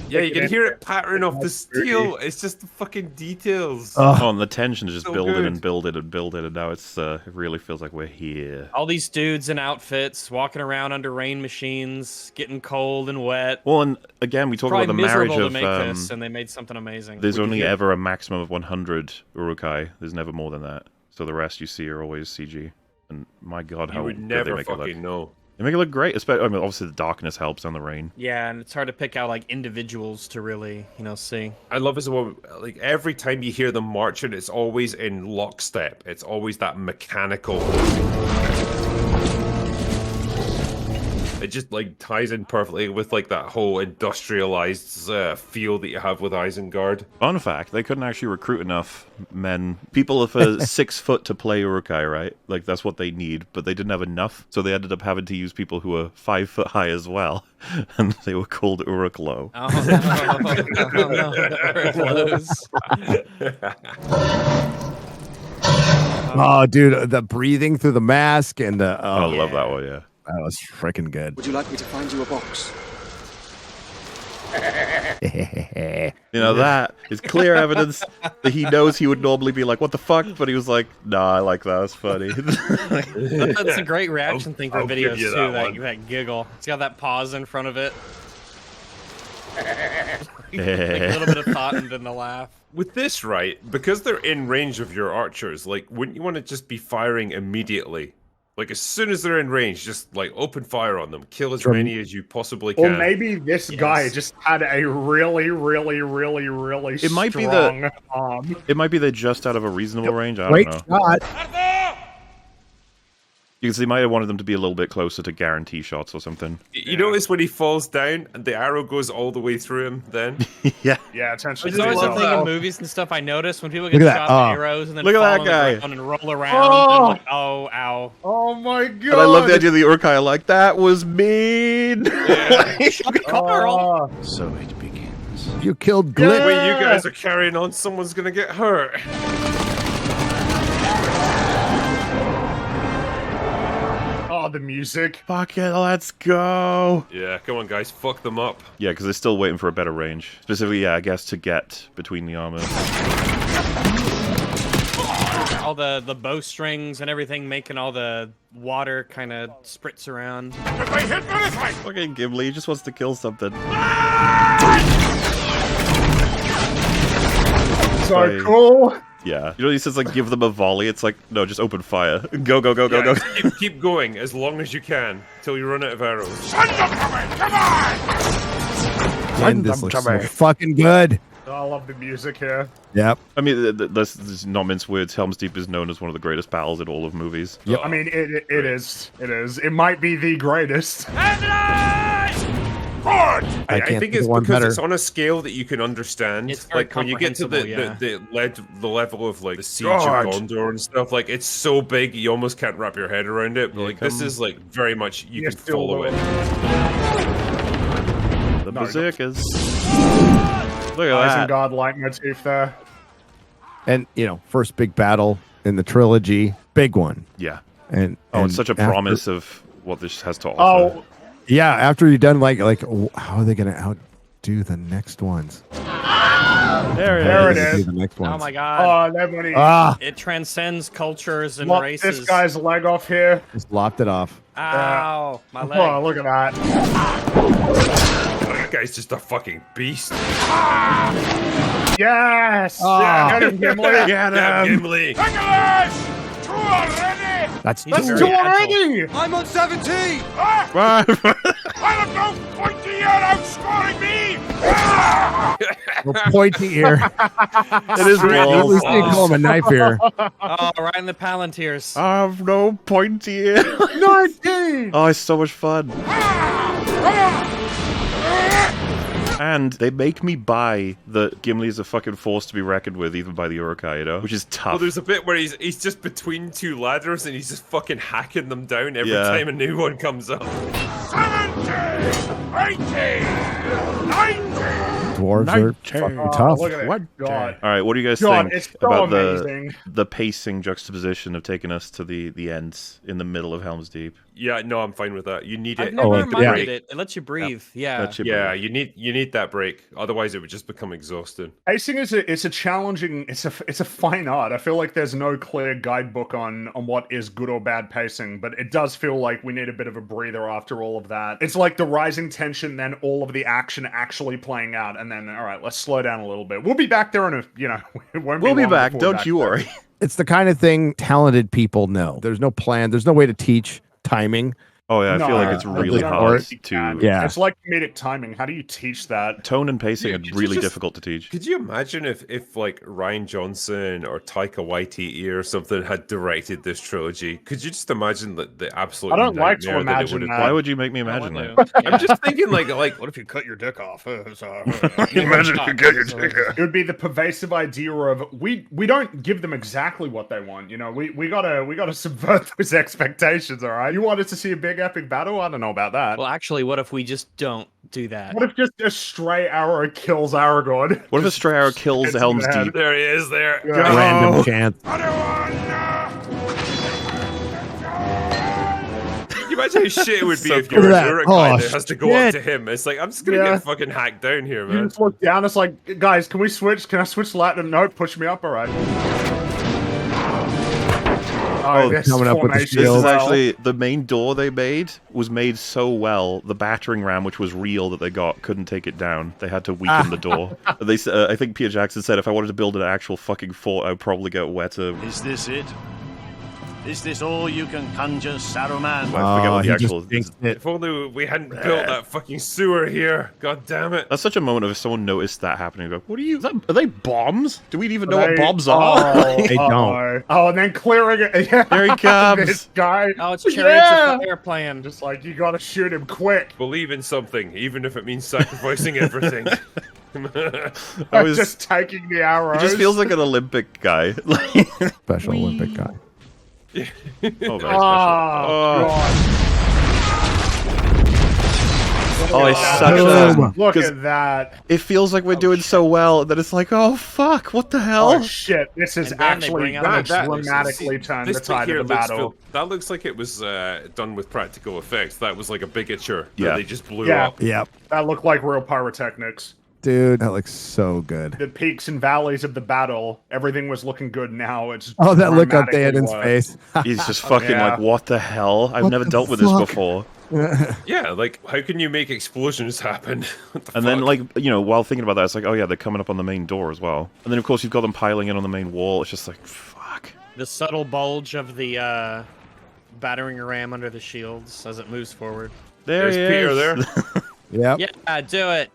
Yeah, you can hear it pattering off the steel. It's just the fucking details.
Oh, and the tension is just
So
building
good.
and building and building, and now it's it really feels like we're here.
All these dudes in outfits walking around under rain machines, getting cold and wet.
Well, and again, we talk about
Probably
the marriage
miserable
of
to make this, and they made something amazing.
there's only ever a maximum of 100 Urukai. There's never more than that. So the rest you see are always CG. And my god, how
You would
good
never
they make it look.
fucking know.
They make it look great. Especially, I mean, obviously the darkness helps and the rain.
Yeah, and it's hard to pick out like individuals to really, see.
I love as well, like every time you hear them marching, it's always in lockstep. It's always that mechanical. It just like ties in perfectly with like that whole industrialized feel that you have with Isengard.
Fun fact, they couldn't actually recruit enough men. People of 6 foot to play Urukai, right? Like that's what they need, but they didn't have enough. So they ended up having to use people who were 5 foot high as well. And they were called Uruklo.
Oh no,
Oh, dude, the breathing through the mask and the
I love that one, yeah.
That was freaking good.
Would you like me to find you a box?
You know, that is clear evidence that he knows he would normally be like, what the fuck? But he was like, nah, I like that. It's funny.
That's a great reaction thing for
I'll give
videos
you
too.
that
That giggle. It's got that pause in front of it. Like a little bit of thought and then the laugh.
With this, right, because they're in range of your archers, like, wouldn't you want to just be firing immediately? Like, as soon as they're in range, just, like, open fire on them. Kill as many as you possibly can.
Or maybe this guy just had a really, really, really, really
It might be
strong arm.
It might be they're just out of a reasonable range. I
Great
don't know.
shot.
You can see, he might have wanted them to be a little bit closer to guarantee shots or something.
You notice when he falls down and the arrow goes all the way through him then?
Yeah.
Yeah, essentially.
There's always something in movies and stuff I notice when people get
Look at
shot
that.
with arrows and then
Look at
fall
that
on the
guy.
ground and roll around. And I'm like, oh, ow.
Oh my god.
And I love the idea of the Urkai like, that was mean!
Oh.
So it begins.
You killed Glit.
Wait, you guys are carrying on, someone's gonna get hurt.
Oh, the music.
Fuck it, let's go!
Yeah, come on guys, fuck them up.
Yeah, because they're still waiting for a better range. Specifically, yeah, I guess to get between the armor.
All the bowstrings and everything making all the water kind of spritz around.
Fucking Gimli, he just wants to kill something.
So cool.
Yeah. You know, he says, like, give them a volley. It's like, no, just open fire. Go, go, go, go, go.
Keep going as long as you can till you run out of arrows.
Send them coming! Come on!
Man, this looks so fucking good.
Oh, I love the music here.
Yep.
I mean, let's not mince words. Helm's Deep is known as one of the greatest battles in all of movies.
Yep.
I mean, it is. It is. It might be the greatest.
I
can't
think
think
it's
of one
because
better.
it's on a scale that you can understand.
It's very
Like when you get to
comprehensible,
the level of like the siege
God.
of Gondor and stuff, like it's so big you almost can't wrap your head around it. But like this is like very much you can follow it.
The Berserkers. Look at that.
Isengard leitmotif there.
And, you know, first big battle in the trilogy. Big one.
Yeah.
And
it's such a
after-
promise of what this has to offer.
Oh,
Yeah, after you're done, like, how are they going to outdo the next ones?
There
There it
Do
is.
The next ones.
Oh my god.
Oh, that money.
It transcends cultures and
Lop
races.
this guy's leg off here.
Just lopped it off.
Ow, my leg.
Oh, look at that.
That guy's just a fucking beast.
Yes.
Ah.
Get him, Gimli.
Get him, Gimli.
Two already!
That's
That's
very
two
agile.
already.
I'm on 17!
I have no pointy ear outscoring me!
No pointy ear.
It is
At least they call him a knife ear.
Oh, right in the Palantirs.
I have no pointy ear.
19.
Oh, it's so much fun. And they make me buy that Gimli is a fucking force to be reckoned with, even by the Uruk-hai, you know? Which is tough.
Well, there's a bit where he's just between two ladders and he's just fucking hacking them down every
Yeah.
time a new one comes up.
70! 80! 90!
Dwarves are fucking tough.
Look at it. God.
All right, what do you guys
God,
think
it's so
about
amazing.
the pacing juxtaposition of taking us to the Ents in the middle of Helm's Deep?
Yeah, no, I'm fine with that. You need
I've
it.
never
yeah.
minded it. It lets you breathe. Yeah.
That should be-
Yeah, you need that break. Otherwise, it would just become exhausting.
Pacing is a challenging. It's a fine art. I feel like there's no clear guidebook on what is good or bad pacing, but it does feel like we need a bit of a breather after all of that. It's like the rising tension, then all of the action actually playing out, and then all right, let's slow down a little bit. We'll be back there in a it won't
We'll be
long
back.
before we're
Don't you
there.
worry.
It's the kind of thing talented people know. There's no plan. There's no way to teach timing.
Oh yeah, I feel
No,
like it's really hard to.
Yeah.
It's like comedic timing. How do you teach that?
Tone and pacing are
Could you
really
just-
difficult to teach.
Could you imagine if like Ryan Johnson or Taika Waititi or something had directed this trilogy? Could you just imagine the absolute?
I don't like to
nightmare that it
imagine
would've
that.
been?
Why would you make me imagine that?
I'm just thinking like
What if you cut your dick off?
Imagine if you get your dick out.
It would be the pervasive idea of we don't give them exactly what they want. You know, we gotta subvert those expectations. All right, you wanted to see a big epic battle? I don't know about that.
Well, actually, what if we just don't do that?
What if just a stray arrow kills Aragorn?
What if a stray arrow kills
Hits
the
him
Helm's
in the head.
Deep?
There he is. There.
Yeah.
Random chance.
Can you imagine how shit it would be
So
if you're
cool.
an Uruk-hai that has to go up
shit.
to him? It's like I'm just gonna
Yeah.
get fucking hacked down here,
You
man.
just look down. It's like, guys, can we switch? Can I switch Latin? No, push me up. All right.
Oh,
this
coming up with the
formation
This
shield.
is
as well.
actually the main door they made was made so well. The battering ram, which was real that they got, couldn't take it down. They had to weaken the door. They, I think Peter Jackson said, if I wanted to build an actual fucking fort, I'd probably get wetter.
Is this it?
Is this all you can conjure, Saruman?
I forget what the actual.
If only we hadn't built that fucking sewer here. God damn it.
That's such a moment of if someone noticed that happening. Go, what are you? Are they bombs? Do we even know what bombs are?
They don't. Oh, and then clearing it. Yeah,
there he comes.
This guy.
Oh, it's Chariots of Fire plan.
Just like, you gotta shoot him quick.
Believe in something, even if it means sacrificing everything.
I was
just taking the arrows.
It just feels like an Olympic guy.
Special Olympic guy.
Oh, very special. Oh, it's such a...
Look at that.
It feels like we're doing so well that it's like, oh, fuck, what the hell?
Oh, shit. This is actually going to dramatically turn the tide of the battle.
That looks like it was done with practical effects. That was like a bigature that
Yeah.
they just blew up.
Yep.
That looked like real pyrotechnics.
Dude, that looks so good.
The peaks and valleys of the battle, everything was looking good. Now it's
Oh, that look on
dramatically
Theoden's
worse.
face.
He's just fucking
Yeah.
like, what the hell? I've
What
never
the
dealt with this
fuck?
before.
Yeah, like, how can you make explosions happen? What the
And then,
fuck?
like, you know, while thinking about that, it's like, oh yeah, they're coming up on the main door as well. And then, of course, you've got them piling in on the main wall. It's just like, fuck.
The subtle bulge of the battering ram under the shields as it moves forward.
There's
Peter there.
Yep.
Yeah, do it.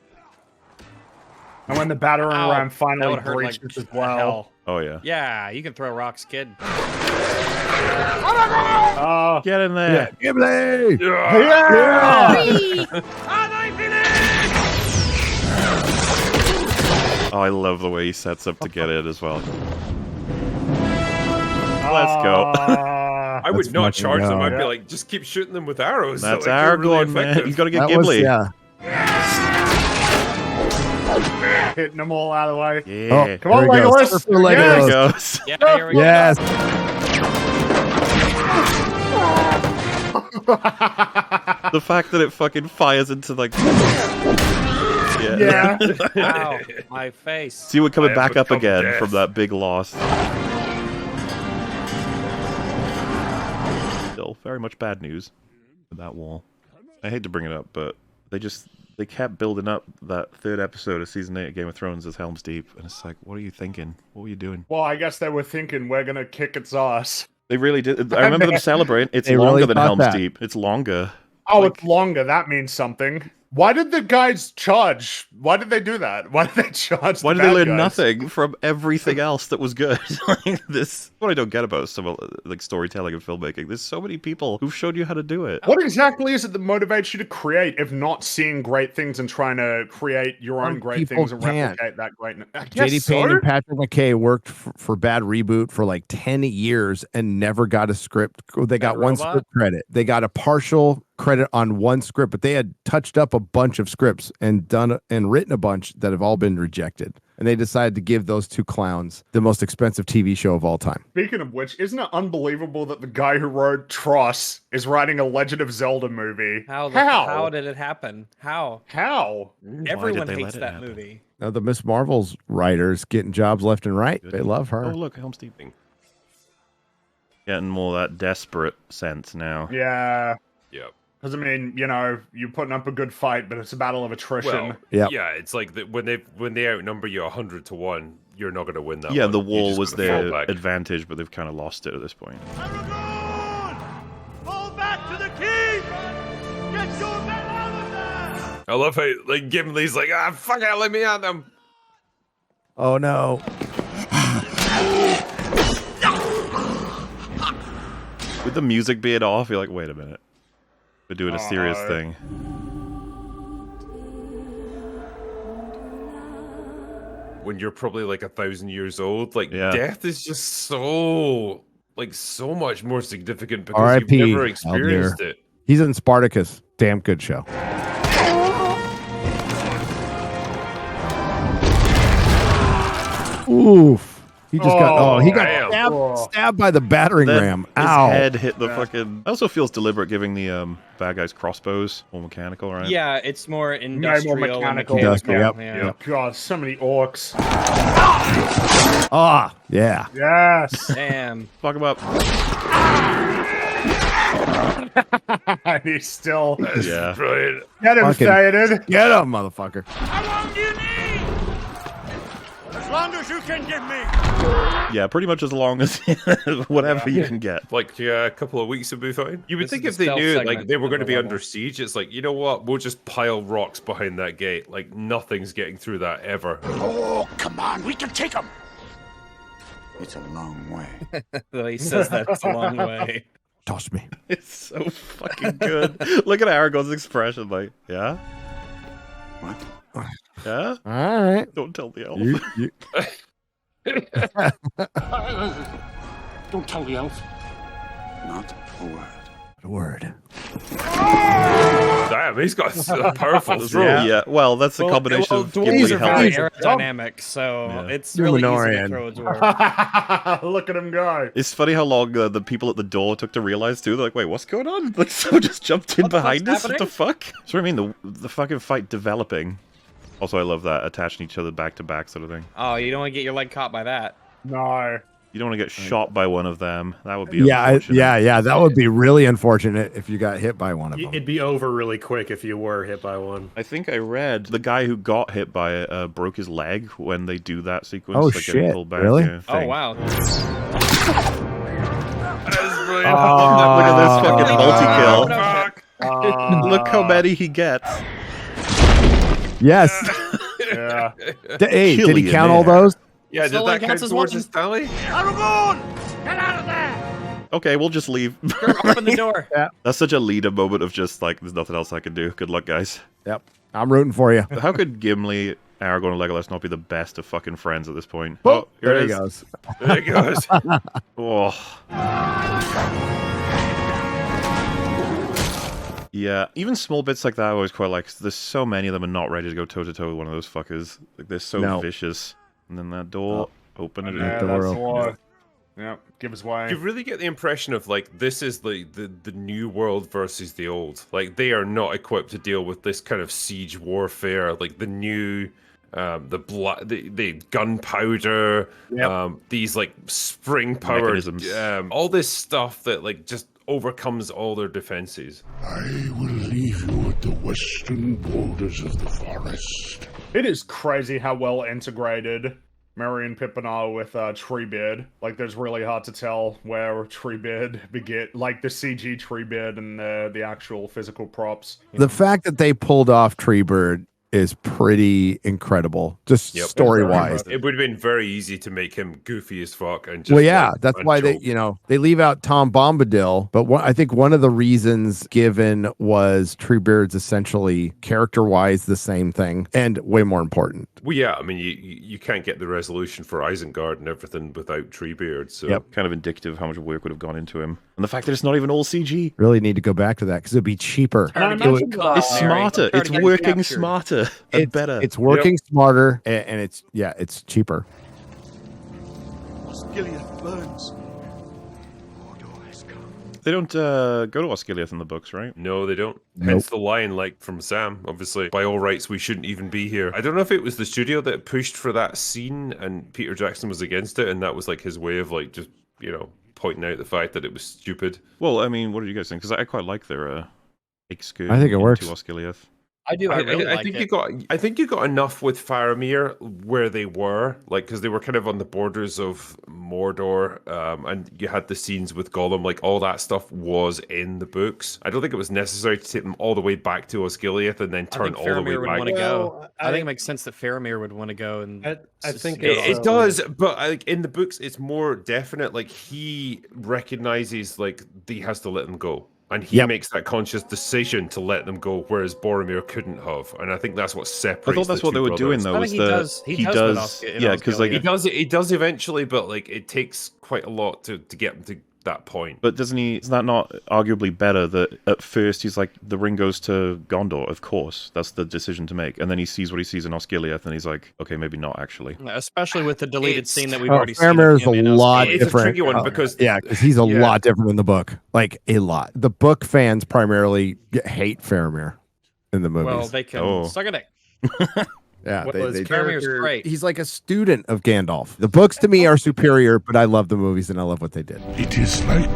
And when the battering
Ow,
ram
that
finally
would hurt like
breaches as well.
hell.
Oh yeah.
Yeah, you can throw rocks, kid.
Get in there.
Gimli!
Oh, I love the way he sets up to get it as well. Let's go.
I would not
fucking
charge them.
good.
I'd be like, just keep shooting them with arrows.
That's
like, they're really
Aragorn, man.
effective.
He's got to get
That
Gimli.
was,
Hitting them all out of the way.
Yeah.
Come on,
There he goes.
Legolas.
Surfer Legolas.
There he
Yes.
goes.
Yeah, here we
Yes.
The fact that it fucking fires into like.
Yeah.
go. Ow, my face.
See, we're coming
I
back
have
up
become
again
death.
from that big loss. Still very much bad news with that wall. I hate to bring it up, but they kept building up that third episode of season 8 of Game of Thrones as Helm's Deep, and it's like, what are you thinking? What were you doing?
Well, I guess they were thinking we're gonna kick its ass.
They really did. I remember them celebrating. It's
They
longer
really
than
thought
Helm's
that.
Deep. It's longer.
Oh, it's longer. That means something. Why did the guys charge? Why did they do that? Why did they charge?
Why
the
did they
bad
learn
guys?
nothing from everything else that was good? Like this, what I don't get about some like storytelling and filmmaking. There's so many people who've showed you how to do it.
What exactly is it that motivates you to create, if not seeing great things and trying to create your own
Some
great
people
things and
can't.
replicate that greatness? I guess
JD
so.
Payne and Patrick McKay worked for Bad Reboot for like 10 years and never got a script. They got one
Robot?
script credit. They got a partial credit on one script, but they had touched up a bunch of scripts and done and written a bunch that have all been rejected. And they decided to give those two clowns the most expensive TV show of all time.
Speaking of which, isn't it unbelievable that the guy who wrote Tross is writing a Legend of Zelda movie?
How did it happen? How?
How?
Everyone
they
hates
let it
that
happen?
movie.
Now, the Miss Marvel's writers getting jobs left and right. They love her.
Oh look, Helm's Deep. Getting more of that desperate sense now.
Yeah.
Yep.
Because, I mean, you know, you're putting up a good fight, but it's a battle of attrition.
Well,
Yep.
yeah, it's like when they outnumber you 100 to 1, you're not going to win that.
Yeah,
one.
the
You're
wall
just
was
gonna fall
their
back.
advantage, but they've kind of lost it at this point.
Fall back to the king! Get your men out of there!
I love how like Gimli's like, fuck it, let me at them.
Oh no.
With the music being off, you're like, wait a minute. We're doing a serious thing.
When you're probably like 1,000 years old, like
Yeah.
death is just so much more significant because
R.I.P.
you've never experienced
Aldir.
it.
He's in Spartacus. Damn good show. Oof. He just he got stabbed by the battering
Then
ram.
His
Ow.
head hit the fucking... It also feels deliberate giving the bad guys crossbows. More mechanical, right?
Yeah, it's more
Yeah,
industrial.
more
and
mechanical.
Industrial,
Yeah.
God, so many orcs.
Ah, yeah.
Yes.
Damn.
Fuck him up.
And he's still...
Yeah.
Brilliant.
Get him,
Fucking-
Theoden.
Get him, motherfucker.
How long do you need? long as you can give me.
Yeah, pretty much as long as whatever you can get.
Like, yeah, a couple of weeks would be fine. You would
This
think
is
if
the
they
stealth
knew
segment
like they were
of
going to
the
be
level.
under siege, it's like, you know what? We'll just pile rocks behind that gate. Like nothing's getting through that ever.
Oh, come on, we can take them.
It's a long way.
Though he says that it's a long way.
Toss me.
It's so fucking good. Look at Aragorn's expression, like, yeah?
What?
Yeah?
All right.
Don't tell the elf.
Don't tell the elf.
Not a word.
A word.
Damn, he's got a powerful throw.
Yeah, well, that's a combination of
dwarves
Gimli
are very
Helm.
aerodynamic, so it's really easy to throw a dwarf.
Look at him go.
It's funny how long the people at the door took to realize too. They're like, "Wait, what's going on?" Like, someone just jumped in behind us. What the fuck? So I mean, the fucking fight developing. Also, I love that attaching each other back to back sort of thing.
Oh, you don't want to get your leg caught by that.
No.
You don't want to get shot by one of them. That would be
Yeah, that would be really unfortunate if you got hit by one of them.
It'd be over really quick if you were hit by one.
I think I read the guy who got hit by it broke his leg when they do that sequence.
Oh,
like getting
shit.
pulled back,
Really?
yeah,
Oh
thing.
wow.
That is brilliant.
Look at this fucking multi-kill.
Oh,
Look how many he gets.
Yes.
Yeah.
Hey, did he count all those?
Yeah,
So
did
like
that count
counts as
towards
one?
his tally?
Aragorn! Get out of there!
Okay, we'll just leave.
Open the door.
Yeah.
That's such a leader moment of just like, there's nothing else I can do. Good luck, guys.
Yep. I'm rooting for you.
How could Gimli, Aragorn, and Legolas not be the best of fucking friends at this point?
Oh,
here
there
it
he
is.
goes.
There he goes.
Oh. Yeah, even small bits like that I always quite like. 'Cause there's so many of them and not ready to go toe to toe with one of those fuckers. Like they're so vicious. And then that door, open it.
Yeah, that's why. Yeah, give us way.
You really get the impression of like this is like the new world versus the old. Like they are not equipped to deal with this kind of siege warfare. Like the new, the blood, the gunpowder, these like spring powered,
Mechanisms.
all this stuff that like just overcomes all their defenses.
I will leave you at the western borders of the forest.
It is crazy how well integrated Merry and Pippin are with Treebeard. Like, there's really hard to tell where Treebeard begin, like the CG Treebeard and the actual physical props.
The fact that they pulled off Treebeard is pretty incredible, just story-wise.
It would have been very easy to make him goofy as fuck and just
Well, yeah,
like,
that's
a
why
joke.
they leave out Tom Bombadil, but I think one of the reasons given was Treebeard's essentially character-wise the same thing and way more important.
Well, yeah, I mean, you can't get the resolution for Isengard and everything without Treebeard, so...
Yep. Kind of indicative of how much work would have gone into him. And the fact that it's not even all CG.
Really need to go back to that because it'd be cheaper.
It's smarter. It's working smarter and better.
It's working smarter, and it's cheaper.
Osgiliath burns.
They don't go to Osgiliath in the books, right?
No, they don't.
Nope.
Hence the line, like, from Sam, obviously. By all rights, we shouldn't even be here. I don't know if it was the studio that pushed for that scene and Peter Jackson was against it, and that was, like, his way of, like, just, pointing out the fact that it was stupid.
Well, I mean, what did you guys think? Because I quite like their excursion
I think it works.
into Osgiliath.
I do. I really like
think
it.
I think you got enough with Faramir where they were, like, because they were kind of on the borders of Mordor, and you had the scenes with Gollum, like all that stuff was in the books. I don't think it was necessary to take them all the way back to Osgiliath and then turn all the way
would
back.
want to go. I think it makes sense that Faramir would want to go, and
I think
it does, but like in the books, it's more definite. Like he recognizes, like he has to let them go. And he makes that conscious decision to let them go, whereas Boromir couldn't have. And I think that's what separates.
I thought that's what they were doing, though.
He does.
Yeah, because like
he does eventually, but like it takes quite a lot to get him to that point.
But doesn't he? Is that not arguably better that at first he's like, the ring goes to Gondor? Of course, that's the decision to make. And then he sees what he sees in Osgiliath, and he's like, okay, maybe not actually.
Especially with the deleted scene that we've already seen.
Faramir is a lot
It's
different.
a tricky one because
because he's a lot different in the book, like a lot. The book fans primarily hate Faramir in the movies.
Well, they can suck a dick.
Yeah,
Faramir's great.
He's like a student of Gandalf. The books to me are superior, but I love the movies and I love what they did.
It is likely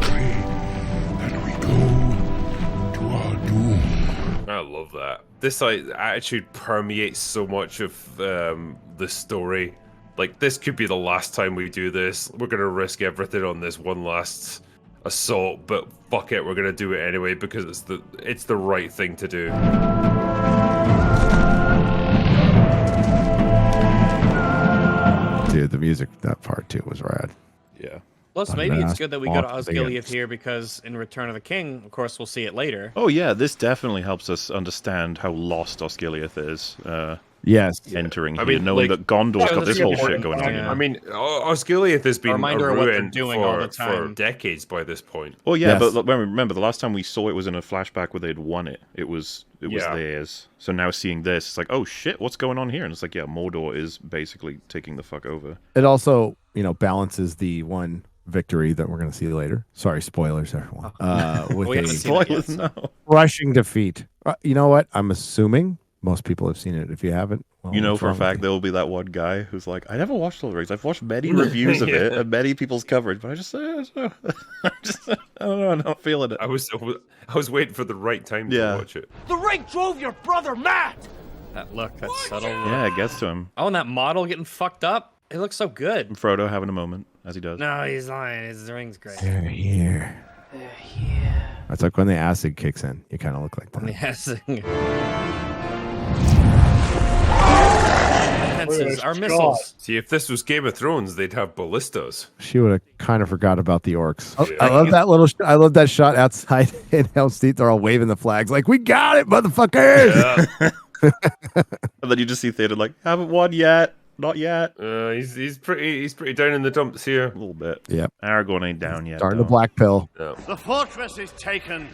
that we go to our doom.
I love that. This like attitude permeates so much of the story. Like, this could be the last time we do this. We're going to risk everything on this one last assault, but fuck it, we're going to do it anyway because it's the right thing to do.
Dude, the music, that part too was rad.
Yeah.
Plus, maybe it's good that we go to Osgiliath here because in Return of the King, of course, we'll see it later.
Oh yeah, this definitely helps us understand how lost Osgiliath is.
Yes.
Entering here, knowing that Gondor's got this whole shit going on.
I mean, Osgiliath has been a ruin for decades by this point.
Well, yeah, but remember, the last time we saw it was in a flashback where they'd won it. It was theirs. So now seeing this, it's like, oh shit, what's going on here? And it's like, yeah, Mordor is basically taking the fuck over.
It also, balances the one victory that we're going to see later. Sorry, spoilers, everyone. With
spoilers, no.
Crushing defeat. You know what? I'm assuming most people have seen it. If you haven't, well,
for a fact there will be that one guy who's like, I never watched Lord of the Rings. I've watched many reviews of it and many people's coverage, but I don't know, I'm not feeling it.
I was waiting for the right time to watch it.
The ring drove your brother mad.
That look, that subtle.
Yeah, it gets to him.
Oh, and that model getting fucked up. It looks so good.
And Frodo having a moment, as he does.
No, he's lying. His ring's great.
They're here.
They're here.
It's like when the acid kicks in. You kind of look like that.
The acid. Our missiles.
See, if this was Game of Thrones, they'd have ballistas.
She would have kind of forgot about the orcs. I love that little. I love that shot outside in Helm's Deep. They're all waving the flags, like, "We got it, motherfuckers!"
Yeah. And then you just see Theoden like, "Haven't won yet, not yet."
He's pretty down in the dumps here.
A little bit.
Yep.
Aragorn ain't down yet.
Starting the black pill.
No.
The fortress is taken.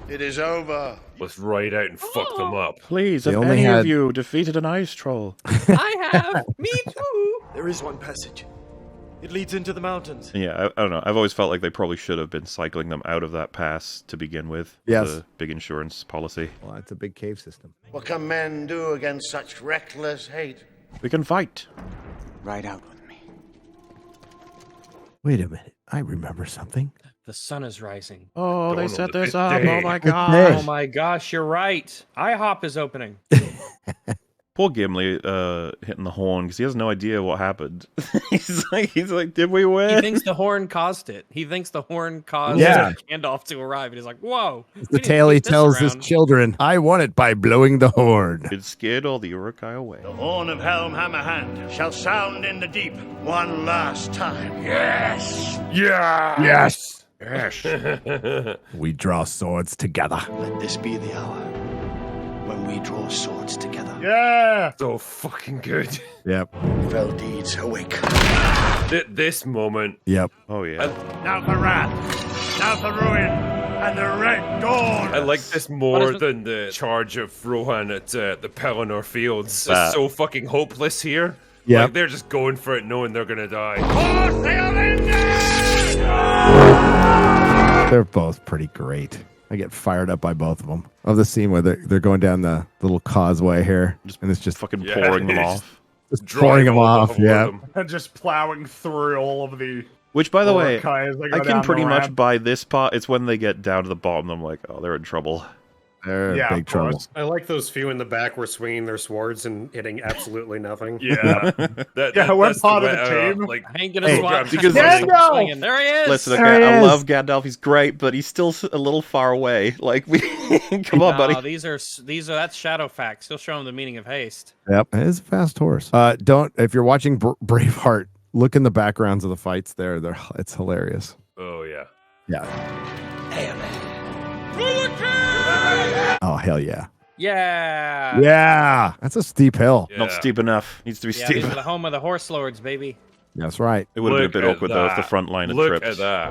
It is over.
Let's ride out and fuck them up.
Please, have any of you defeated an ice troll?
I have. Me too.
There is one passage. It leads into the mountains.
Yeah, I don't know. I've always felt like they probably should have been cycling them out of that pass to begin with.
Yes.
The big insurance policy.
Well, it's a big cave system.
What can men do against such reckless hate?
We can fight.
Ride out with me.
Wait a minute. I remember something.
The sun is rising.
Oh, they set this up.
Day.
Oh my god.
Oh my gosh, you're right. IHOP is opening.
Poor Gimli hitting the horn because he has no idea what happened. he's like, did we win?
He thinks the horn caused it. He thinks the horn caused Gandalf to arrive. And he's like, whoa.
It's the tale he tells his children. I won it by blowing the horn.
It scared all the Uruk-hai away.
The horn of Helm Hammerhand shall sound in the deep one last time. Yes!
Yeah!
Yes!
Yes.
We draw swords together.
Let this be the hour when we draw swords together.
Yeah!
So fucking good.
Yep.
Fell deeds awake.
This moment.
Yep.
Oh, yeah.
Now for wrath. Now for ruin. And the Red Dawn.
I like this more than the charge of Rohan at the Pelennor Fields. It's so fucking hopeless here.
Yeah.
Like, they're just going for it knowing they're gonna die.
They're both pretty great. I get fired up by both of them. Of the scene where they're going down the little causeway here, and it's just
fucking pouring them off.
Just pouring them off, yeah.
And just plowing through all of the.
Which, by the way,
I
can pretty much buy this part. It's when they get down to the bottom, I'm like, oh, they're in trouble.
They're in big trouble.
I like those few in the back were swinging their swords and hitting absolutely nothing.
Yeah.
We're part of the team.
Like,
I ain't gonna swap.
Because
Gandalf! There he is!
Listen, okay, I love Gandalf. He's great, but he's still a little far away. Like, come on, buddy.
These are that's Shadowfax. He'll show him the meaning of haste.
Yep, it is a fast horse. If you're watching Braveheart, look in the backgrounds of the fights there. It's hilarious.
Oh yeah.
Yeah. Oh hell yeah.
Yeah.
Yeah. That's a steep hill.
Yeah.
Not steep enough. Needs to be steep.
These are the home of the horse lords, baby.
That's right.
It would have been a bit awkward though if the front line had tripped.
Look at that.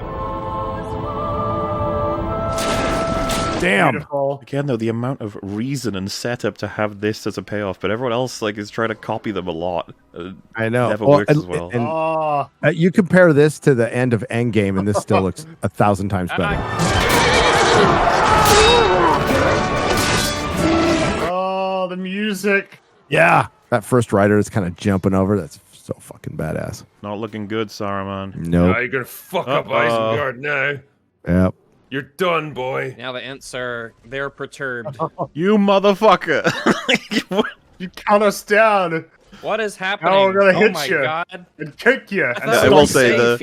Damn.
Beautiful.
Again, though, the amount of reason and setup to have this as a payoff, but everyone else is trying to copy them a lot.
I know.
Never works as well.
And, you compare this to the end of Endgame, and this still looks 1,000 times better.
Oh, the music.
Yeah. That first rider is kind of jumping over. That's so fucking badass.
Not looking good, Saruman.
Nope.
You're gonna fuck up Isengard now.
Yep.
You're done, boy.
Now the Ents they're perturbed.
You motherfucker.
You count us down.
What is happening?
Oh, we're gonna hit
my
you
god.
and kick you.
I will say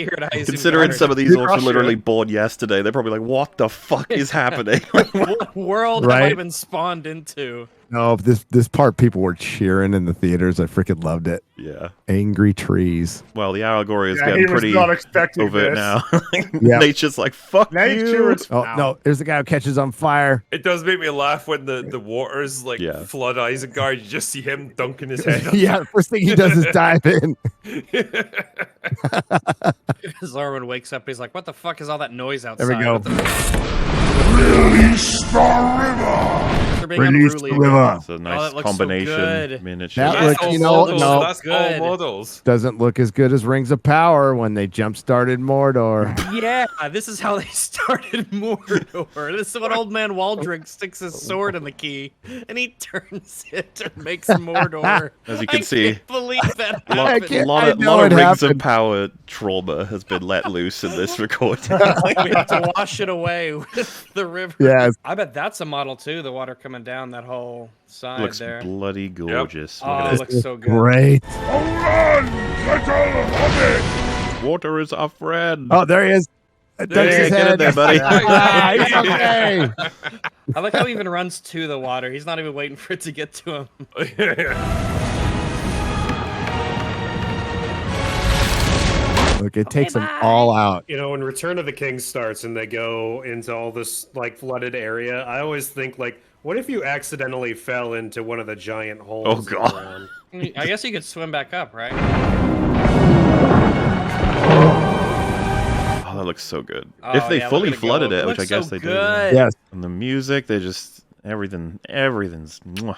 considering some of these orcs were literally born yesterday, they're probably like, "What the fuck is happening?"
What world have I been spawned into?
No, this part people were cheering in the theaters. I freaking loved it.
Yeah.
Angry trees.
Well, the allegory is getting pretty overt now.
Yeah.
Nature's like, fuck you.
Oh, no, there's the guy who catches on fire.
It does make me laugh when the waters like flood Isengard. You just see him dunking his head.
Yeah, the first thing he does is dive in.
Saruman wakes up. He's like, "What the fuck is all that noise outside?"
There we go.
Release the river!
Release the river.
It's a nice combination. Miniature.
That looks, no,
that's all models.
Doesn't look as good as Rings of Power when they jump started Mordor.
Yeah, this is how they started Mordor. This is when Old Man Waldrick sticks his sword in the key, and he turns it and makes Mordor.
As you can see,
can't believe that
a lot of Rings of Power trauma has been let loose in this recording.
We have to wash it away with the river.
Yes.
I bet that's a model too. The water coming down that whole side
Looks
there.
bloody gorgeous.
Yep. Oh, it looks so good.
Great.
Run, little hobbit!
Water is our friend.
Oh, there he is. Ducks his
Get in
head.
there, buddy.
He's okay.
I like how he even runs to the water. He's not even waiting for it to get to him.
Look, it takes them all out.
You know, when Return of the King starts and they go into all this like flooded area, I always think like, what if you accidentally fell into one of the giant holes?
Oh god!
I guess you could swim back up, right?
Oh, that looks so good.
Oh,
if they
yeah,
fully
look at it
flooded
go.
it,
It
which I
looks
guess
so
they
good.
did.
Yes.
And the music, they just everything's. Mwah.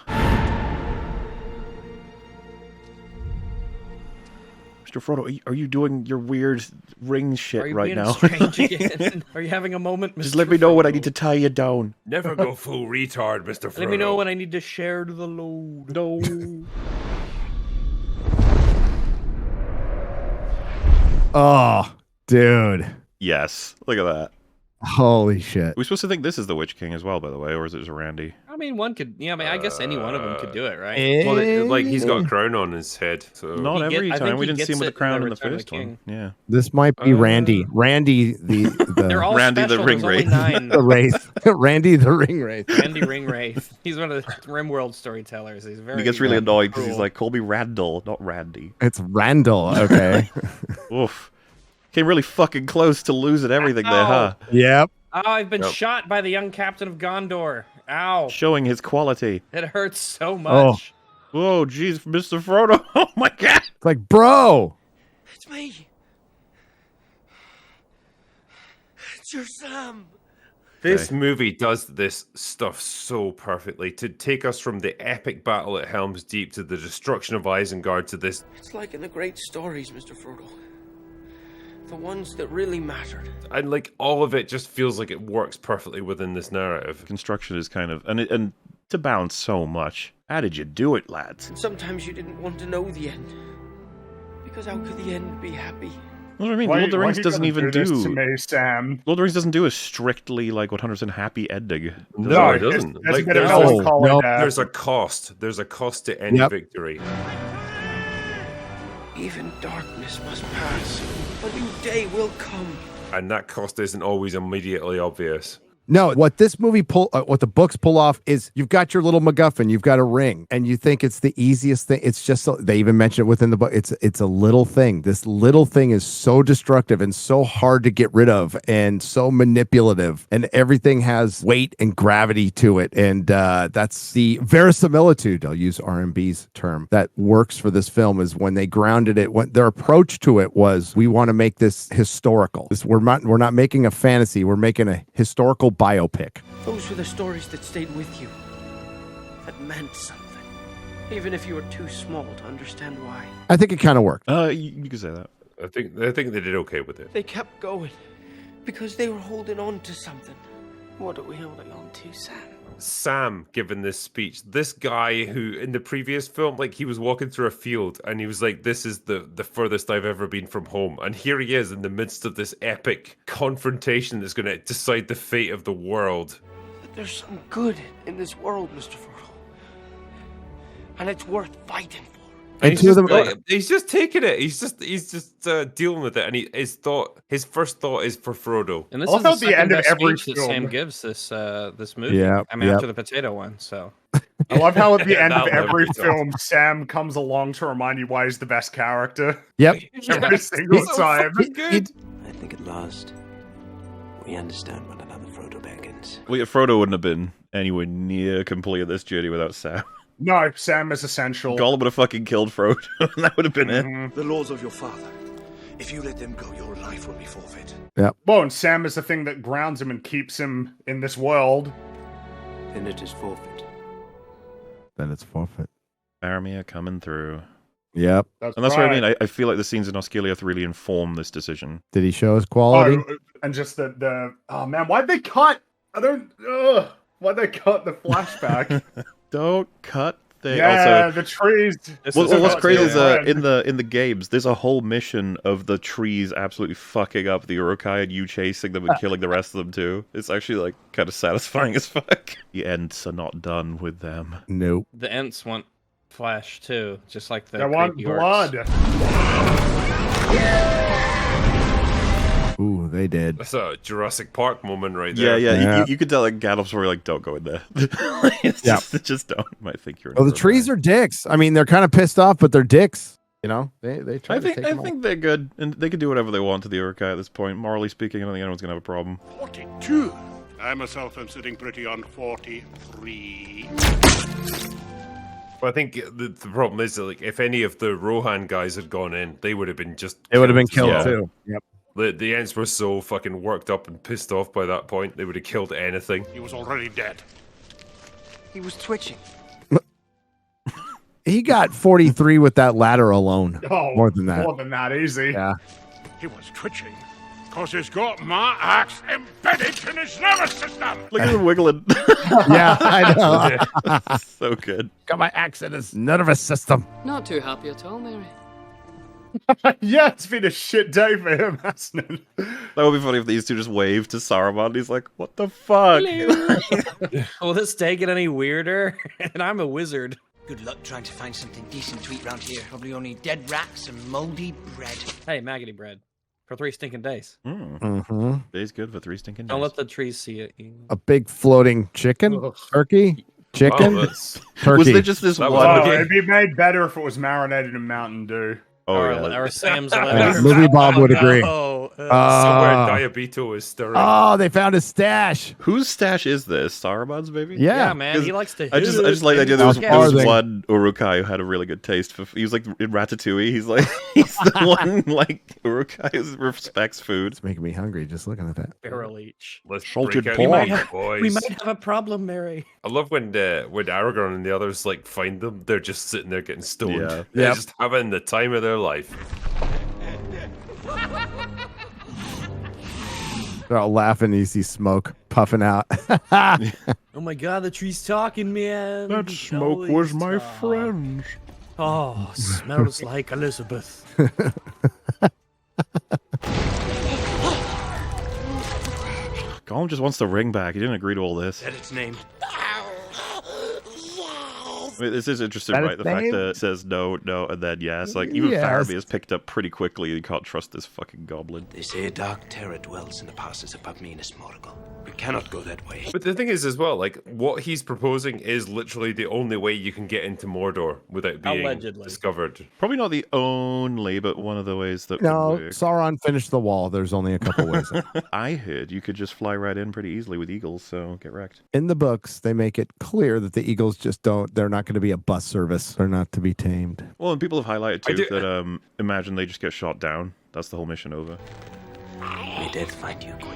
Mr. Frodo, are you doing your weird ring shit right now?
Strange again? Are you having a moment, Mr.
Just let me know when I need to tie you down.
Never go full retard, Mr. Frodo.
Let me know when I need to share the load.
No.
Oh, dude.
Yes. Look at that.
Holy shit.
We're supposed to think this is the Witch King as well, by the way, or is it just Randy?
I mean, one could. Yeah, I mean, I guess any one of them could do it, right?
Well, like he's got a crown on his head. So
Not every
I
time.
think
We
he
didn't see him
gets
with a
it in
crown
the
in the
Return of
first
the
one.
King.
Yeah.
This might be Randy. Randy,
They're all
Randy the
special,
Ring
there's only
Wraith.
9.
the Wraith. Randy the Ring Wraith.
Randy Ringwraith. He's one of the RimWorld storytellers. He's very.
He gets really annoyed because he's
cruel.
like, call me Randall, not Randy.
It's Randall, okay.
Oof. Came really fucking close to losing everything there, huh?
Yep.
Oh, I've been shot by the young captain of Gondor. Ow.
Showing his quality.
It hurts so much.
Whoa, jeez, Mr. Frodo. Oh my god.
It's like, bro.
It's me. It's your Sam.
This movie does this stuff so perfectly to take us from the epic battle at Helm's Deep to the destruction of Isengard to this.
It's like in the great stories, Mr. Frodo. The ones that really mattered.
And like all of it just feels like it works perfectly within this narrative.
Construction is kind of and to bounce so much. How did you do it, lads?
And sometimes you didn't want to know the end. Because how could the end be happy?
What do I mean? Lord of the Rings doesn't even
this
do.
to me, Sam.
Lord of the Rings doesn't do a strictly like 100% happy ending.
No, it doesn't.
There's
Like,
a bit of
there's,
melancholy there.
there's a cost. There's a cost to any victory.
Even darkness must pass. A new day will come.
And that cost isn't always immediately obvious.
No, what this movie what the books pull off is you've got your little MacGuffin, you've got a ring, and you think it's the easiest thing. It's just they even mention it within the book. It's a little thing. This little thing is so destructive and so hard to get rid of, and so manipulative, and everything has weight and gravity to it, and that's the verisimilitude. I'll use RMB's term that works for this film is when they grounded it. When their approach to it was, we want to make this historical. We're not making a fantasy. We're making a historical biopic.
Those were the stories that stayed with you. That meant something. Even if you were too small to understand why.
I think it kind of worked.
You can say that.
I think they did okay with it.
They kept going. Because they were holding on to something. What are we holding on to, Sam?
Sam giving this speech, this guy who in the previous film, like he was walking through a field and he was like, this is the furthest I've ever been from home. And here he is in the midst of this epic confrontation that's going to decide the fate of the world.
But there's some good in this world, Mr. Frodo. And it's worth fighting for.
And
he's
two of them,
he's just taking it. He's just dealing with it, and his first thought is for Frodo.
And this
I
is
love
the
the
second
end of
best
every
speech that
film.
Sam gives this movie.
Yeah,
I mean,
yep.
after the potato one. So
I love how at the end of
That one
every
was
film, Sam comes along to remind you why he's the best character.
Yep.
Every single
so
time.
fucking good.
I think at last we understand one another, Frodo Baggins.
Well, yeah, Frodo wouldn't have been anywhere near complete this journey without Sam.
No, Sam is essential.
Gollum would have fucking killed Frodo, and that would have been it.
The laws of your father. If you let them go, your life will be forfeit.
Yep.
Well, and Sam is the thing that grounds him and keeps him in this world.
Then it is forfeit.
Then it's forfeit.
Faramir coming through.
Yep.
And that's what I mean. I feel like the scenes in Osgiliath really inform this decision.
Did he show his quality?
Oh, and just the oh man, why'd they cut? Why'd they cut the flashback?
Don't cut things.
Yeah,
Also,
the trees.
well, what's crazy is in the games, there's a whole mission of the trees absolutely fucking up the Uruk-hai and you chasing them and killing the rest of them too. It's actually like kind of satisfying as fuck. The Ents are not done with them.
Nope.
the Ents want flesh too, just like the
They want
creepy orcs.
blood.
Ooh, they did.
That's a Jurassic Park moment right there.
Yeah. You could tell like Gandalf's probably like, don't go in there. Just don't. Might think you're.
Well, the trees are dicks. I mean, they're kind of pissed off, but they're dicks. You know, they try.
I think they're good, and they can do whatever they want to the Uruk-hai at this point. Morally speaking, I don't think anyone's gonna have a problem.
42. I myself am sitting pretty on 43.
But I think the problem is that, like, if any of the Rohan guys had gone in, they would have been just.
They would have been killed
as well.
too. Yep.
The Ents were so fucking worked up and pissed off by that point, they would have killed anything.
He was already dead.
He was twitching.
He got 43 with that ladder alone.
Oh,
more than that.
More than that, easy.
Yeah.
He was twitching because he's got my axe embedded in his nervous system.
Look at him wiggling.
Yeah, I know.
So good.
Got my axe in his nervous system.
Not too happy at all, Mary.
Yeah, it's been a shit day for him, hasn't it?
That would be funny if these two just waved to Saruman. He's like, "What the fuck?"
Will this day get any weirder? And I'm a wizard.
Good luck trying to find something decent to eat round here. Probably only dead rats and moldy bread.
Hey, maggoty bread. For 3 stinking days.
Mm-hmm.
Day's good for 3 stinking days.
Don't let the trees see it.
A big floating chicken, turkey, chicken, turkey.
Was there just this one?
Oh, it'd be made better if it was marinated in Mountain Dew.
Oh,
or Sam's
Movie Bob would agree.
Somewhere Diabito is stirring.
Oh, they found his stash.
Whose stash is this? Saruman's, maybe?
Yeah, man, he likes to.
I just like the idea there was one Uruk-hai who had a really good taste for. He was like in Ratatouille. He's the one like Uruk-hai who respects food.
It's making me hungry just looking at that.
Barrel each.
Let's
salted
break out
pork.
the boys.
We might have a problem, Mary.
I love when Aragorn and the others like find them. They're just sitting there getting stoned.
Yeah.
They're just having the time of their life.
They're all laughing. You see smoke puffing out.
Oh my god, the tree's talking, man.
That smoke was my friend.
Oh, smells like Elizabeth.
Gollum just wants the ring back. He didn't agree to all this.
Said its name.
I mean, this is interesting,
That
right?
his
The fact
name?
that it says no, and then yes. Like, even
Yes.
Faramir is picked up pretty quickly. You can't trust this fucking goblin.
They say a dark terror dwells in the passes above Minas Morgul. We cannot go that way.
But the thing is, as well, like, what he's proposing is literally the only way you can get into Mordor without being
Allegedly.
discovered.
Probably not the only, but one of the ways that
No,
would work.
Sauron finished the wall. There's only a couple ways.
I heard you could just fly right in pretty easily with eagles, so get wrecked.
In the books, they make it clear that the eagles just don't. They're not going to be a bus service. They're not to be tamed.
Well, and people have highlighted too that imagine they just get shot down. That's the whole mission over.
May death find you quickly.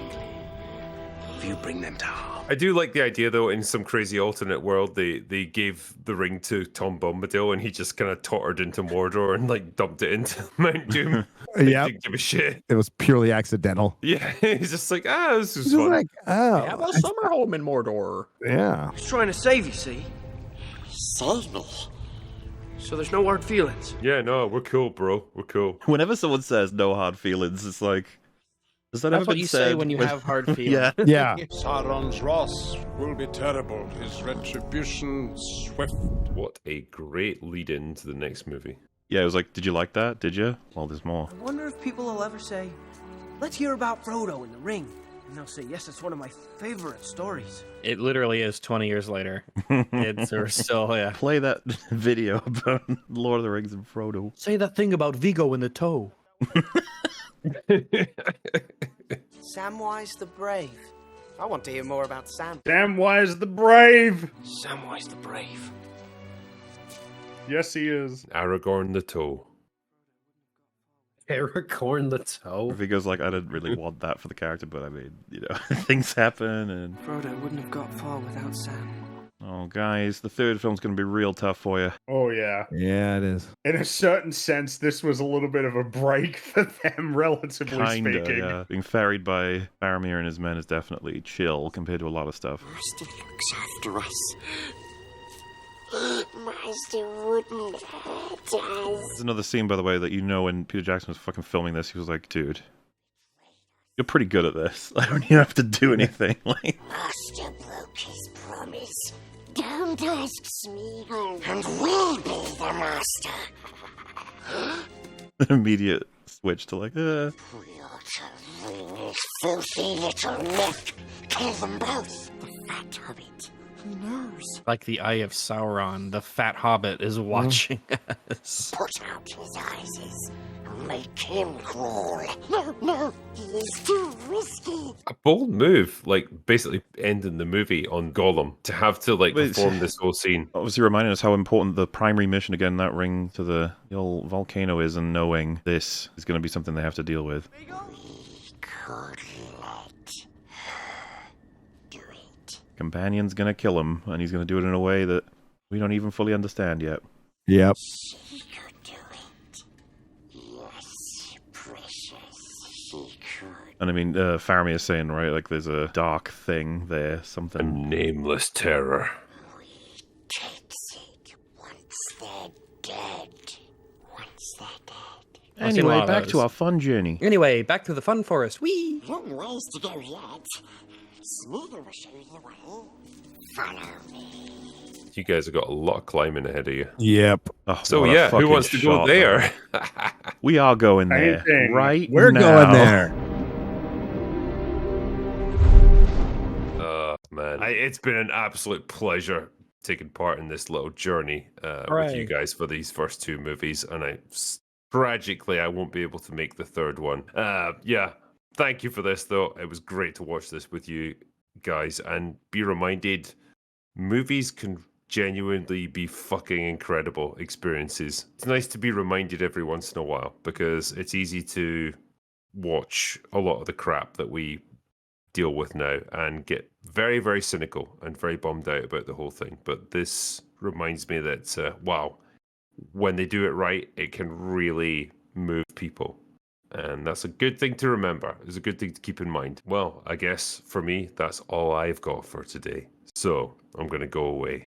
If you bring them down.
I do like the idea, though, in some crazy alternate world, they gave the ring to Tom Bombadil, and he just kind of tottered into Mordor and like dumped it into Mount Doom.
Yeah,
didn't give a shit.
It was purely accidental.
Yeah, he's just like, this is
He's
fun.
like, oh,
Have a summer home in Mordor.
yeah.
He's trying to save you, see?
Signal.
So there's no hard feelings.
Yeah, no, we're cool, bro. We're cool.
Whenever someone says no hard feelings, it's like, has that
That's
ever
what
been
you
said?
say when you have hard feelings.
Yeah.
Yeah.
Sauron's wrath will be terrible. His retribution swift.
What a great lead in to the next movie.
Yeah, it was like, did you like that? Did you? Well, there's more.
I wonder if people will ever say, let's hear about Frodo in the ring. And they'll say, yes, it's one of my favorite stories.
It literally is 20 years later. We're still, yeah.
Play that video about Lord of the Rings and Frodo.
Say that thing about Viggo in the toe.
Samwise the Brave. I want to hear more about Sam.
Samwise the Brave!
Samwise the Brave.
Yes, he is.
Aragorn the Toe.
Aragorn the Toe?
Viggo's like, I didn't really want that for the character, but I mean, you know, things happen and...
Frodo wouldn't have got far without Sam.
Oh, guys, the third film's going to be real tough for you.
Oh, yeah.
Yeah, it is.
In a certain sense, this was a little bit of a break for them, relatively speaking.
Yeah. Being ferried by Faramir and his men is definitely chill compared to a lot of stuff.
Master looks after us. Master wouldn't hurt us.
There's another scene, by the way, that you know when Peter Jackson was fucking filming this, he was like, dude, you're pretty good at this. I don't even have to do anything. Like,
Master broke his promise. Don't ask Smeagol, and we'll be the master.
an immediate switch to like,
We ought to wring his filthy little neck. Kill them both. The fat hobbit. He knows.
Like the Eye of Sauron, the fat hobbit is watching us.
Put out his eyes. Make him crawl. No, he is too risky.
A bold move, like basically ending the movie on Gollum to have to like perform this whole scene.
Obviously reminding us how important the primary mission, again, that ring to the old volcano is, and knowing this is going to be something they have to deal with.
We could let do it.
Companion's going to kill him, and he's going to do it in a way that we don't even fully understand yet.
Yep.
She could do it. Yes, precious, she could.
And I mean, Faramir is saying, right, like there's a dark thing there, something.
A nameless terror.
We takes it once they're dead. Once they're dead.
Anyway, back to our fun journey.
Anyway, back to the fun forest. Whee!
Long ways to go yet. Smeagol will show you the way. Follow me.
You guys have got a lot of climbing ahead of you.
Yep.
Oh,
So
what a
yeah, who
fucking
wants to go
shot,
there?
We are going there,
Anything.
right?
We're
now.
going there.
Man, it's been an absolute pleasure taking part in this little journey with you guys for these first two movies, and tragically I won't be able to make the third one. Yeah, thank you for this though. It was great to watch this with you guys and be reminded movies can genuinely be fucking incredible experiences. It's nice to be reminded every once in a while because it's easy to watch a lot of the crap that we deal with now and get very, very cynical and very bummed out about the whole thing. But this reminds me that, wow, when they do it right, it can really move people. And that's a good thing to remember. It's a good thing to keep in mind. Well, I guess for me, that's all I've got for today. So I'm going to go away.